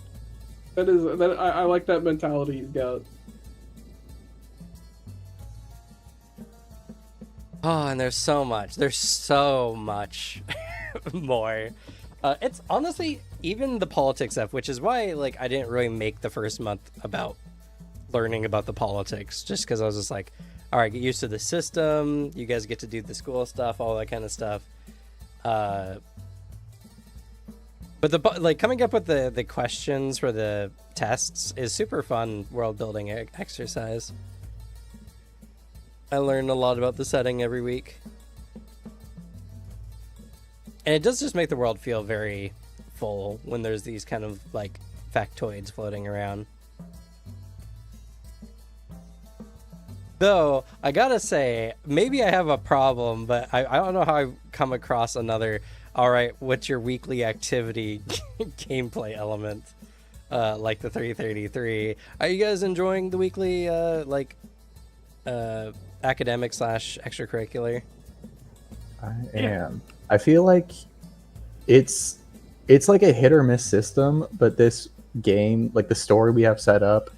S4: I like that mentality he's got.
S3: Oh, and there's so much. There's so much more. It's honestly even the politics stuff, which is why like I didn't really make the first month about learning about the politics, just because I was just like, all right, get used to the system. You guys get to do the school stuff, all that kind of stuff. But like coming up with the questions for the tests is super fun world building exercise. I learned a lot about the setting every week. And it does just make the world feel very full when there's these kind of like factoids floating around. Though, I gotta say, maybe I have a problem, but I don't know how I come across another, alright, what's your weekly activity gameplay element? Like the 333. Are you guys enjoying the weekly, academic / extracurricular?
S1: I am. I feel like it's like a hit or miss system, but this game, like the story we have set up,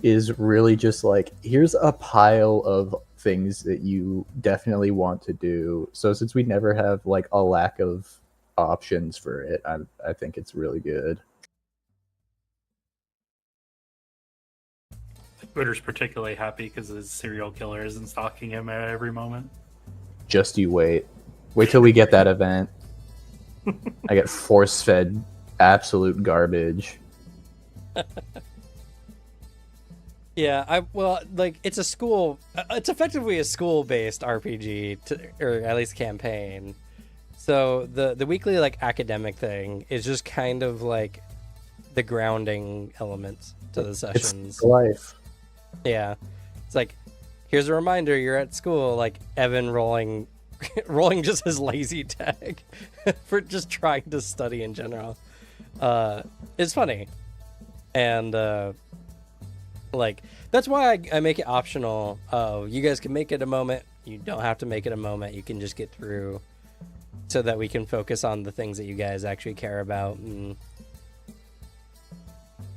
S1: is really just like, here's a pile of things that you definitely want to do. So since we never have like a lack of options for it, I think it's really good.
S5: Twitter's particularly happy because his serial killer isn't stalking him at every moment.
S1: Just you wait. Wait till we get that event. I get force-fed absolute garbage.
S3: Yeah, it's a school. It's effectively a school-based RPG, or at least campaign. So the weekly like academic thing is just kind of like the grounding element to the sessions.
S1: It's life.
S3: Yeah, it's like, here's a reminder you're at school. Like Evan rolling just his lazy tag for just trying to study in general. It's funny, and like that's why I make it optional. You guys can make it a moment. You don't have to make it a moment. You can just get through, so that we can focus on the things that you guys actually care about. And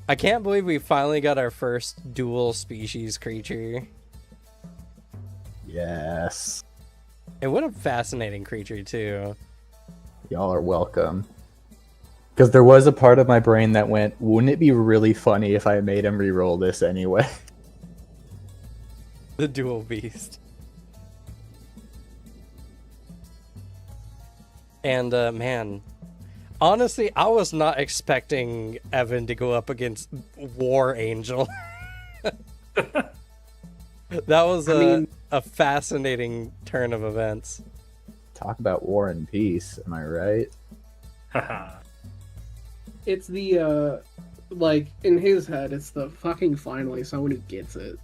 S3: I can't believe we finally got our first dual species creature.
S1: Yes.
S3: And what a fascinating creature too.
S1: Y'all are welcome. Because there was a part of my brain that went, wouldn't it be really funny if I made him re-roll this anyway?
S3: The dual beast. And man, honestly, I was not expecting Evan to go up against War Angel. That was a fascinating turn of events.
S1: Talk about war and peace, am I right?
S4: It's the, like, in his head, it's the fucking finally someone who gets it.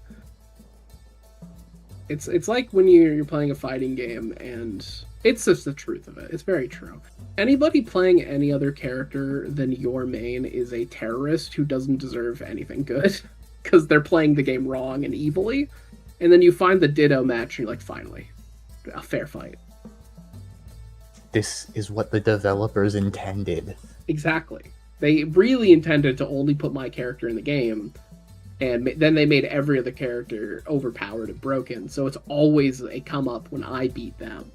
S4: It's like when you're playing a fighting game, and it's just the truth of it. It's very true. Anybody playing any other character than your main is a terrorist who doesn't deserve anything good, because they're playing the game wrong and evilly. And then you find the Ditto match, and you're like, finally, a fair fight.
S1: This is what the developers intended.
S4: Exactly. They really intended to only put my character in the game, and then they made every other character overpowered and broken, so it's always a come up when I beat them.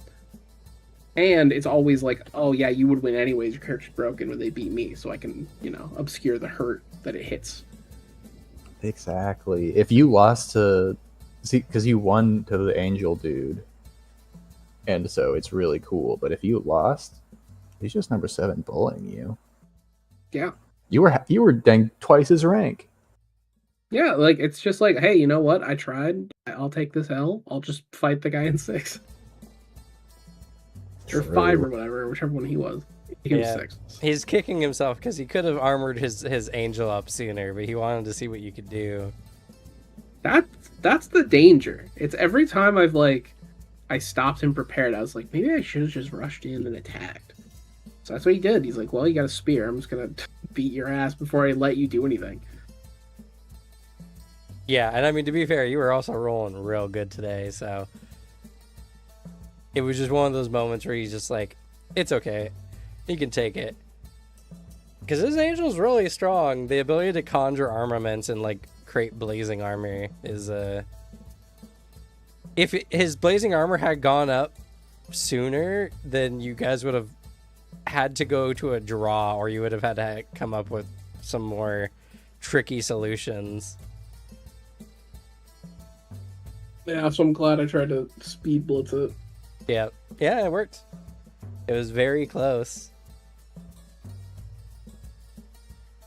S4: And it's always like, oh yeah, you would win anyways, your character's broken when they beat me, so I can, obscure the hurt that it hits.
S1: Exactly. If you lost to... See, because you won to the angel dude, and so it's really cool, but if you lost, he's just number 7 bullying you.
S4: Yeah.
S1: You were dang twice his rank.
S4: Yeah, like, it's just like, hey, you know what? I tried. I'll take this L. I'll just fight the guy in 6. Or 5 or whatever, whichever one he was. He was 6.
S3: He's kicking himself because he could have armored his angel up sooner, but he wanted to see what you could do.
S4: That's the danger. It's every time I stopped and prepared, I was like, maybe I should have just rushed in and attacked. So that's what he did. He's like, well, you got a spear. I'm just gonna beat your ass before I let you do anything.
S3: Yeah, and I mean, to be fair, you were also rolling real good today, so it was just one of those moments where he's just like, it's okay, he can take it. Because his angel's really strong. The ability to conjure armaments and like create blazing armor is if his blazing armor had gone up sooner, then you guys would have had to go to a draw, or you would have had to come up with some more tricky solutions.
S4: Yeah, so I'm glad I tried to speed blitz it.
S3: Yeah, it worked. It was very close.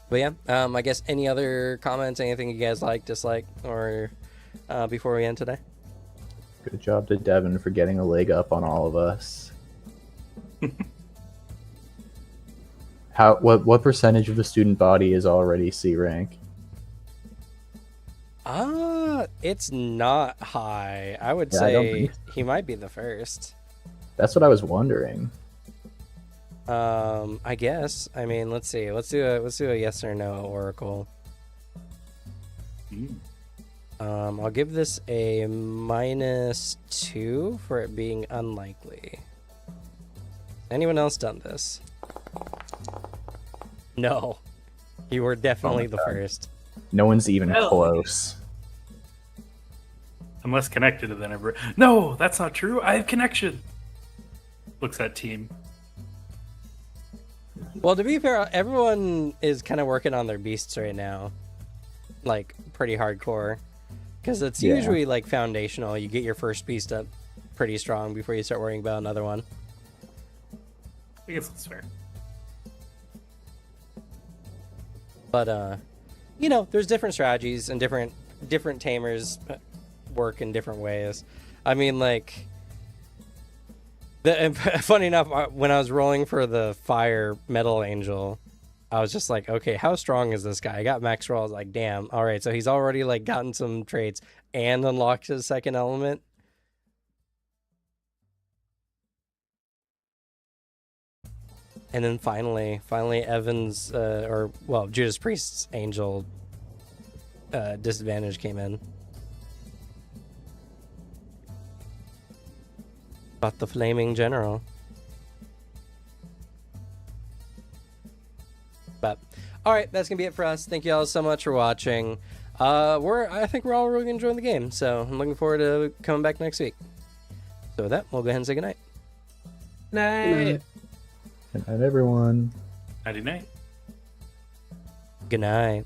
S3: But yeah, I guess any other comments, anything you guys like, dislike, or before we end today?
S1: Good job to Devin for getting a leg up on all of us. What percentage of the student body is already C rank?
S3: It's not high. I would
S1: Yeah, I don't
S3: say
S1: think
S3: he might be the first.
S1: That's what I was wondering.
S3: I guess. I mean, let's see. Let's do a yes or no oracle. I'll give this a -2 for it being unlikely. Anyone else done this? No. You were definitely
S1: Oh my
S3: the
S1: God.
S3: first.
S1: No one's even
S5: Hell.
S1: close.
S5: I'm less connected than ever. No, that's not true. I have connection. Looks at team.
S3: Well, to be fair, everyone is kind of working on their beasts right now. Like, pretty hardcore. Because it's
S1: Yeah.
S3: usually, like, foundational. You get your first beast up pretty strong before you start worrying about another one.
S5: I guess that's fair.
S3: But, you know, there's different strategies and different tamers work in different ways. I mean, like, funny enough, when I was rolling for the fire metal angel, I was just like, okay, how strong is this guy? I got max roll. I was like, damn, all right, so he's already like gotten some traits and unlocked his second element. And then finally Evan's Judas Priest's angel disadvantage came in. But the flaming general. But all right, that's gonna be it for us. Thank you all so much for watching. I think we're all really enjoying the game, so I'm looking forward to coming back next week. So with that, we'll go ahead and say goodnight.
S2: Night.
S1: Good night, everyone.
S5: Nighty night.
S3: Good night.